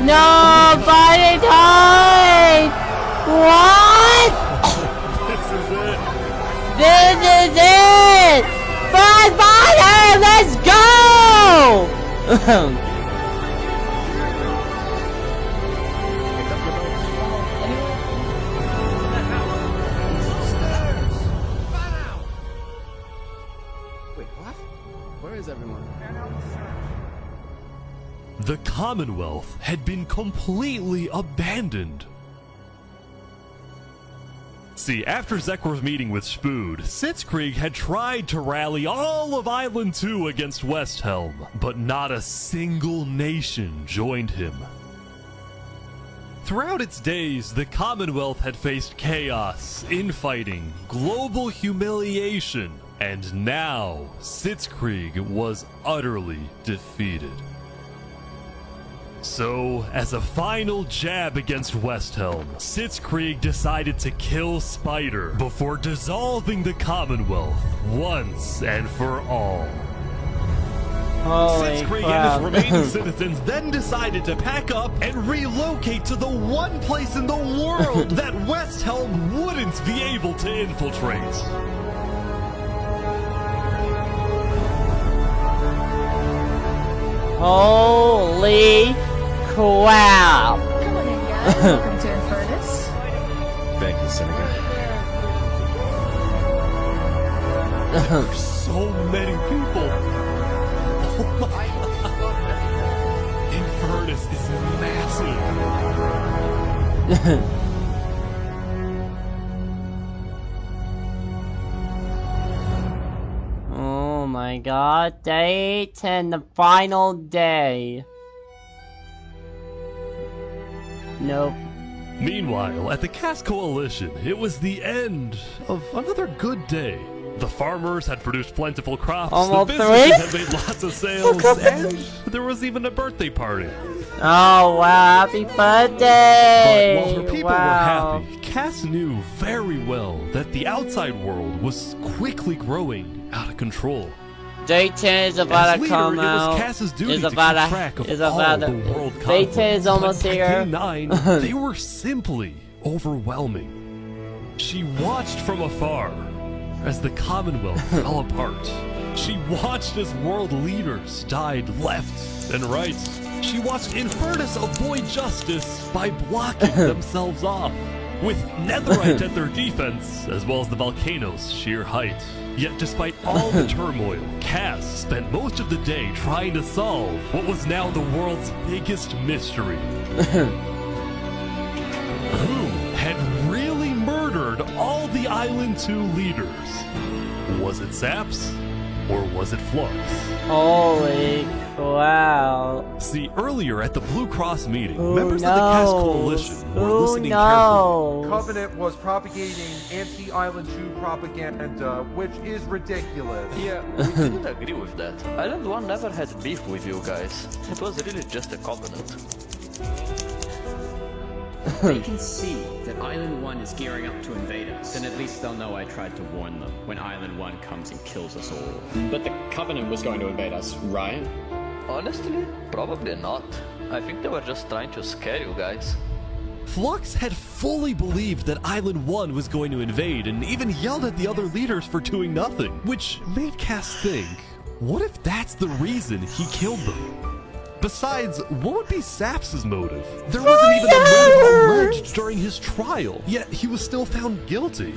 No, fighting time! What? This is it. This is it! Fighter, let's go! Wait, what? Where is everyone? The Commonwealth had been completely abandoned. See, after Zekor's meeting with Spud, Sitzkrieg had tried to rally all of Island 2 against Westhelm, but not a single nation joined him. Throughout its days, the Commonwealth had faced chaos, infighting, global humiliation, and now Sitzkrieg was utterly defeated. So, as a final jab against Westhelm, Sitzkrieg decided to kill Spider before dissolving the Commonwealth once and for all. Sitzkrieg and his remaining citizens then decided to pack up and relocate to the one place in the world that Westhelm wouldn't be able to infiltrate. Holy crap! Come on in, guys. Welcome to Infernus. Thank you, Seneca. There's so many people. Oh my God. Infernus is massive. Oh my God, day 10, the final day. Nope. Meanwhile, at the Caste Coalition, it was the end of another good day. The farmers had produced plentiful crops, Almost the businesses three? had made lots of sales, and there was even a birthday party. Oh wow, happy birthday! But while her people were happy, Cass knew very well that the outside world was quickly growing out of control. Day 10 is about to come out. Is about to track of all the world conflicts. Day 10 is almost But by here. Day 9, they were simply overwhelming. She watched from afar as the Commonwealth fell apart. She watched as world leaders died left and right. She watched Infernus avoid justice by blocking themselves off, with Netherite at their defense, as well as the volcano's sheer height. Yet despite all the turmoil, Cass spent most of the day trying to solve what was now the world's biggest mystery. Who had really murdered all the Island 2 leaders? Was it Saps? Or was it Flux? Holy wow. See, earlier at the Blue Cross meeting, Who members of the Cass knows? Coalition were Who listening knows? Covenant was propagating anti-Island 2 propaganda, which is ridiculous. Yeah, we didn't agree with that. Island 1 never had beef with you guys. It was really just a covenant. They can see that Island 1 is gearing up to invade us, then at least they'll know I tried to warn them when Island 1 comes and kills us all. But the Covenant was going to invade us, right? Honestly, probably not. I think they were just trying to scare you guys. Flux had fully believed that Island 1 was going to invade and even yelled at the other leaders for doing nothing, which made Cass think, what if that's the reason he killed them? Besides, what would be Saps' motive? There wasn't even a motive alleged during his trial, yet he was still found guilty.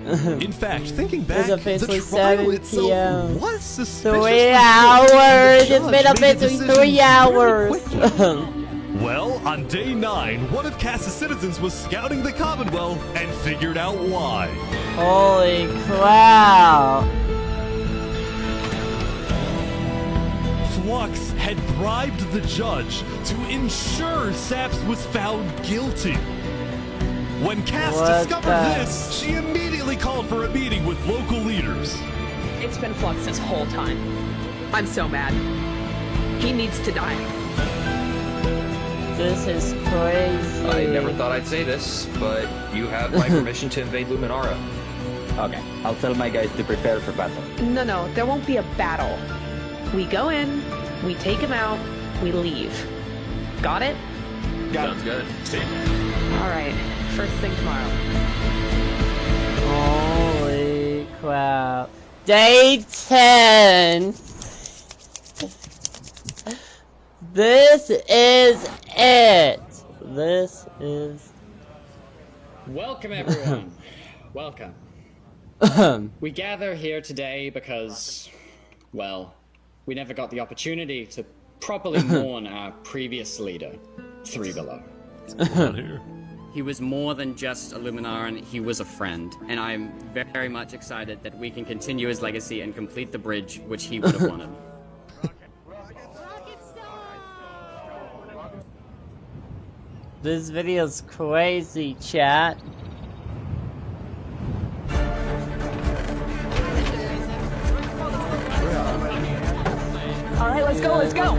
In fact, thinking back, the trial itself was suspicious. 3 hours! It's been officially 3 hours! Well, on day 9, one of Cass's citizens was scouting the Commonwealth and figured out why. Holy crap! Flux had bribed the judge to ensure Saps was found guilty. When Cass discovered this, she immediately called for a meeting with local leaders. It's been Flux this whole time. I'm so mad. He needs to die. This is crazy. I never thought I'd say this, but you have my permission to invade Luminara. Okay, I'll tell my guys to prepare for battle. No, there won't be a battle. We go in, we take him out, we leave. Got it? Sounds good. See? Alright, first thing tomorrow. Holy crap. Day 10! This is it! This is... Welcome, everyone. Welcome. We gather here today because, well, we never got the opportunity to properly mourn our previous leader, Three Below. He was more than just a Luminaran, he was a friend, and I'm very much excited that we can continue his legacy and complete the bridge which he would have wanted. This video's crazy, chat. Alright, let's go!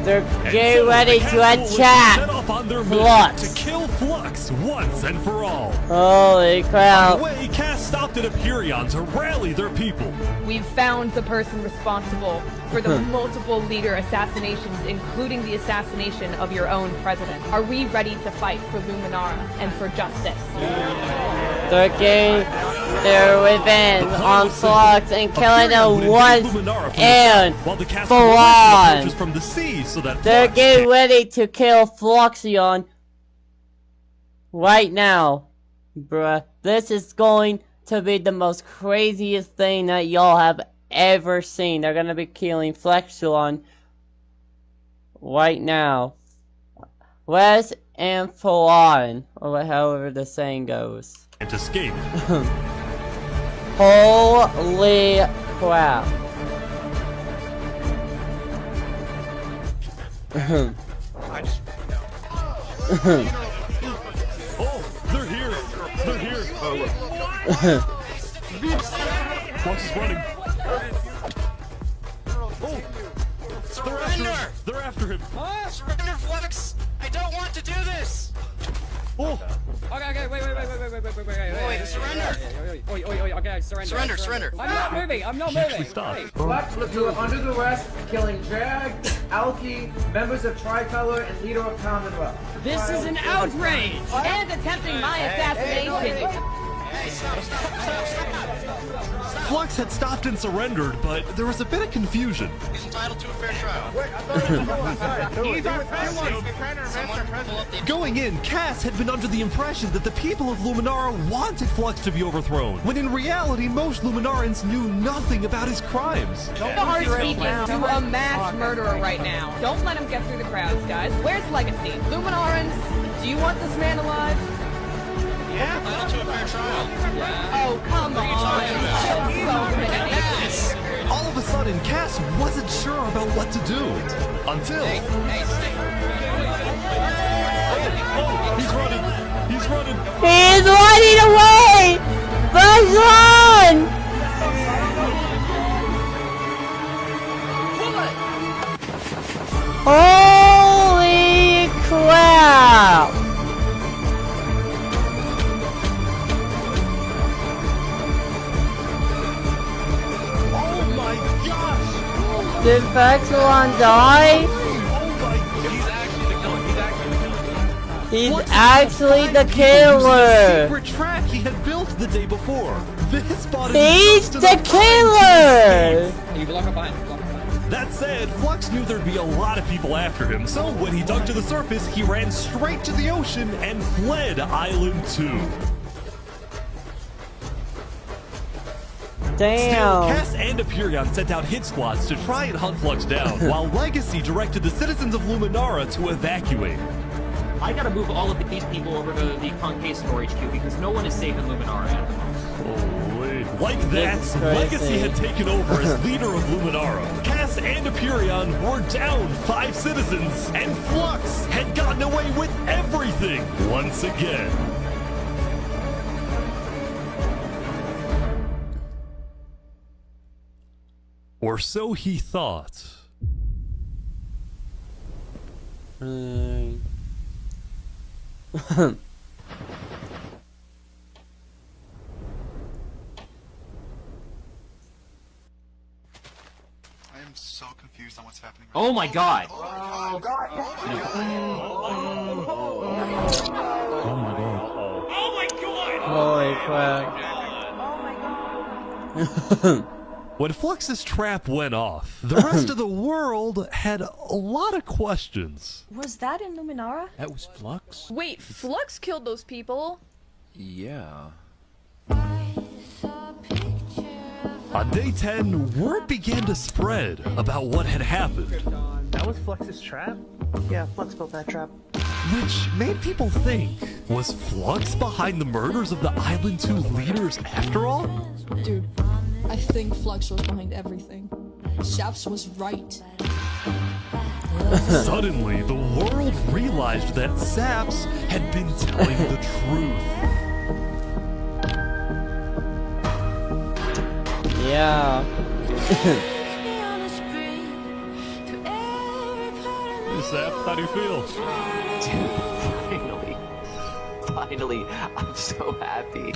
They're getting ready to attack Set off on their Flux. mission to kill Flux once and for all. Holy crap. On the way, Cass stopped at Empyreon to rally their people. We've found the person responsible for the multiple leader assassinations, including the assassination of your own president. Are we ready to fight for Luminara and for justice? They're getting their revenge on Flux and killing them once and for all. From the sea so that They're Flux getting ready to kill Fluxion right now. Bruh, this is going to be the most craziest thing that y'all have ever seen. They're gonna be killing Fluxion right now. Wes and Falon, or however the saying goes. And escape. Holy crap. I just... oh, they're here. They're here. Oh, look. Flux is running. Oh, Surrender! They're after him. Surrender, Flux! I don't want to do this! Oh! Okay, wait, surrender! Okay, Surrender! I'm not moving! Flux looked to under the arrest, killing Jag, Alki, members of Tricolor, and leader of Commonwealth. This is an outrage! And attempting my assassination! Flux had stopped and surrendered, but there was a bit of confusion. He's entitled to a fair trial. Wait, I thought Going in, Cass had been under the impression that the people of Luminara wanted Flux to be overthrown, when in reality most Luminarans knew nothing about his crimes. Don't speak to a mass murderer right now. Don't let him get through the crowds, guys. Where's Legacy? Luminarans, do you want this man alive? Yeah, entitled to a fair trial. Oh, come on. What are you talking about? sudden, Cass wasn't sure about what to do. Until... He's running! He's running! He's running away! Let's run! Holy crap! Oh my gosh! Did Vexilon die? He's actually the killer! Secret trap he had built the day before. This body He's the killer! You block up behind. That said, Flux knew there'd be a lot of people after him, so when he dug to the surface, he ran straight to the ocean and fled Island 2. Damn. Still, Cass and Aperion sent out hit squads to try and hunt Flux down, while Legacy directed the citizens of Luminara to evacuate. I gotta move all of these people over to the Concave storage queue because no one is safe in Luminara at the moment. Holy. Like that, Legacy had taken over as leader of Luminara. Cass and Aperion were down 5 citizens, and Flux had gotten away with everything once again. Or so he thought. I am so confused on what's happening. Oh my god! Oh god! Holy crap. When Flux's trap went off, the rest of the world had a lot of questions. Was that in Luminara? That was Flux? Wait, Flux killed those people? Yeah. On day 10, word began to spread about what had happened. That was Flux's trap? Yeah, Flux built that trap. Which made people think, was Flux behind the murders of the Island 2 leaders after all? Dude, I think Flux was behind everything. Saps was right. Suddenly, the world realized that Saps had been telling the truth. Yeah. Hey, Sap, how do you feel? Dude, finally, I'm so happy.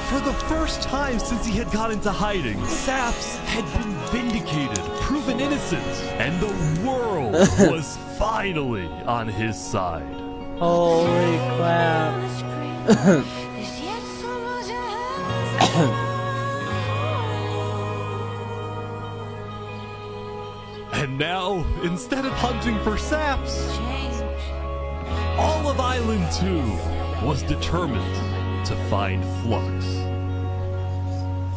For the first time since he had got into hiding, Saps had been vindicated, proven innocent, and the world was finally on his side. Holy crap. And now, instead of hunting for Saps, all of Island 2 was determined to find Flux.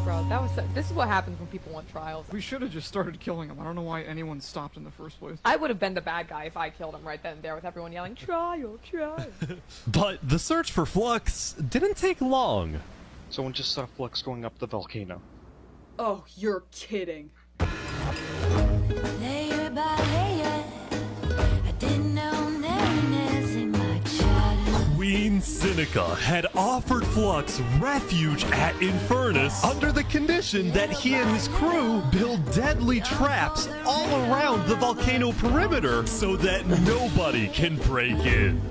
Bro, this is what happens when people want trials. We should have just started killing him. I don't know why anyone stopped in the first place. I would have been the bad guy if I killed him right then and there with everyone yelling, trial, trial. But the search for Flux didn't take long. Someone just saw Flux going up the volcano. Oh, you're kidding. Layer by layer, I didn't know narrowness in my childhood. Queen Sinica had offered Flux refuge at Infernus under the condition that he and his crew build deadly traps all around the volcano perimeter so that nobody can break in.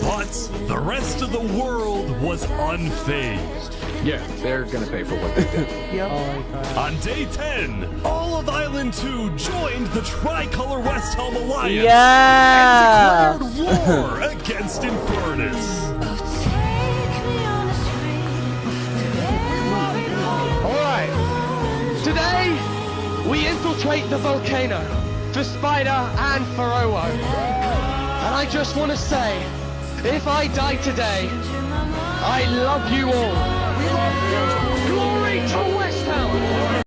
But the rest of the world was unfazed. Yeah, they're gonna pay for what they did. On day 10, all of Island 2 joined the Tricolor West Helm Alliance Yeah! and declared war against Infernus. Alright, today we infiltrate the volcano for Spider and for Owo. And I just want to say, if I die today, I love you all. Glory to West Helm!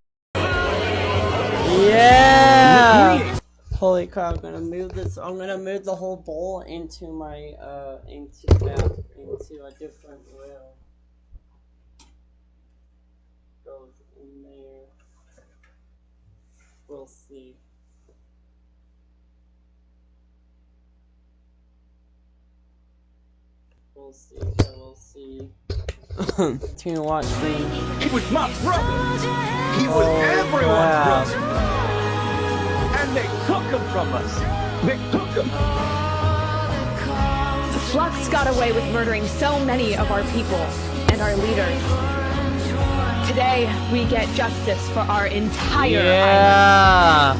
Yeah! Holy crap, I'm gonna move this. I'm gonna move the whole bowl into my, into a different room. Goes in there. We'll see. We'll see. We'll see. To watch me. He was my brother. He was everyone's brother. And they took him from us. They took him. Flux got away with murdering so many of our people and our leaders. Today, we get justice for our entire island.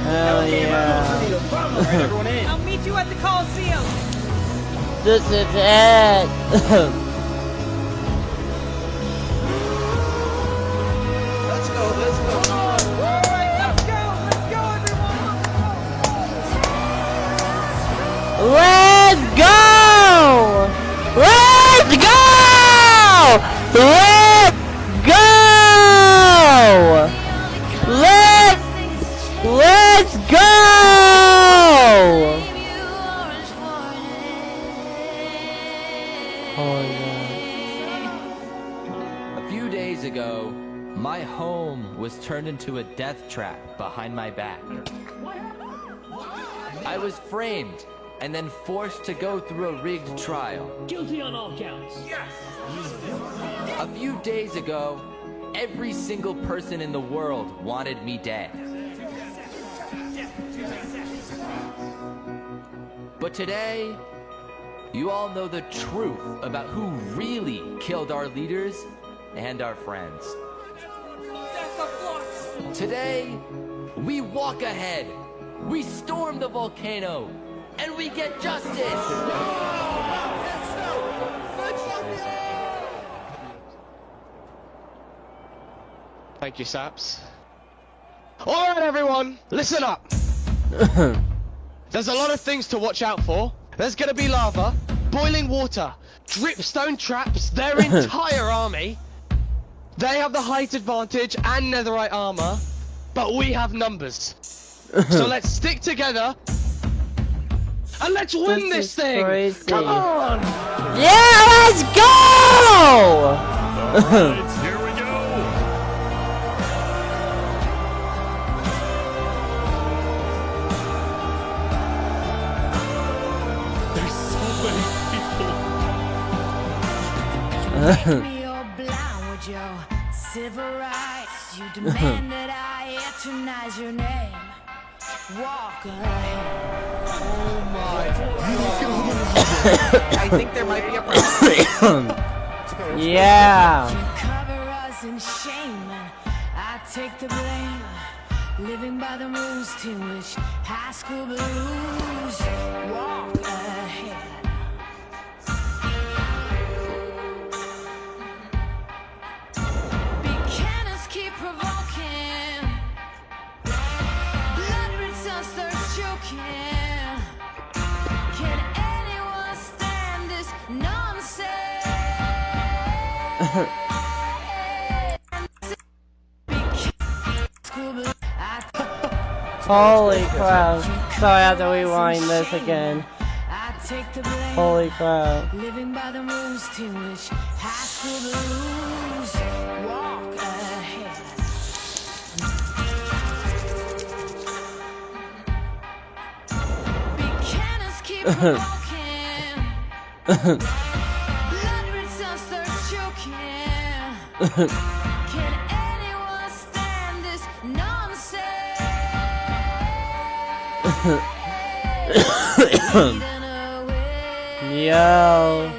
Hell yeah. I'll meet you at the Coliseum. This is it. Let's go, let's go. Alright, let's go, everyone. Let's go! Let's go! Let's go! Let's go! A few days ago, my home was turned into a death trap behind my back. I was framed and then forced to go through a rigged trial. Guilty on all counts. Yes. A few days ago, every single person in the world wanted me dead. But today, you all know the truth about who really killed our leaders and our friends. Today, we walk ahead, we storm the volcano, and we get justice! Thank you, Saps. Alright everyone, listen up! There's a lot of things to watch out for. There's gonna be lava, boiling water, dripstone traps, their entire army. They have the height advantage and netherite armor, but we have numbers. So let's stick together and let's win this thing! Crazy. Come on! Yeah, let's go! Alright, here we go! There's so many people. Me all blind with your civil rights. You demand that I eternize your name. Walk ahead. Oh my god. I think there might be a problem. Yeah. Cover us in shame, and I take the blame. Living by the rules to which high school blues. Walk ahead. Big cannons keep provoking. Blood returns thirst choking. Can anyone stand this nonsense? Holy crap. So I have to rewind this again. Holy crap. Living by the rules to which high school blues. Walk ahead. Big cannons keep provoking. Blood returns thirst choking. Can anyone stand this nonsense? Yo.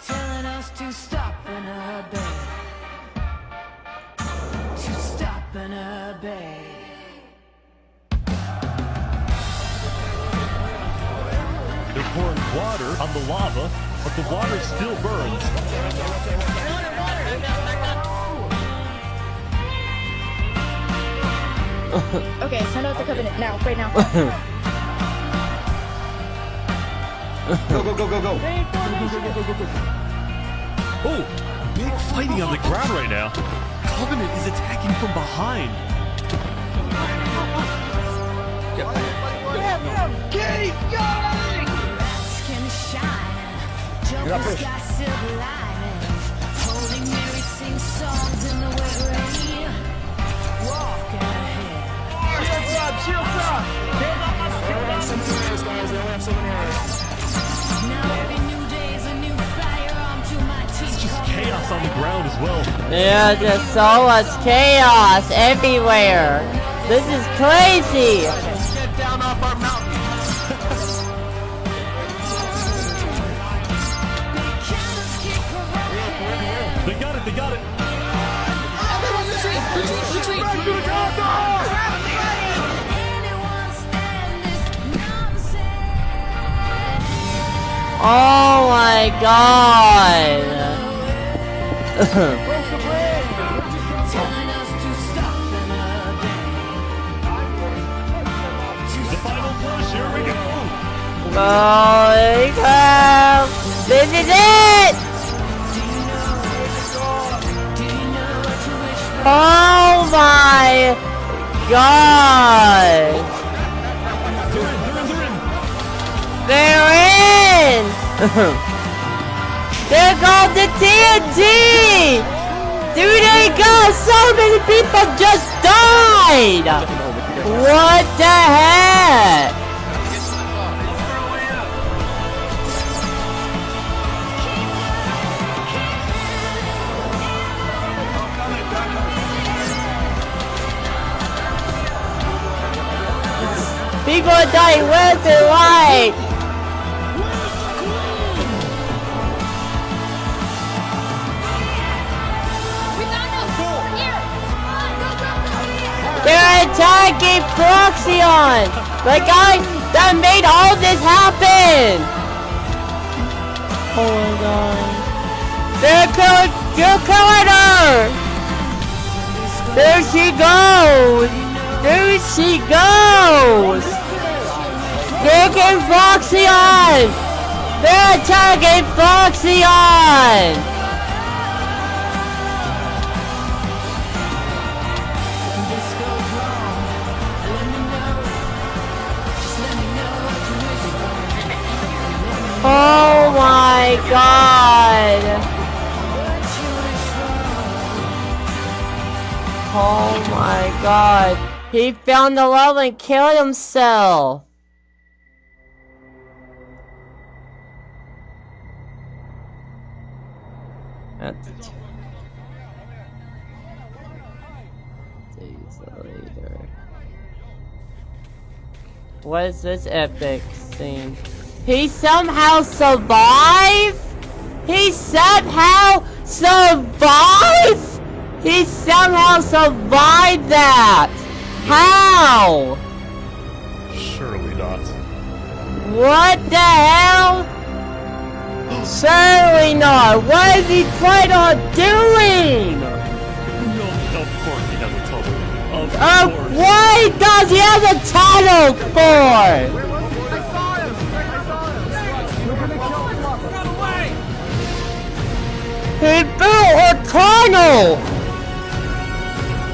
Telling us to stop and obey. To stop and obey. They're pouring water on the lava, but the water still burns. Okay, send out the covenant now, right now. Go, go, go, go, go. Oh, big fighting on the ground right now. Covenant is attacking from behind. Keep going! Skin shine. Jumping sky silver climbing, holding Mary sing songs in the wet rain. Walking ahead. Shields up! Shields up! Some heroes, guys. They have some heroes. Now every new day is a new firearm to my teeth. Just chaos on the ground as well. Yeah, there's so much chaos everywhere. This is crazy. Get down off our mountain. They got it, they got it. Everyone retreat! Retreat! Oh my god. The final push, here we go. Holy crap! This is it! Oh my god! They're in! There goes the TNT! There they go! So many people just died! What the heck? People are dying left and right! They're attacking Proxion! The guy that made all this happen! Oh my god. They're killing her! There she goes! There she goes! They're attacking Proxion! They're attacking Proxion! Oh my god! Oh my god! He found the love and killed himself! Days later. What is this epic scene? He somehow survived? He somehow survived? He somehow survived that! How? Surely not. What the hell? Surely not! What is he planning on doing? No, of course he has a tunnel. Of course. What does he have a tunnel for? He built a tunnel!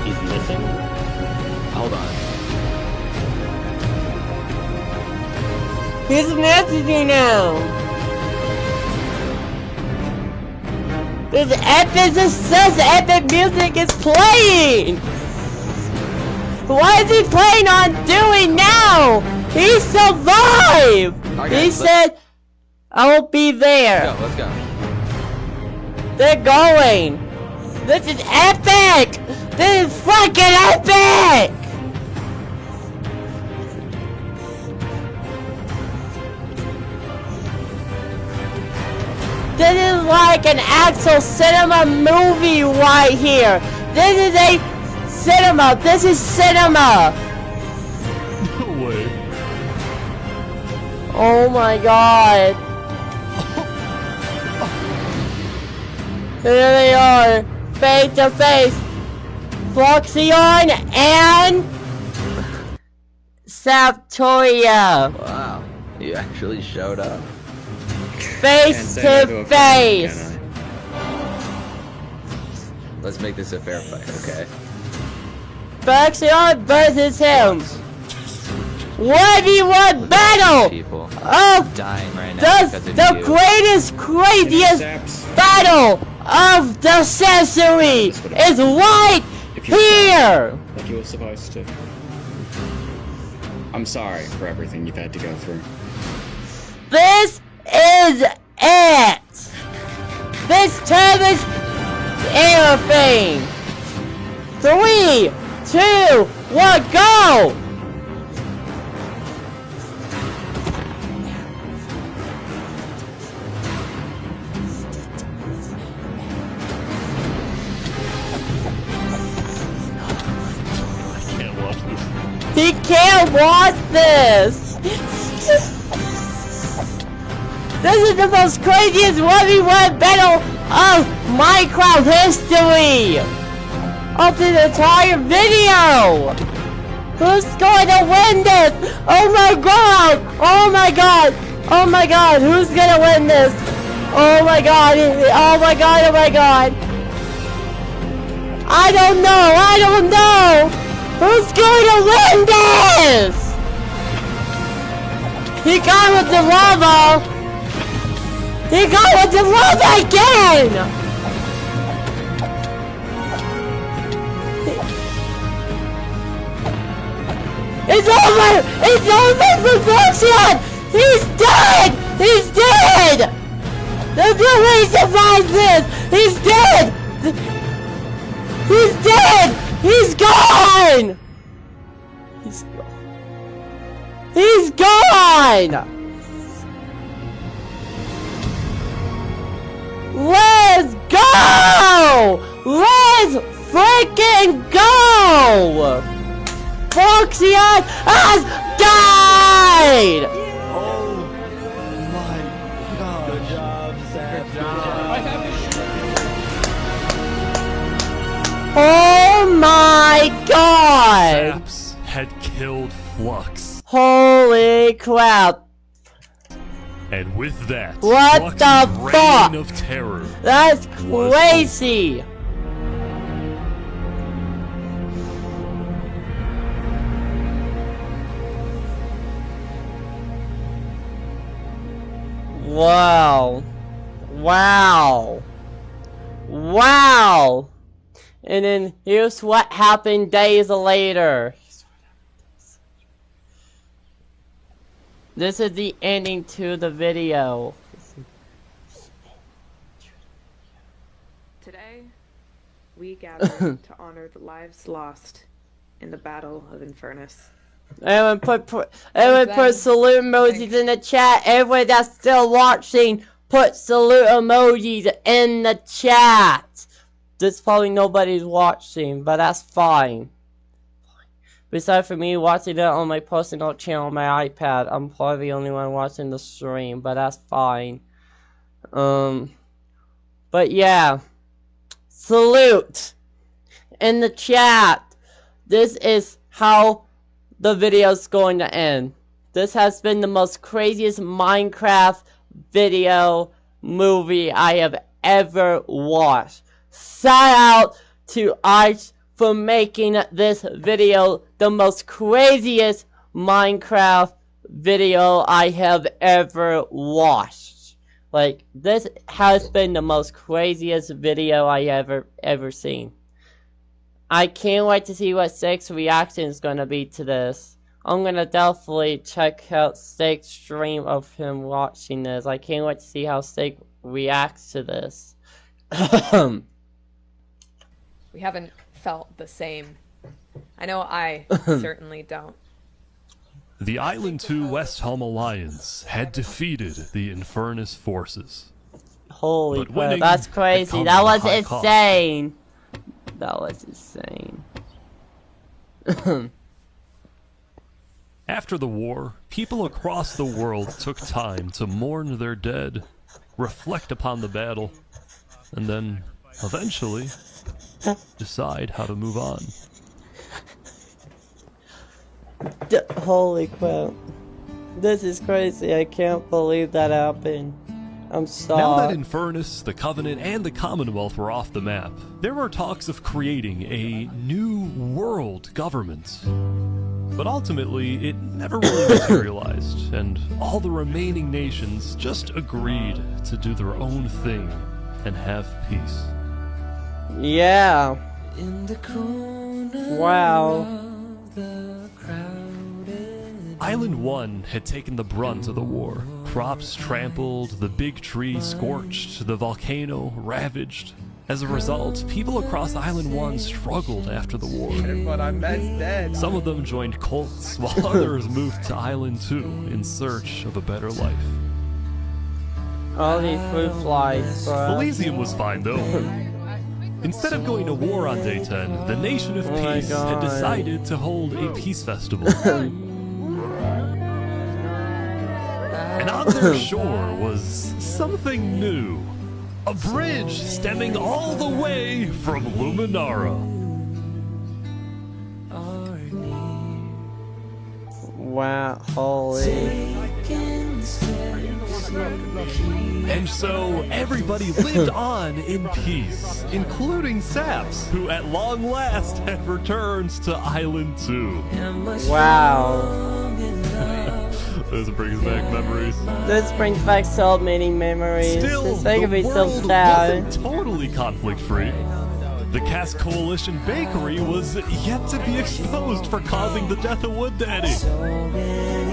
He's missing? Hold on. He's messaging now! This epic music is playing! What is he planning on doing now? He survived! Okay, He said, I'll be there. Let's go. They're going! This is epic! This is fucking epic! This is like an actual cinema movie right here! This is a cinema! This is cinema! No way. Oh my god! Here they are, face to face, Proxion and Saptoria. Wow, you actually showed up. Face to face. Let's make this a fair fight, okay? Proxion versus him. 1v1 battle of dying right now because of the you. greatest, craziest battle of the century is right here. Like you were supposed to. I'm sorry for everything you've had to go through. This is it. This term is everything. 3, 2, 1, go! He can't watch this! This is the most craziest 1v1 battle of Minecraft history! Of the entire video! Who's going to win this? Oh my god! Oh my god! Oh my god! Who's gonna win this? Oh my god! Oh my god! Oh my god! I don't know! I don't know! Who's going to win this? He got with the lava! He got with the lava again! It's over! It's over for Buckshot! He's dead! He's dead! The police survived this! He's dead! He's dead! He's gone! He's gone. He's gone! Let's go! Let's freaking go! Foxian has died! Oh my god. Good job, Sam. Good job. Oh my god! Saps had killed Flux. Holy crap. And with that, What Flux's the reign fuck? of terror That's was crazy! Wow. Wow. Wow. And then here's what happened days later. This is the ending to the video. Today, we gather to honor the lives lost in the Battle of Infernus. Everyone put salute emojis in the chat. Everyone that's still watching, put salute emojis in the chat. There's probably nobody's watching, but that's fine. Besides for me watching it on my personal channel on my iPad, I'm probably the only one watching the stream, but that's fine. But yeah. Salute in the chat. This is how the video's going to end. This has been the most craziest Minecraft video movie I have ever watched. Shout out to Arch for making this video the most craziest Minecraft video I have ever watched. Like, this has been the most craziest video I ever seen. I can't wait to see what Steak's reaction is going to be to this. I'm going to definitely check out Steak's stream of him watching this. I can't wait to see how Steak reacts to this. We haven't felt the same. I know I certainly don't. The Island 2 West Helm Alliance had defeated the Infernus forces. Holy But crap, winning that's had crazy. come That at a was high cost. insane. That was insane. After the war, people across the world took time to mourn their dead, reflect upon the battle, and then, eventually, decide how to move on. Holy crap. This is crazy. I can't believe that happened. I'm sorry. Now that Infernus, the Covenant, and the Commonwealth were off the map, there were talks of creating a new world government. But ultimately, it never really materialized, and all the remaining nations just agreed to do their own thing and have peace. Yeah. Wow. Island 1 had taken the brunt of the war. Crops trampled, the big tree scorched, the volcano ravaged. As a result, people across Island 1 struggled after the war. But I'm dead. Some of them joined cults, while others moved to Island 2 in search of a better life. All these fruit flies, bro. Elysium was fine, though. Instead of going to war on day 10, the Nation of Peace had decided to hold a peace festival. And on their shore was something new. A bridge stemming all the way from Luminara. Wow, holy. And so everybody lived on in peace, including Saps, who at long last had returned to Island 2. Wow. This brings back memories. This brings back so many memories. Still, This the could be so world sad. wasn't totally conflict-free. The Cass Coalition Bakery was yet to be exposed for causing the death of Wood Daddy.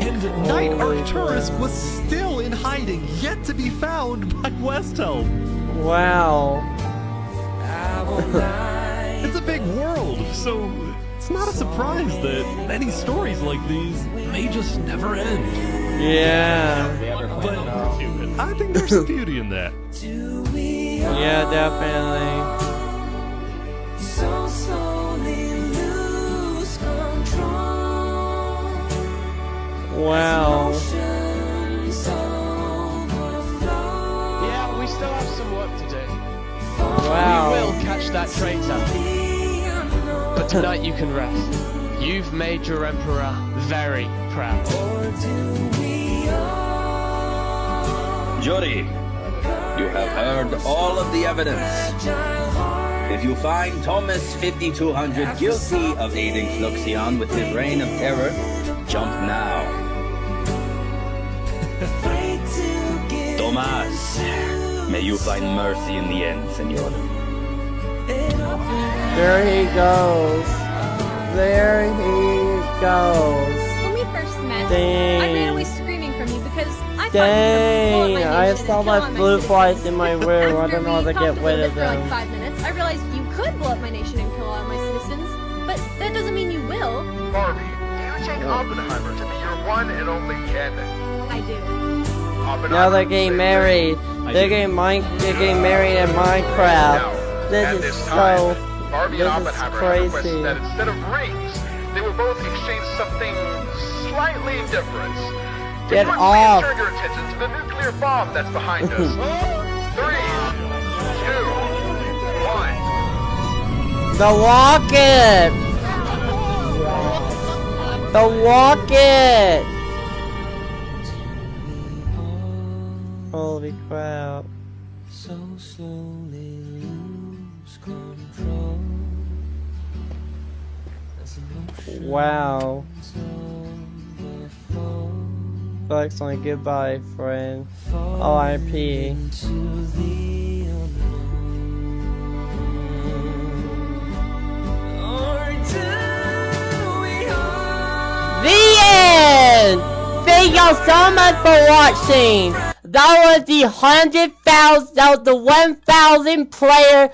And Knight Arcturus was still in hiding, yet to be found by Westhelm. Wow. It's a big world, so it's not a surprise that many stories like these may just never end. Yeah. But I think there's some beauty in that. Yeah, definitely. So slowly lose control. Wow. Yeah, we still have some work to do. Wow. We will catch that traitor. But tonight you can rest. You've made your emperor very proud. Jury, you have heard all of the evidence. If you find Thomas 5200 guilty of aiding Fluxion with his reign of terror, jump now. Thomas, may you find mercy in the end, senor. There he goes. There he goes. When we first met, Dang. I ran away screaming from you because I thought Dang, you I saw my blue flies in my room. I don't know how to get rid of for like them. 5 minutes. I realized you could blow up my nation and kill all my citizens, but that doesn't mean you will. Barbie, do you take Oppenheimer to be your one and only candidate? I do. Now they're getting married. They're getting married in Minecraft. This is so. Barbie This and is Oppenheimer have requested crazy. that instead of rings, they will both exchange something slightly different. Get Would you off. please turn your attention to the nuclear bomb that's behind us? 3, 2, 1. The rocket! The rocket! Holy crap. So slowly lose control. Wow. Flex on goodbye, friend. R.I.P. The end! Thank y'all so much for watching. That was the 100,000, that was the 1,000 player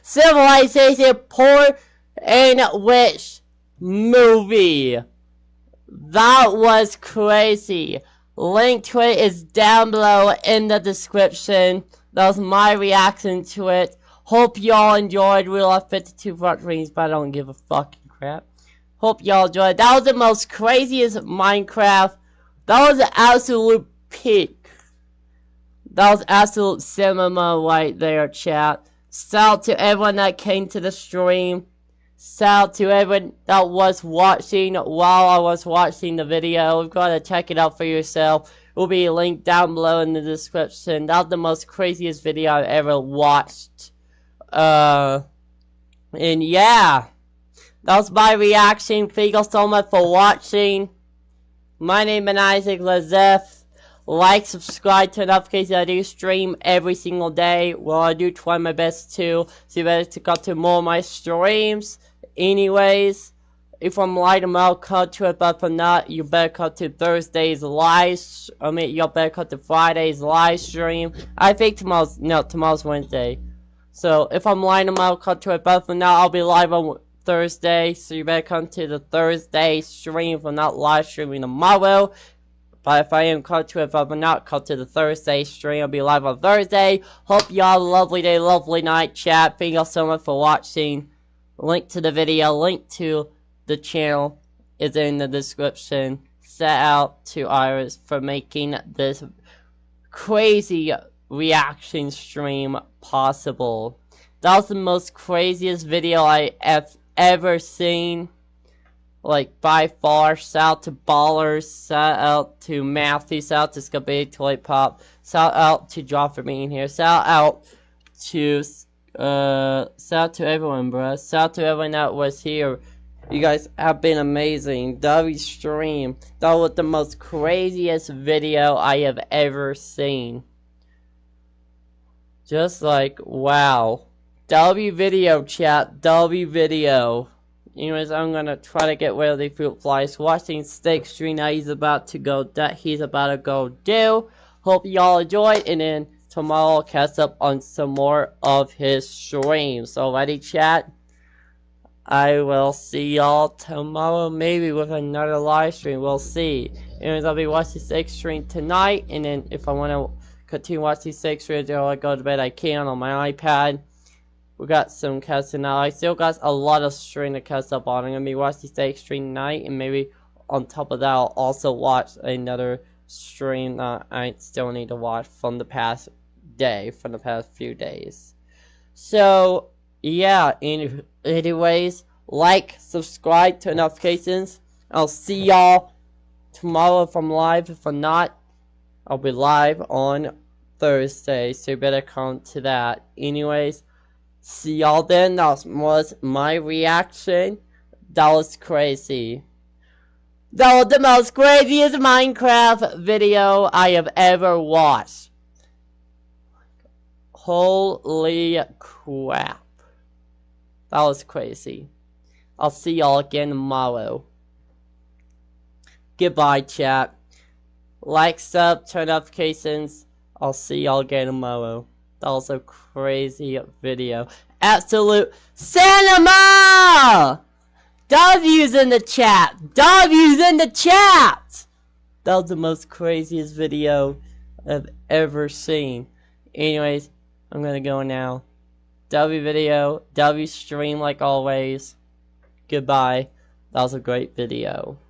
Civilization Port and Witch movie. That was crazy. Link to it is down below in the description. That was my reaction to it. Hope y'all enjoyed. We lost 52 front rings, but I don't give a fucking crap. Hope y'all enjoyed. That was the most craziest Minecraft. That was an absolute peak. That was absolute cinema right there, chat. Shout out to everyone that came to the stream. Shout out to everyone that was watching while I was watching the video. You've got to check it out for yourself. It will be linked down below in the description. That was the most craziest video I've ever watched. And yeah. that was my reaction. Thank you so much for watching. My name is Isaac Lazef. Like, subscribe, turn notifications. I do stream every single day. Well, I do try my best to. So you better to come to more of my streams. Anyways, if I'm live tomorrow, come to it. But if not, you better come to Thursday's live. You better come to Friday's live stream. I think tomorrow's Wednesday. So if I'm live tomorrow, come to it. But if not, I'll be live on Thursday. So you better come to the Thursday stream if I'm not live streaming tomorrow. But if I am come to it, if I'm not, come to the Thursday stream. I'll be live on Thursday. Hope y'all have a lovely day, lovely night, chat. Thank y'all so much for watching. Link to the video, link to the channel is in the description. Shout out to Iris for making this crazy reaction stream possible. That was the most craziest video I have ever seen. Like, by far. Shout out to Ballers, shout out to Matthew, shout out to Scabby Toy Pop, shout out to John for being here, shout out to everyone, bruh. Shout out to everyone that was here. You guys have been amazing. W stream, that was the most craziest video I have ever seen. Just like, wow. W video, chat, W video. Anyways, I'm gonna try to get rid of the fruit flies. Watching Steak stream now he's about to go do. Hope y'all enjoyed, and then tomorrow I'll catch up on some more of his streams. So ready, chat? I will see y'all tomorrow, maybe with another live stream. We'll see. Anyways, I'll be watching Steak stream tonight, and then if I want to continue watching Steak stream until I go to bed, I can on my iPad. We got some catching now. I still got a lot of stream to catch up on. I'm going to be watching Steak stream tonight, and maybe on top of that, I'll also watch another stream that I still need to watch from the past few days. So, yeah, anyways, like, subscribe, turn notifications. I'll see y'all tomorrow if I'm live. If I'm not, I'll be live on Thursday, so you better come to that. Anyways, see y'all then. That was my reaction. That was crazy. That was the most craziest Minecraft video I have ever watched. Holy crap. That was crazy. I'll see y'all again tomorrow. Goodbye, chat. Like, sub, turn notifications. I'll see y'all again tomorrow. That was a crazy video. Absolute cinema! W's in the chat! W's in the chat! That was the most craziest video I've ever seen. Anyways, I'm gonna go now. W video, W stream like always. Goodbye. That was a great video.